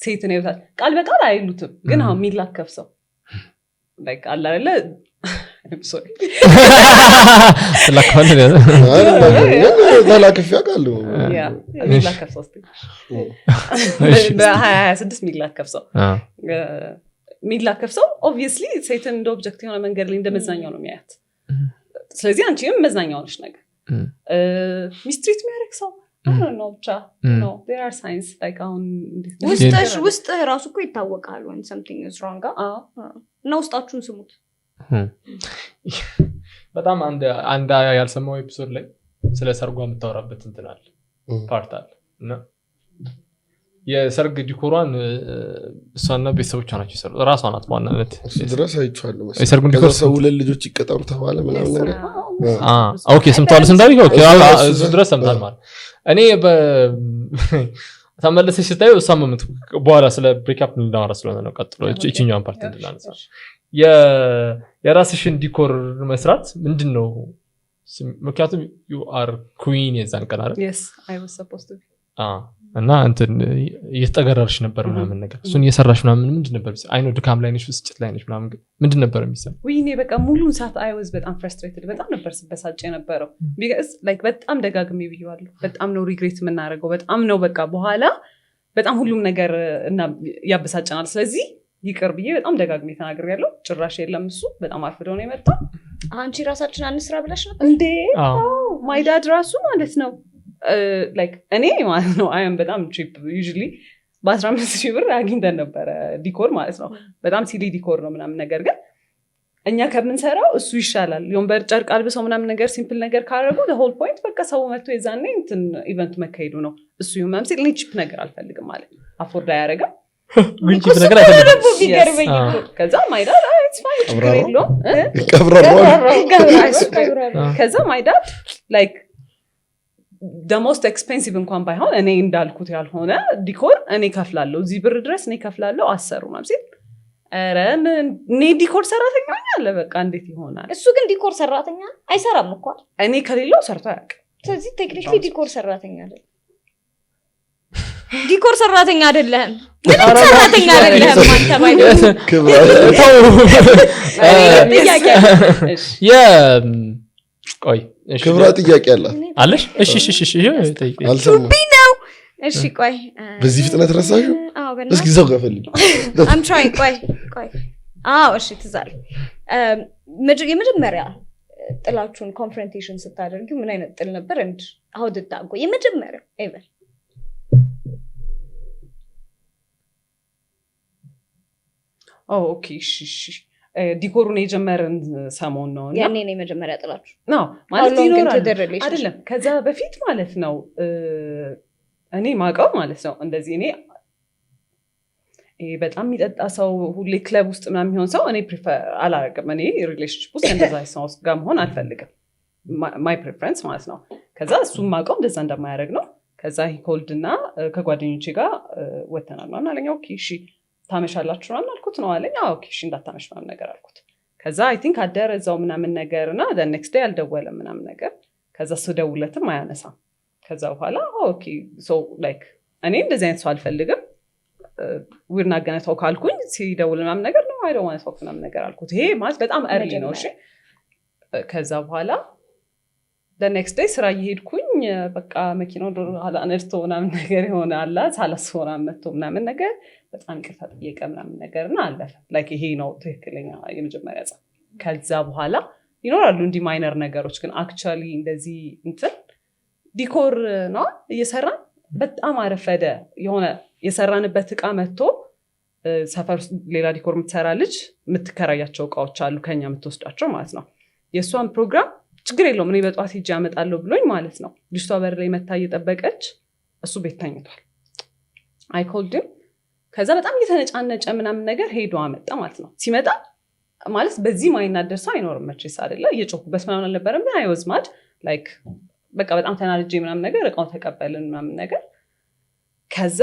ሴት ነው ይላል ቃል በቃል አይሉትም ግን አሁን የሚላከፍ ሰው like አላ አይደለ I'm sorry ተላከፍ ያውቃሉ የሚላከፍ ሰው በ26 የሚላከፍ ሰው ሚላከፍ ሰው obviously ሴትን እንደ ኦብጀክት የሆነ መንገድ ላይ እንደመዝናኛው ነው የሚያያት ስለዚህ አንቺም መዝናኛው ነሽ ነገር ሚስትሪት የሚያደርግ ሰው I don't know ብቻ no there are signs like አሁን ውስጥ ራሱ እኮ ይታወቃል when something is wrong እና ውስጣችሁን ስሙት በጣም አንድ ያልሰማው ኤፒሶድ ላይ ስለ ሰርጓ የምታወራበት እንትን አለ ፓርት አለ እና የሰርግ ዲኮሯን እሷና ቤተሰቦቿ ናቸው ይሰሩ ራሷ ናት በዋናነት ድረስ አይቻለሁ መሰለኝ የሰርጉን ዲኮር ሰው ልጆች ይቀጠሩ ተባለ ምናምን ነገር ኦኬ ሰምታለህ እንዳልኩ ኦኬ እሱ ድረስ ሰምታል ማለት እኔ ተመለሰች ስታዩ እሷም በኋላ ስለ ብሬክ አፕ እንዳወራ ስለሆነ ነው ቀጥሎ እቺኛውን ፓርት እንድናነሳ የራስሽን ዲኮር መስራት ምንድነው ምክንያቱም you are queen የዛን ቀን አይደል yes I was supposed to እና እንትን እየተጠገረርሽ ነበር ምናምን ነገር እሱን እየሰራሽ ምናምን ምንድን ነበር አይኖ ድካም ላይ ነሽ ውስጥ ላይ ነሽ ምናምን ምንድን ነበር የሚሰማው ወይኔ በቃ ሙሉን ሰዓት I was በጣም frustrated በጣም ነበር ስበሳጭ የነበረው because like በጣም ደጋግሜ ብየዋለሁ በጣም ነው ሪግሬት የምናደርገው በጣም ነው በቃ በኋላ በጣም ሁሉም ነገር እና ያበሳጨናል ስለዚህ ይቅር ብዬ በጣም ደጋግሜ ተናግሬያለሁ ጭራሽ የለም እሱ በጣም አርፍዶ ነው የመጣው አንቺ ራሳችን አንስራ ብለሽ ነበር እንዴ my dad ራሱ ማለት ነው like እኔ ማለት ነው I am በጣም cheap usually በ15,000 ብር አግኝተን ነበር ዲኮር ማለት ነው በጣም ሲሊ ዲኮር ነው ምናምን ነገር ግን እኛ ከምንሰራው እሱ ይሻላል የወንበር ጨርቅ አልብሰው ምናምን ነገር ሲምፕል ነገር ካደረጉ the whole point በቃ ሰው መጥቶ የዛኔ እንትን ኢቨንት መካሄዱ ነው እሱ መምሰል እኔ ቺፕ ነገር አልፈልግም ማለት አፎርድ አያደርግም ጉንጭ ነገር አይፈልግም ቢገርመኝ እኮ ከዛ ማይ ዳድ ኢትስ ፋይን ችግር የለውም ከዛ ማይ ዳድ ላይክ the most expensive እንኳን ባይሆን እኔ እንዳልኩት ያልሆነ ዲኮር እኔ ከፍላለሁ እዚህ ብር ድረስ እኔ ከፍላለሁ አሰሩ ማለት ሲል ኧረ እኔ ዲኮር ሰራተኛ አለ በቃ እንዴት ይሆናል እሱ ግን ዲኮር ሰራተኛ አይሰራም እኮ እኔ ከሌለው ሰርቶ አያውቅም ስለዚህ ቴክኒካሊ ዲኮር ሰራተኛ አይደለም ዲኮር ሰራተኛ አይደለም ምንም ሰራተኛ አይደለም አንተ ባይደል ቆይ ክብራ ጥያቄ አለሽ እሺ እሺ እሺ አልሰማም እሺ ቆይ በዚህ ፍጥነት ረሳሽው እስኪ ዘው ገፈልኝ I'm trying ቆይ እሺ ትዛል የመጀመሪያ ጥላችሁን ኮንፍሮንቴሽን ስታደርጉ ምን አይነት ጥል ነበር እንድ how did that go የመጀመሪያ ever ኦኬ እሺ ዲኮሩን የጀመረን ሰሞን ነው እና ያኔ ነው የመጀመሪያ ጥላችሁ ነው ማለት ይኖራል አይደለም ከዛ በፊት ማለት ነው እኔ ማቀው ማለት ነው እንደዚህ እኔ በጣም የሚጠጣ ሰው ሁሌ ክለብ ውስጥ ምናምን የሚሆን ሰው እኔ ፕሪፈር አላረግም እኔ ሪሌሽንሺፕ ውስጥ እንደዛ ሰው ጋር መሆን አልፈልግም ማይ ፕሪፈረንስ ማለት ነው ከዛ እሱም ማቀው እንደዛ እንደማያደርግ ነው ከዛ ሂኮልድና ከጓደኞቼ ጋር ወተናል ማለት አለኝ ኦኬ እሺ ታመሻላችሁ ምናምን አልኩት ነው አለኝ ኦኬ እሺ እንዳታመሽ ምናምን ነገር አልኩት ከዛ አይ ቲንክ አደረ እዛው ምናምን ነገርና the next day አልደወለም ምናምን ነገር ከዛ ስደውለትም አያነሳም ከዛ በኋላ ኦኬ ሶ ላይክ እኔ እንደዚህ አይነት ሰው አልፈልግም we're not going to talk ካልኩኝ ሲደውል ምናምን ነገር ነው I don't want to talk ምናምን ነገር አልኩት ይሄ ማለት በጣም early ነው እሺ ከዛ በኋላ the next day ስራ እየሄድኩኝ በቃ መኪናው ኋላ ነድቶ ምናምን ነገር የሆነ አላ ሳላስሆና መጥቶ ምናምን ነገር በጣም ይቅርታ ጠየቀ ምናምን ነገርና አለፈ ላይክ ይሄ ነው ትክክለኛ የመጀመሪያ ጻፍ ከዛ በኋላ ይኖራሉ እንዲህ ማይነር ነገሮች ግን actually እንደዚህ እንትን ዲኮር ነው እየሰራን በጣም አረፈደ የሆነ የሰራንበት እቃ መጥቶ ሰፈር ሌላ ዲኮር የምትሰራ ልጅ የምትከራያቸው እቃዎች አሉ ከኛ የምትወስዳቸው ማለት ነው የእሷን ፕሮግራም ችግር የለውም እኔ በጠዋት ሂጅ አመጣለሁ ብሎኝ ማለት ነው ልጅቷ በር ላይ መታ እየጠበቀች እሱ ቤት ተኝቷል አይ ኮልድ ከዛ በጣም እየተነጫነጨ ምናምን ነገር ሄዶ አመጣ ማለት ነው ሲመጣ ማለት በዚህ ማይናደር ሰው አይኖርም መቼስ አይደለ እየጮኩበት ምናምን አልነበረም ግን አይወዝ ማድ ላይክ በቃ በጣም ተናድጄ ምናምን ነገር እቃውን ተቀበልን ምናምን ነገር ከዛ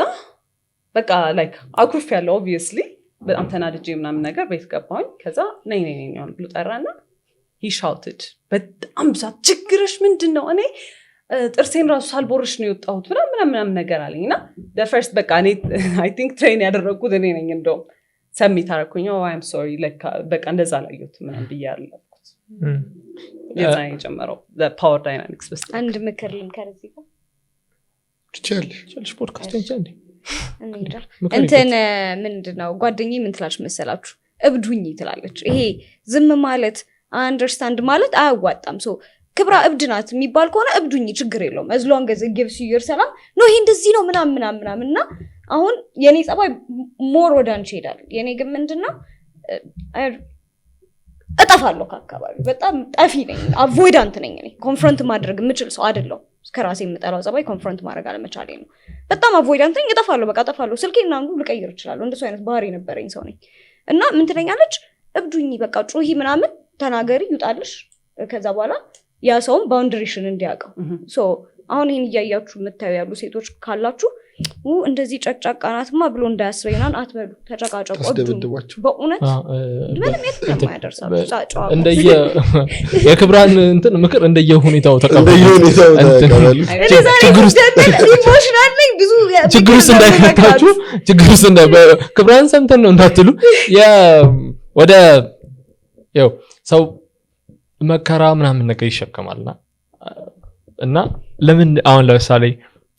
በቃ ላይክ አኩርፍ ያለው obviously በጣም ተናድጄ ምናምን ነገር ቤት ገባሁኝ ከዛ ነይ ብሎ ጠራና he shouted በጣም ብዛት ችግርሽ ምንድነው እኔ ጥርሴን ራሱ ሳልቦርሽ ነው የወጣሁት ምናምን ነገር አለኝና the first በቃ እኔ I think train ያደረኩት እኔ ነኝ እንደውም ሰሚት አደረኩኝ I'm sorry like በቃ እንደዛ ላየሁት ምናምን ብያለሁ የዛ የጀመረው the power dynamics ውስጥ አንድ ምክር ልንከር እዚህ ጋር ትችያለሽ ፖድካስት እንጂ እንትን ምንድነው ጓደኛዬ ምን ትላለች መሰላችሁ እብዱኝ ትላለች ይሄ ዝም ማለት አንደርስታንድ ማለት አያዋጣም ሶ ክብራ እብድ ናት የሚባል ከሆነ እብዱኝ ችግር የለውም as long as it gives you your ሰላም ነው ይሄ እንደዚህ ነው ምናምንና አሁን የኔ ጸባይ ሞር ወደ አንቺ ሄዳል የኔ ግን ምንድነው እጠፋለሁ ከአካባቢ በጣም ጠፊ ነኝ አቮይዳንት ነኝ እኔ ኮንፍሮንት ማድረግ የምችል ሰው አይደለም ከራሴ የምጠላው ጸባይ ኮንፍሮንት ማድረግ አለመቻሌ ነው በጣም አቮይዳንት ነኝ እጠፋለሁ በቃ እጠፋለሁ ስልኬን ምናምን ልቀይር እችላለሁ እንደሱ አይነት ባህሪ ነበረኝ ሰው ነኝ እና ምን ትለኛለች እብዱኝ በቃ ጩሂ ምናምን ተናገሪ ይውጣልሽ ከዛ በኋላ ያ ሰውም ባውንደሪሽን እንዲያውቀው ሶ አሁን ይሄን እያያችሁ የምታዩ ያሉ ሴቶች ካላችሁ እንደዚህ ጨቅጫቃ ናትማ ብሎ እንዳያስበይናን አትበሉ ተጨቃጨቁ በእውነት ምንም የማያደርሳችሁ ጫጫው እንደየ የክብራን እንትን ምክር እንደየ ሁኔታው ተቀበሉ ኢሞሽናል ነኝ ብዙ ችግር ውስጥ እንዳይከታችሁ ችግር ውስጥ ክብራን ሰምተን ነው እንዳትሉ ወደ ያው ሰው መከራ ምናምን ነገር ይሸከማልና እና ለምን አሁን ለምሳሌ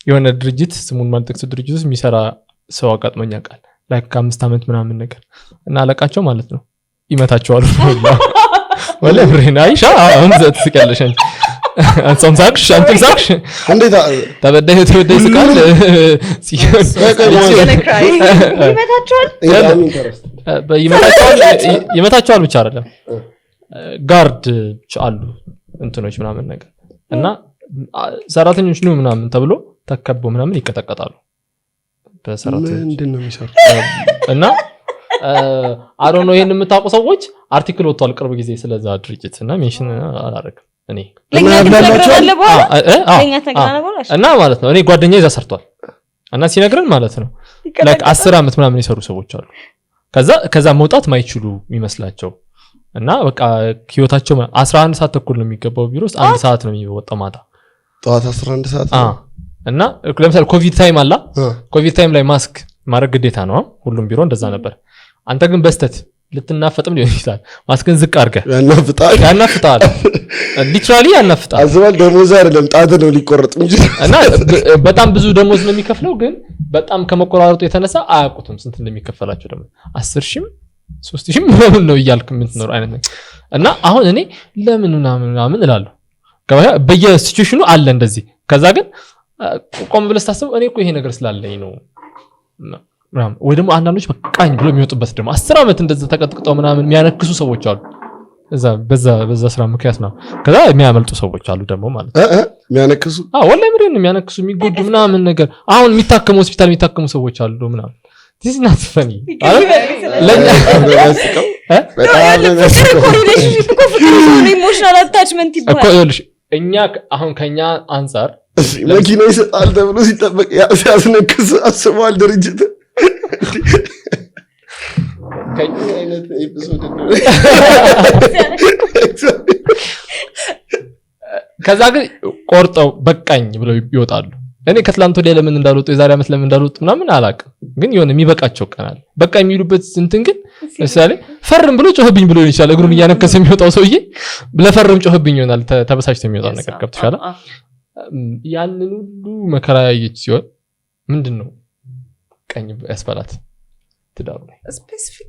የሆነ ድርጅት ስሙን ማንጠቅስ ድርጅት ውስጥ የሚሰራ ሰው አጋጥሞኛ ቃል ላይክ 5 አመት ምናምን ነገር እና አለቃቸው ማለት ነው ይመታቸዋል ወለ ብሬና አይሻ አሁን ዘትስቀለሽ አንተም ሳክሽ እንዴት ተበደይ ስቃል ይመታቸዋል ብቻ አይደለም ጋርድ አሉ እንትኖች ምናምን ነገር እና ሰራተኞች ነው ምናምን ተብሎ ተከቦ ምናምን ይቀጠቀጣሉ በሰራተኞች ምንድን ነው የሚሰሩት? እና አይ ዶንት ኖ ይሄን የምታውቁ ሰዎች አርቲክል ወጥቷል ቅርብ ጊዜ ስለዛ ድርጅት እና ሜንሽን አላደረግም እኔ እና ማለት ነው እኔ ጓደኛዬ እዛ ሰርቷል እና ሲነግረን ማለት ነው ላይክ 10 አመት ምናምን የሰሩ ሰዎች አሉ ከዛ መውጣት ማይችሉ ይመስላቸው እና በቃ ህይወታቸው 11 ሰዓት ተኩል ነው የሚገባው ቢሮ ውስጥ 1 ሰዓት ነው የሚወጣው ማታ ጠዋት 11 ሰዓት እና ለምሳሌ ኮቪድ ታይም አላ ኮቪድ ታይም ላይ ማስክ ማድረግ ግዴታ ነው ሁሉም ቢሮ እንደዛ ነበር አንተ ግን በስተት ልትናፈጥም ሊሆን ይችላል ማስክን ዝቅ አድርገህ ያናፍጣል ሊትራሊ ያናፍጣል አዝባል ደሞዝ አይደለም ጣት ነው ሊቆረጥ እንጂ እና በጣም ብዙ ደሞዝ ነው የሚከፍለው ግን በጣም ከመቆራረጡ የተነሳ አያውቁትም ስንት እንደሚከፈላቸው ደግሞ 10,000 3,000 ምናምን ነው እያልክ የምትኖር አይነት ነገር እና አሁን እኔ ለምን ምናምን እላለሁ በየሲቹዌሽኑ አለ እንደዚህ ከዛ ግን ቆም ብለህ ስታስበው እኔ እኮ ይሄ ነገር ስላለኝ ነው ወይ ደግሞ አንዳንዶች በቃኝ ብሎ የሚወጡበት ደግሞ 10 አመት እንደዛ ተቀጥቅጠው ምናምን የሚያነክሱ ሰዎች አሉ እዛ በዛ ስራ ምክንያት ነው ከዛ የሚያመልጡ ሰዎች አሉ ደግሞ ማለት ነው የሚያነክሱ ወላሂ ምንድን ነው የሚያነክሱ የሚጎዱ ምናምን ነገር አሁን የሚታከሙ ሆስፒታል የሚታከሙ ሰዎች አሉ ምናምን this is not funny ኢሞሽናል አታችመንት ይባላል እኛ አሁን ከኛ አንፃር መኪና ይሰጣል ተብሎ ሲጠበቅ ሲያስነክስ አስበዋል ድርጅት ከኛ አይነት ኤፒሶድ ከዛ ግን ቆርጠው በቃኝ ብለው ይወጣሉ እኔ ከትላንት ወዲያ ለምን እንዳልወጡ የዛሬ አመት ለምን እንዳልወጡ ምናምን አላውቅም ግን የሆነ የሚበቃቸው ቀናል በቃ የሚሉበት እንትን ግን ለምሳሌ ፈርም ብሎ ጮህብኝ ብሎ ይችላል እግሩን እያነከሰ የሚወጣው ሰውዬ ለፈርም ጮህብኝ ይሆናል ተበሳጭቶ የሚወጣው ነገር ገብቶሻል ያንን ሁሉ መከራ ያየች ሲሆን ምንድነው ቀኝ ያስፈላት ትዳሩ ላይ ስፔሲፊክ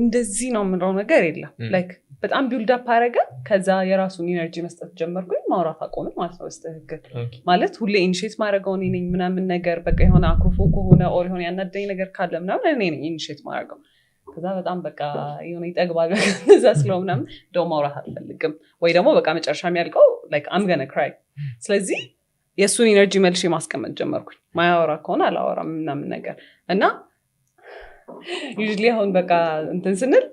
እንደዚህ ነው የምለው ነገር የለም ላይክ በጣም ቢልድ አፕ አረገ ከዛ የራሱን ኢነርጂ መስጠት ጀመርኩኝ ማውራት አቆመ ማለት ነው በስተክክል ማለት ሁሌ ኢኒሺየት ማድረገው እኔ ነኝ ምናምን ነገር በቃ የሆነ አኩርፎ ከሆነ ኦር የሆነ ያናደኝ ነገር ካለ ምናምን እኔ ነኝ ኢኒሺየት ማድረገው ከዛ በጣም በቃ የሆነ ይጠግባል እዛ ስለው ምናምን ደው ማውራት አልፈልግም ወይ ደግሞ በቃ መጨረሻ የሚያልቀው ላይክ አም ገና ክራይ ስለዚህ የሱን ኢነርጂ መልሼ ማስቀመጥ ጀመርኩኝ ማያወራ ከሆነ አላወራም ምናምን ነገር እና ዩዥሊ አሁን በቃ እንትን ስንል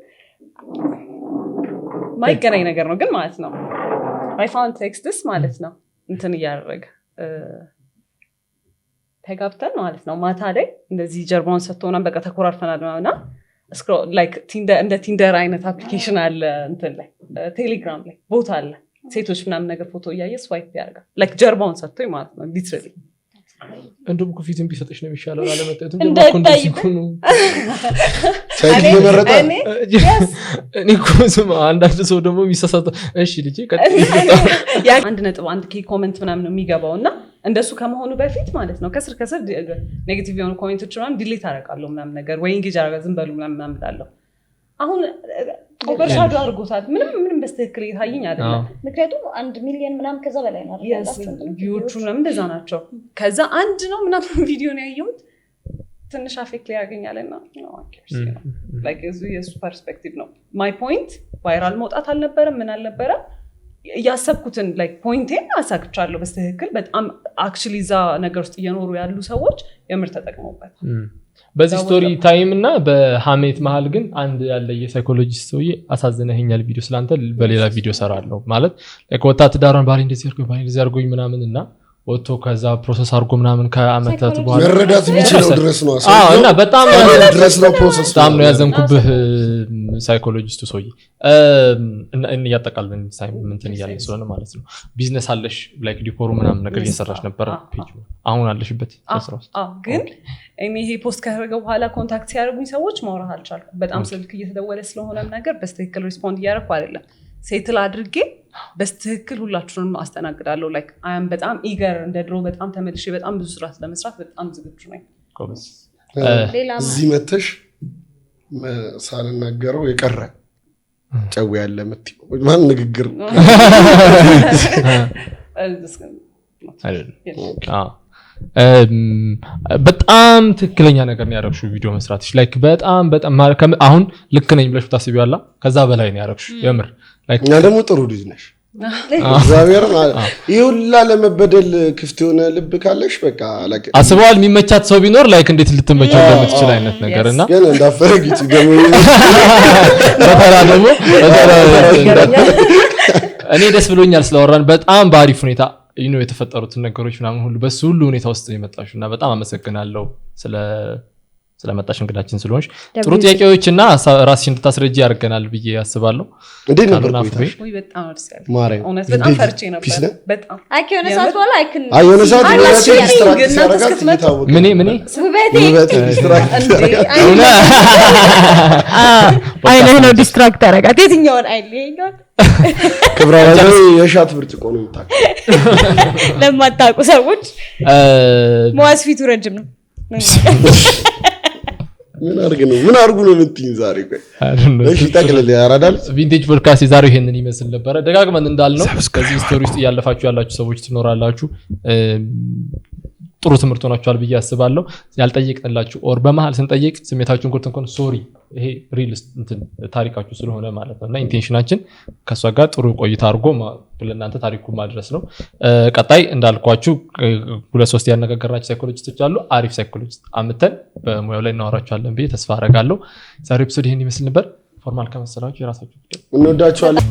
ማይገናኝ ነገር ነው ግን ማለት ነው I found texts ማለት ነው እንትን እያደረገ ተጋብተን ማለት ነው ማታ ላይ እንደዚህ ጀርባውን ሰጥቶና በቃ ተኮራርፈናል እና ስክሮል ላይክ እንደ ቲንደር አይነት አፕሊኬሽን አለ እንትን ላይ ቴሌግራም ላይ ቦታ አለ ሴቶች ምናምን ነገር ፎቶ እያየ ስዋይፕ ያደርጋል ላይክ ጀርባውን ሰጥቶኝ ማለት ነው ሊትራሊ እንደውም ኮፊትን ቢሰጥሽ ነው የሚሻለው አለመጣየቱ እኔ ኮስማ አንዳንድ ሰው ደግሞ የሚሳሳተው እሺ ልጄ አንድ ነጥብ አንድ ኬ ኮሜንት ምናምን ነው የሚገባው እና እንደሱ ከመሆኑ በፊት ማለት ነው ከስር ኔጌቲቭ የሆኑ ኮሜንቶች ምናምን ዲሊት አደርጋለሁ ምናምን ነገር ወይ እንጌጅ አደርጋ ዝም በሉ ምናምን እላለሁ አሁን ኦቨርሻዶ አድርጎታል ምንም በስተክክል ይታየኝ አይደለም ምክንያቱም 1 ሚሊዮን ምናምን ከዛ በላይ ነው ቪውዎቹ ምናምን እንደዛ ናቸው ከዛ አንድ ነው ምናምን ቪዲዮ ነው ያየሁት ትንሽ አፌክት ያገኛልና ነው ላይክ የሱ ፐርስፔክቲቭ ነው ማይ ፖይንት ቫይራል መውጣት አልነበረም ምን አልነበረም ያሰብኩትን ላይክ ፖይንቴን አሳክቻለሁ በስተክክል በጣም አክቹሊ እዛ ነገር ውስጥ እየኖሩ ያሉ ሰዎች የምር ተጠቅመውበት በዚህ ስቶሪ ታይም እና በሐሜት መሃል ግን አንድ ያለ የሳይኮሎጂስት ሰውዬ አሳዘነኛል ቪዲዮ ስላንተ በሌላ ቪዲዮ ሰራለሁ ማለት ለቆጣት ዳራን ባሪ እንደዚህ አርጎኝ ምናምን እና ወጥቶ ከዛ ፕሮሰስ አርጎ ምናምን ከአመታት በኋላ መረዳት የሚችለው ድረስ ነው እና በጣም ድረስ ነው ፕሮሰስ በጣም ነው ያዘንኩብህ ሳይኮሎጂስቱ ሰውዬ እና ያጠቃልልን ሳይመንትን እያለ ስለሆነ ማለት ነው ቢዝነስ አለሽ ላይክ ዲኮሩ ምናምን ነገር እየሰራሽ ነበር ፔጅ አሁን አለሽበት ተስራው ግን እኔ ይሄ ፖስት ካደረገ በኋላ ኮንታክት ሲያደርጉኝ ሰዎች ማውራት አልቻልኩም በጣም ስልክ እየተደወለ ስለሆነ ነገር በስተክክል ሪስፖንድ እያደረኩ አይደለም ሴትል አድርጌ በስተክክል ሁላችሁንም አስተናግዳለሁ ላይክ አም በጣም ኢገር እንደ ድሮ በጣም ተመልሼ በጣም ብዙ ስራ ለመስራት በጣም ዝግጁ ነኝ እዚህ መተሽ ሳልናገረው የቀረ ጨው ያለ ምትይ ማን ንግግር በጣም ትክክለኛ ነገር ነው ያደረግሽው ቪዲዮ መስራትሽ ላይክ በጣም አሁን ልክ ነኝ ብለሽ ታስቢያለሽ ከዛ በላይ ነው ያደረግሽው የምር እና ደግሞ ጥሩ ልጅ ነሽ እግዚአብሔር ይህ ሁላ ለመበደል ክፍት የሆነ ልብ ካለሽ በቃ አስበዋል። የሚመቻት ሰው ቢኖር ላይክ እንዴት ልትመቸው እንደምትችል አይነት ነገር እና ግን እንዳፈረግጭ ደግሞ በተራ ደግሞ እኔ ደስ ብሎኛል ስለወራን በጣም በአሪፍ ሁኔታ የተፈጠሩትን ነገሮች ምናምን ሁሉ በሱ ሁሉ ሁኔታ ውስጥ የመጣሽው እና በጣም አመሰግናለሁ ስለመጣሽ እንግዳችን ስለሆንሽ። ጥሩ ጥያቄዎችና ራስሽን እንድታስረጂ ያደርገናል ብዬ አስባለሁ። እንዴት ነበር ቆይታሽ? ወይ በጣም ደስ ያለ ማርያም እውነት በጣም ፈርቼ ነበር። በጣም የሆነ ሰዓት በኋላ የሆነ ሰዓት ዲስትራክት ሲያደርጋት እየታወቀ ምን ውበቴ ዲስትራክት አይነህ ነው ዲስትራክት ያደርጋት። የትኛውን አይል ይሄኛው ክብራዊ የሻት ብርጭቆ ነው የምታውቀው። ለማታውቁ ሰዎች መዋዝ ፊቱ ረጅም ነው። ምን አርጉ ነው የምትይኝ ዛሬ? ቆይ እሺ ጠቅልል ያራዳል። ቪንቴጅ ፖድካስት የዛሬው ይሄንን ይመስል ነበረ። ደጋግመን እንዳልነው ከዚህ ስቶሪ ውስጥ እያለፋችሁ ያላችሁ ሰዎች ትኖራላችሁ። ጥሩ ትምህርት ሆናችኋል ብዬ አስባለሁ። ያልጠየቅንላችሁ ኦር በመሃል ስንጠይቅ ስሜታችሁን ኮርተን ኮን ሶሪ ይሄ ሪል ታሪካችሁ ስለሆነ ማለት ነው እና ኢንቴንሽናችን ከሷ ጋር ጥሩ ቆይታ አድርጎ ለእናንተ ታሪኩን ማድረስ ነው። ቀጣይ እንዳልኳችሁ 2-3 ያነጋገርናችሁ ሳይኮሎጂስቶች አሉ። አሪፍ ሳይኮሎጂስት አምተን በሙያው ላይ እናወራችኋለን ብዬ ተስፋ አደርጋለሁ። ዛሬ ኤፒሶድ ይሄን ይመስል ነበር። ፎርማል ከመሰላችሁ የራሳችሁ እንወዳችኋለን።